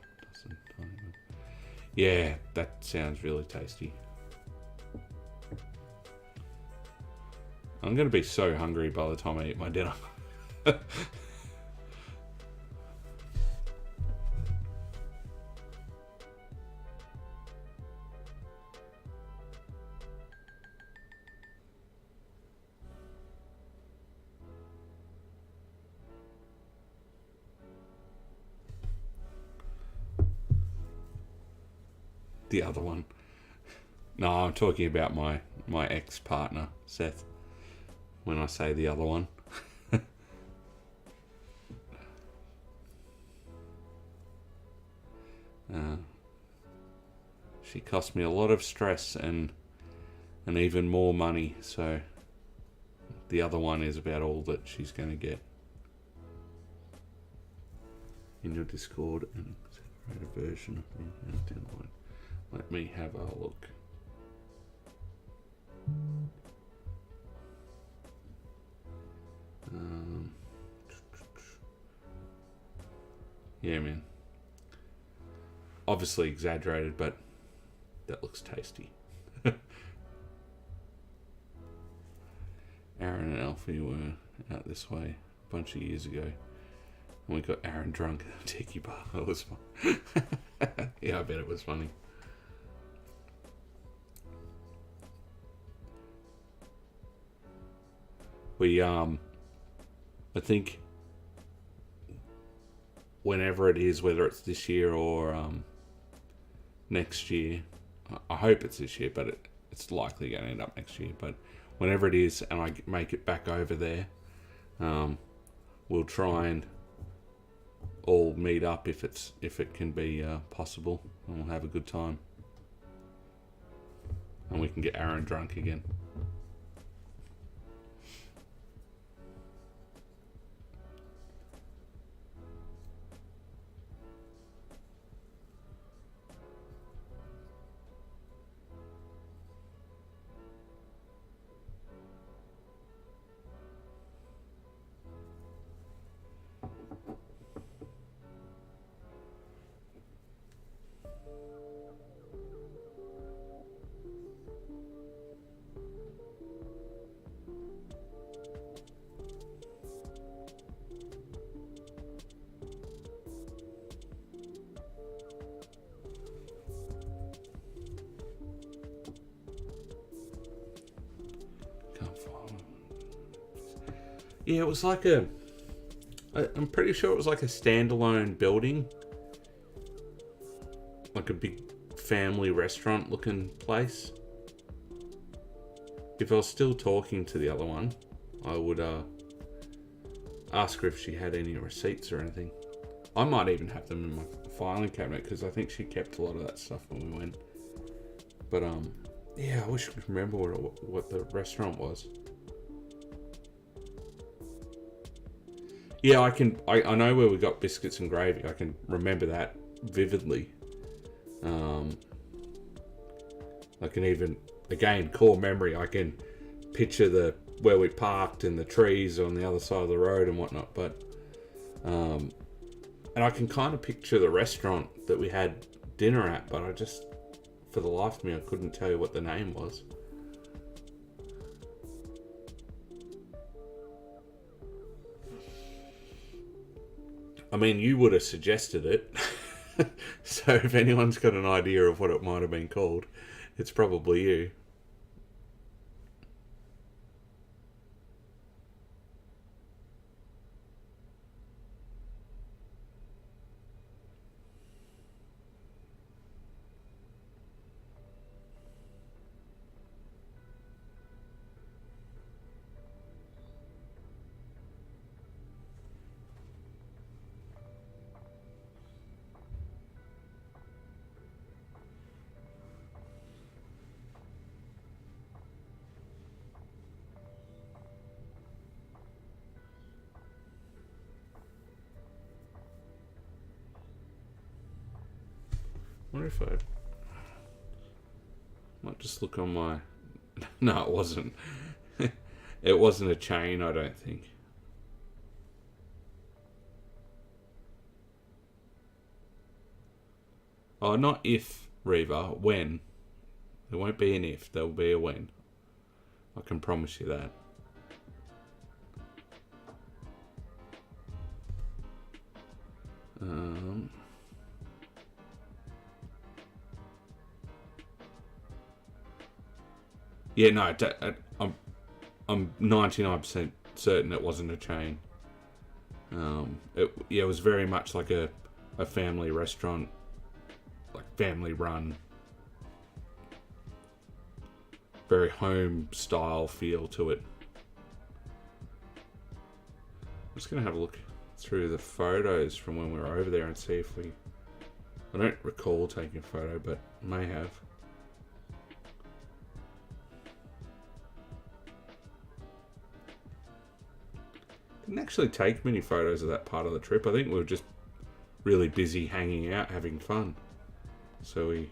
Yeah, that sounds really tasty. I'm going to be so hungry by the time I eat my dinner. The other one. No, I'm talking about my ex-partner, Seth, when I say the other one. She cost me a lot of stress and even more money, so the other one is about all that she's going to get. In your Discord and separate a version of the Hangout line. Let me have a look. Yeah, man. Obviously exaggerated, but that looks tasty. Aaron and Alfie were out this way a bunch of years ago. And we got Aaron drunk at a tiki bar. That was fun. Yeah, I bet it was funny. We, I think whenever it is, whether it's this year or next year, I hope it's this year, but it's likely going to end up next year. But whenever it is, and I make it back over there, we'll try and all meet up if it can be possible, and we'll have a good time, and we can get Aaron drunk again. Yeah, it was like I'm pretty sure it was like a standalone building. Like a big family restaurant looking place. If I was still talking to the other one, I would ask her if she had any receipts or anything. I might even have them in my filing cabinet because I think she kept a lot of that stuff when we went. But yeah, I wish I could remember what the restaurant was. Yeah, I know where we got biscuits and gravy. I can remember that vividly. I can even, again, core memory, I can picture where we parked and the trees on the other side of the road and whatnot. But and I can kind of picture the restaurant that we had dinner at, but I just, for the life of me, I couldn't tell you what the name was. I mean, you would have suggested it. So if anyone's got an idea of what it might have been called, it's probably you. wonder if I might just look on my... No, it wasn't. It wasn't a chain, I don't think. Oh, not if, Reva, when. There won't be an if, there will be a when. I can promise you that. Yeah, no, I'm 99% certain it wasn't a chain. It was very much like a family restaurant, like family run, very home style feel to it. I'm just gonna have a look through the photos from when we were over there and see if we... I don't recall taking a photo, but may have. Didn't actually take many photos of that part of the trip. I think we were just really busy hanging out, having fun. So we...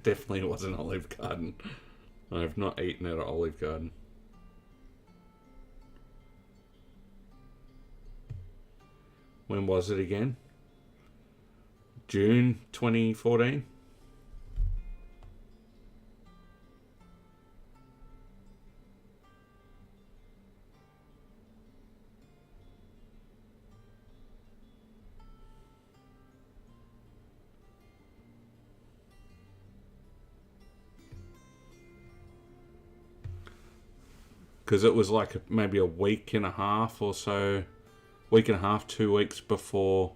Definitely wasn't Olive Garden. I have not eaten at Olive Garden. When was it again? June 2014? Because it was like maybe a week and a half or so, 2 weeks before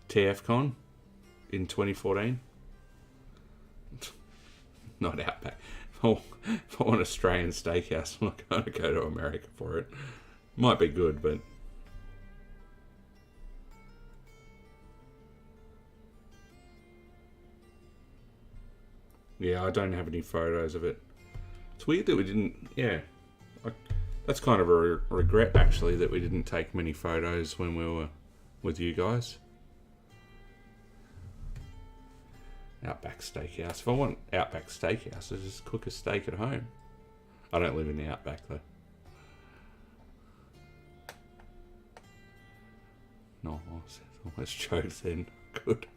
TFCon in 2014. Not Outback. If I want Australian steakhouse, I'm not going to go to America for it. Might be good, but... Yeah, I don't have any photos of it. It's weird that we didn't... Yeah. That's kind of a regret, actually, that we didn't take many photos when we were with you guys. Outback Steakhouse. If I want Outback Steakhouse, I just cook a steak at home. I don't live in the Outback, though. No, I almost choked then. Good.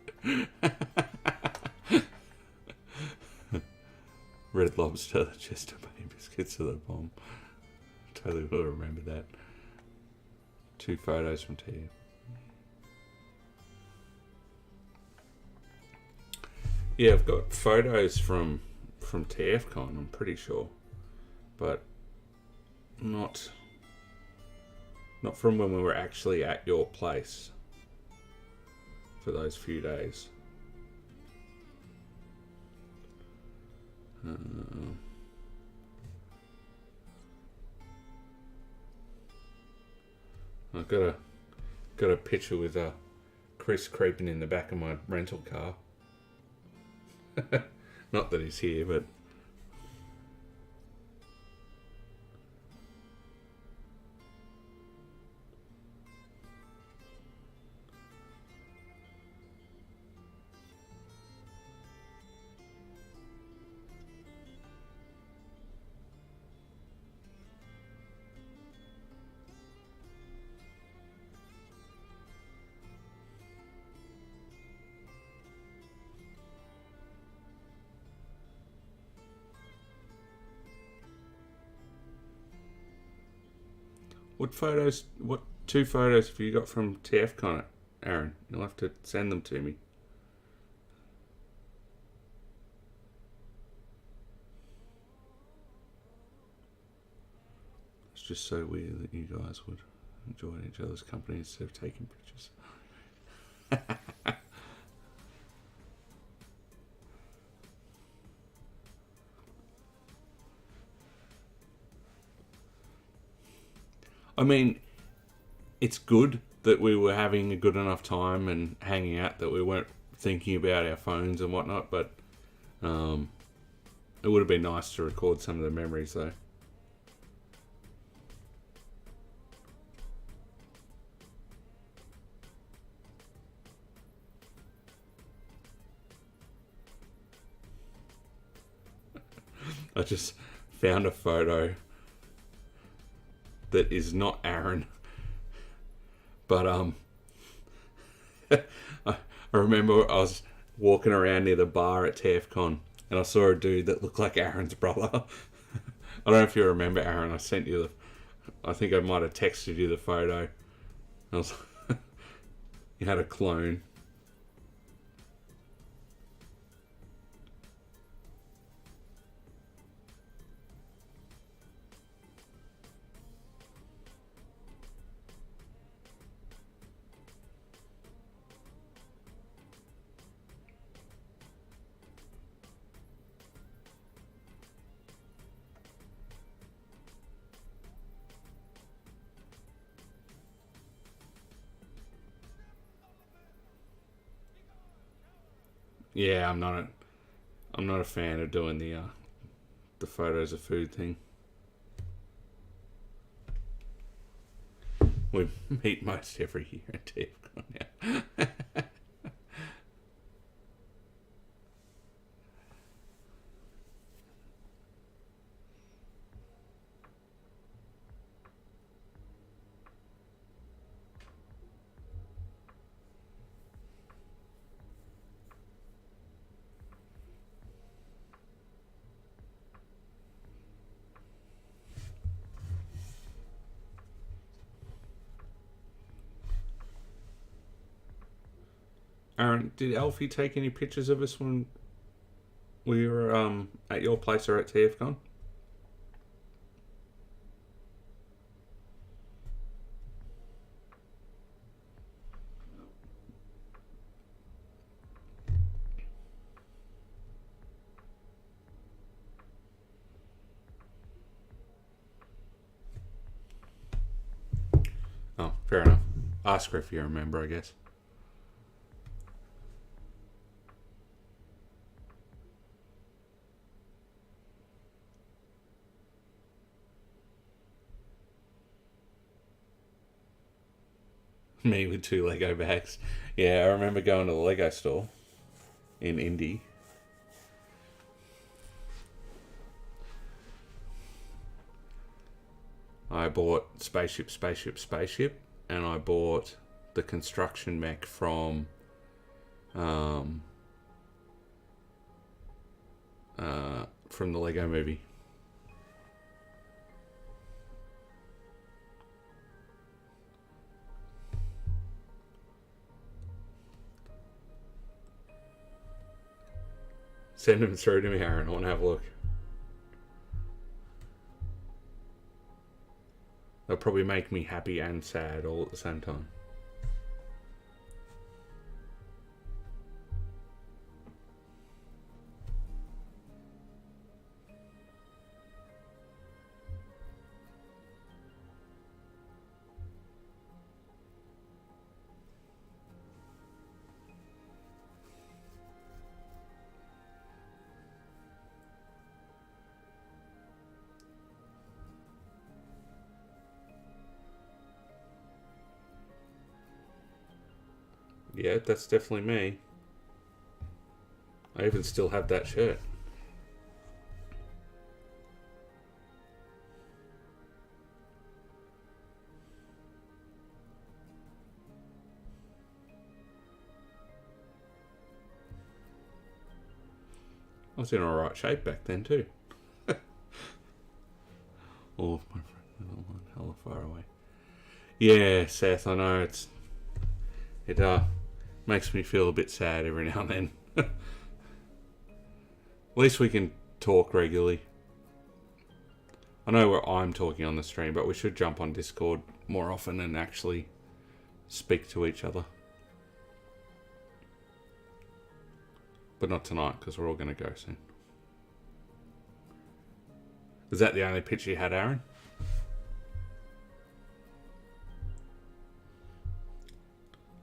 Red Lobster, the Chester Bay biscuits are the bomb. Totally will remember that. 2 photos from TF. Yeah, I've got photos from TFCon, I'm pretty sure. But not from when we were actually at your place for those few days. I've got a picture with Chris creeping in the back of my rental car. Not that he's here, but... What 2 photos have you got from TFCon, Aaron? You'll have to send them to me. It's just so weird that you guys would enjoy each other's company instead of taking pictures. I mean, it's good that we were having a good enough time and hanging out that we weren't thinking about our phones and whatnot, but It would have been nice to record some of the memories though. I just found a photo that is not Aaron, but I remember I was walking around near the bar at TFCon and I saw a dude that looked like Aaron's brother. I don't know if you remember Aaron. I sent you I think I might have texted you the photo. I was you had a clone. Yeah, I'm not a fan of doing the photos of food thing. We meet most every year at TFCon now. Aaron, did Alfie take any pictures of us when we were at your place or at TFCon? Oh, fair enough. Ask her if you remember, I guess. Me with 2 Lego bags. Yeah, I remember going to the Lego store in Indy. I bought Spaceship, and I bought the construction mech from the Lego movie. Send them through to me, Aaron. I want to have a look. They'll probably make me happy and sad all at the same time. Yeah, that's definitely me. I even still have that shirt. I was in alright shape back then too. All of my friends are one hella far away. Yeah, Seth, I know it makes me feel a bit sad every now and then. At least we can talk regularly. I know where I'm talking on the stream, but we should jump on Discord more often and actually speak to each other. But not tonight, because we're all going to go soon. Is that the only picture you had, Aaron?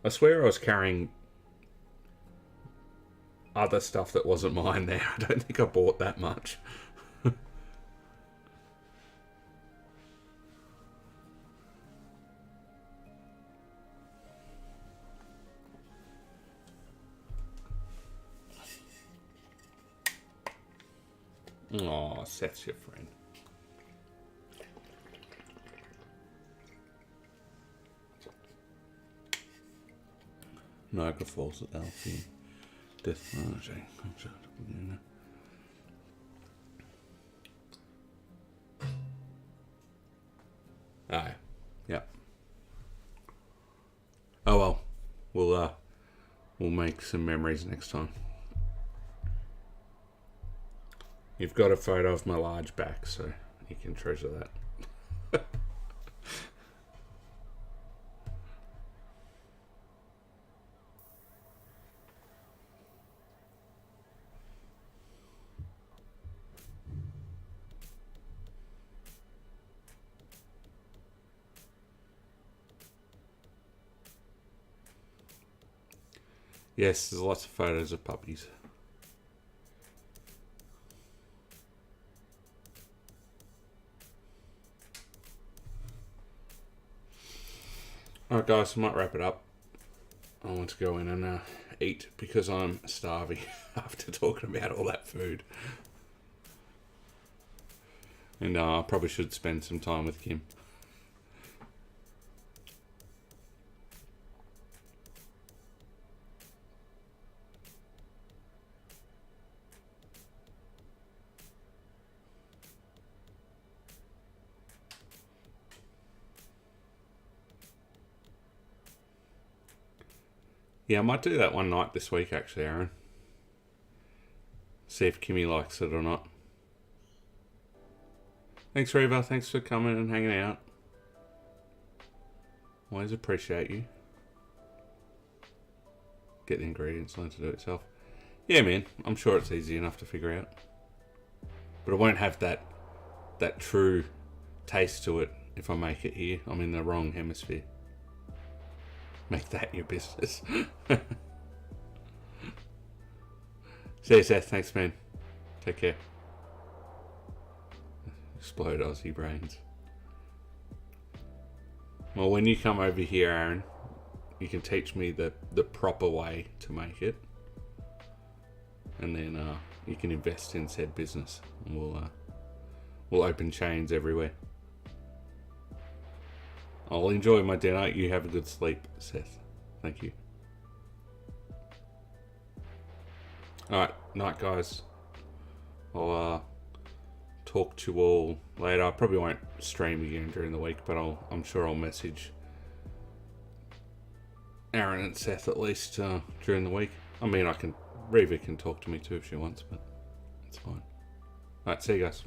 I swear I was carrying... other stuff that wasn't mine there. I don't think I bought that much. Oh, Seth's your friend. Niagara Falls at Alfie. Death. Yep. Oh well. We'll make some memories next time. You've got a photo of my large back, so you can treasure that. Yes, there's lots of photos of puppies. Alright guys, I might wrap it up. I want to go in and eat because I'm starving after talking about all that food. And I probably should spend some time with Kim. Yeah, I might do that one night this week, actually, Aaron. See if Kimmy likes it or not. Thanks, Reva. Thanks for coming and hanging out. Always appreciate you. Get the ingredients, learn to do it yourself. Yeah, man. I'm sure it's easy enough to figure out. But I won't have that true taste to it if I make it here. I'm in the wrong hemisphere. Make that your business. See you, Seth. Thanks, man. Take care. Explode Aussie brains. Well, when you come over here, Aaron, you can teach me the proper way to make it. And then you can invest in said business. And we'll open chains everywhere. I'll enjoy my dinner. You have a good sleep, Seth. Thank you. Alright, night guys. I'll talk to you all later. I probably won't stream again during the week, but I'm sure I'll message Aaron and Seth at least during the week. I mean, Reva can talk to me too if she wants, but it's fine. Alright, see you guys.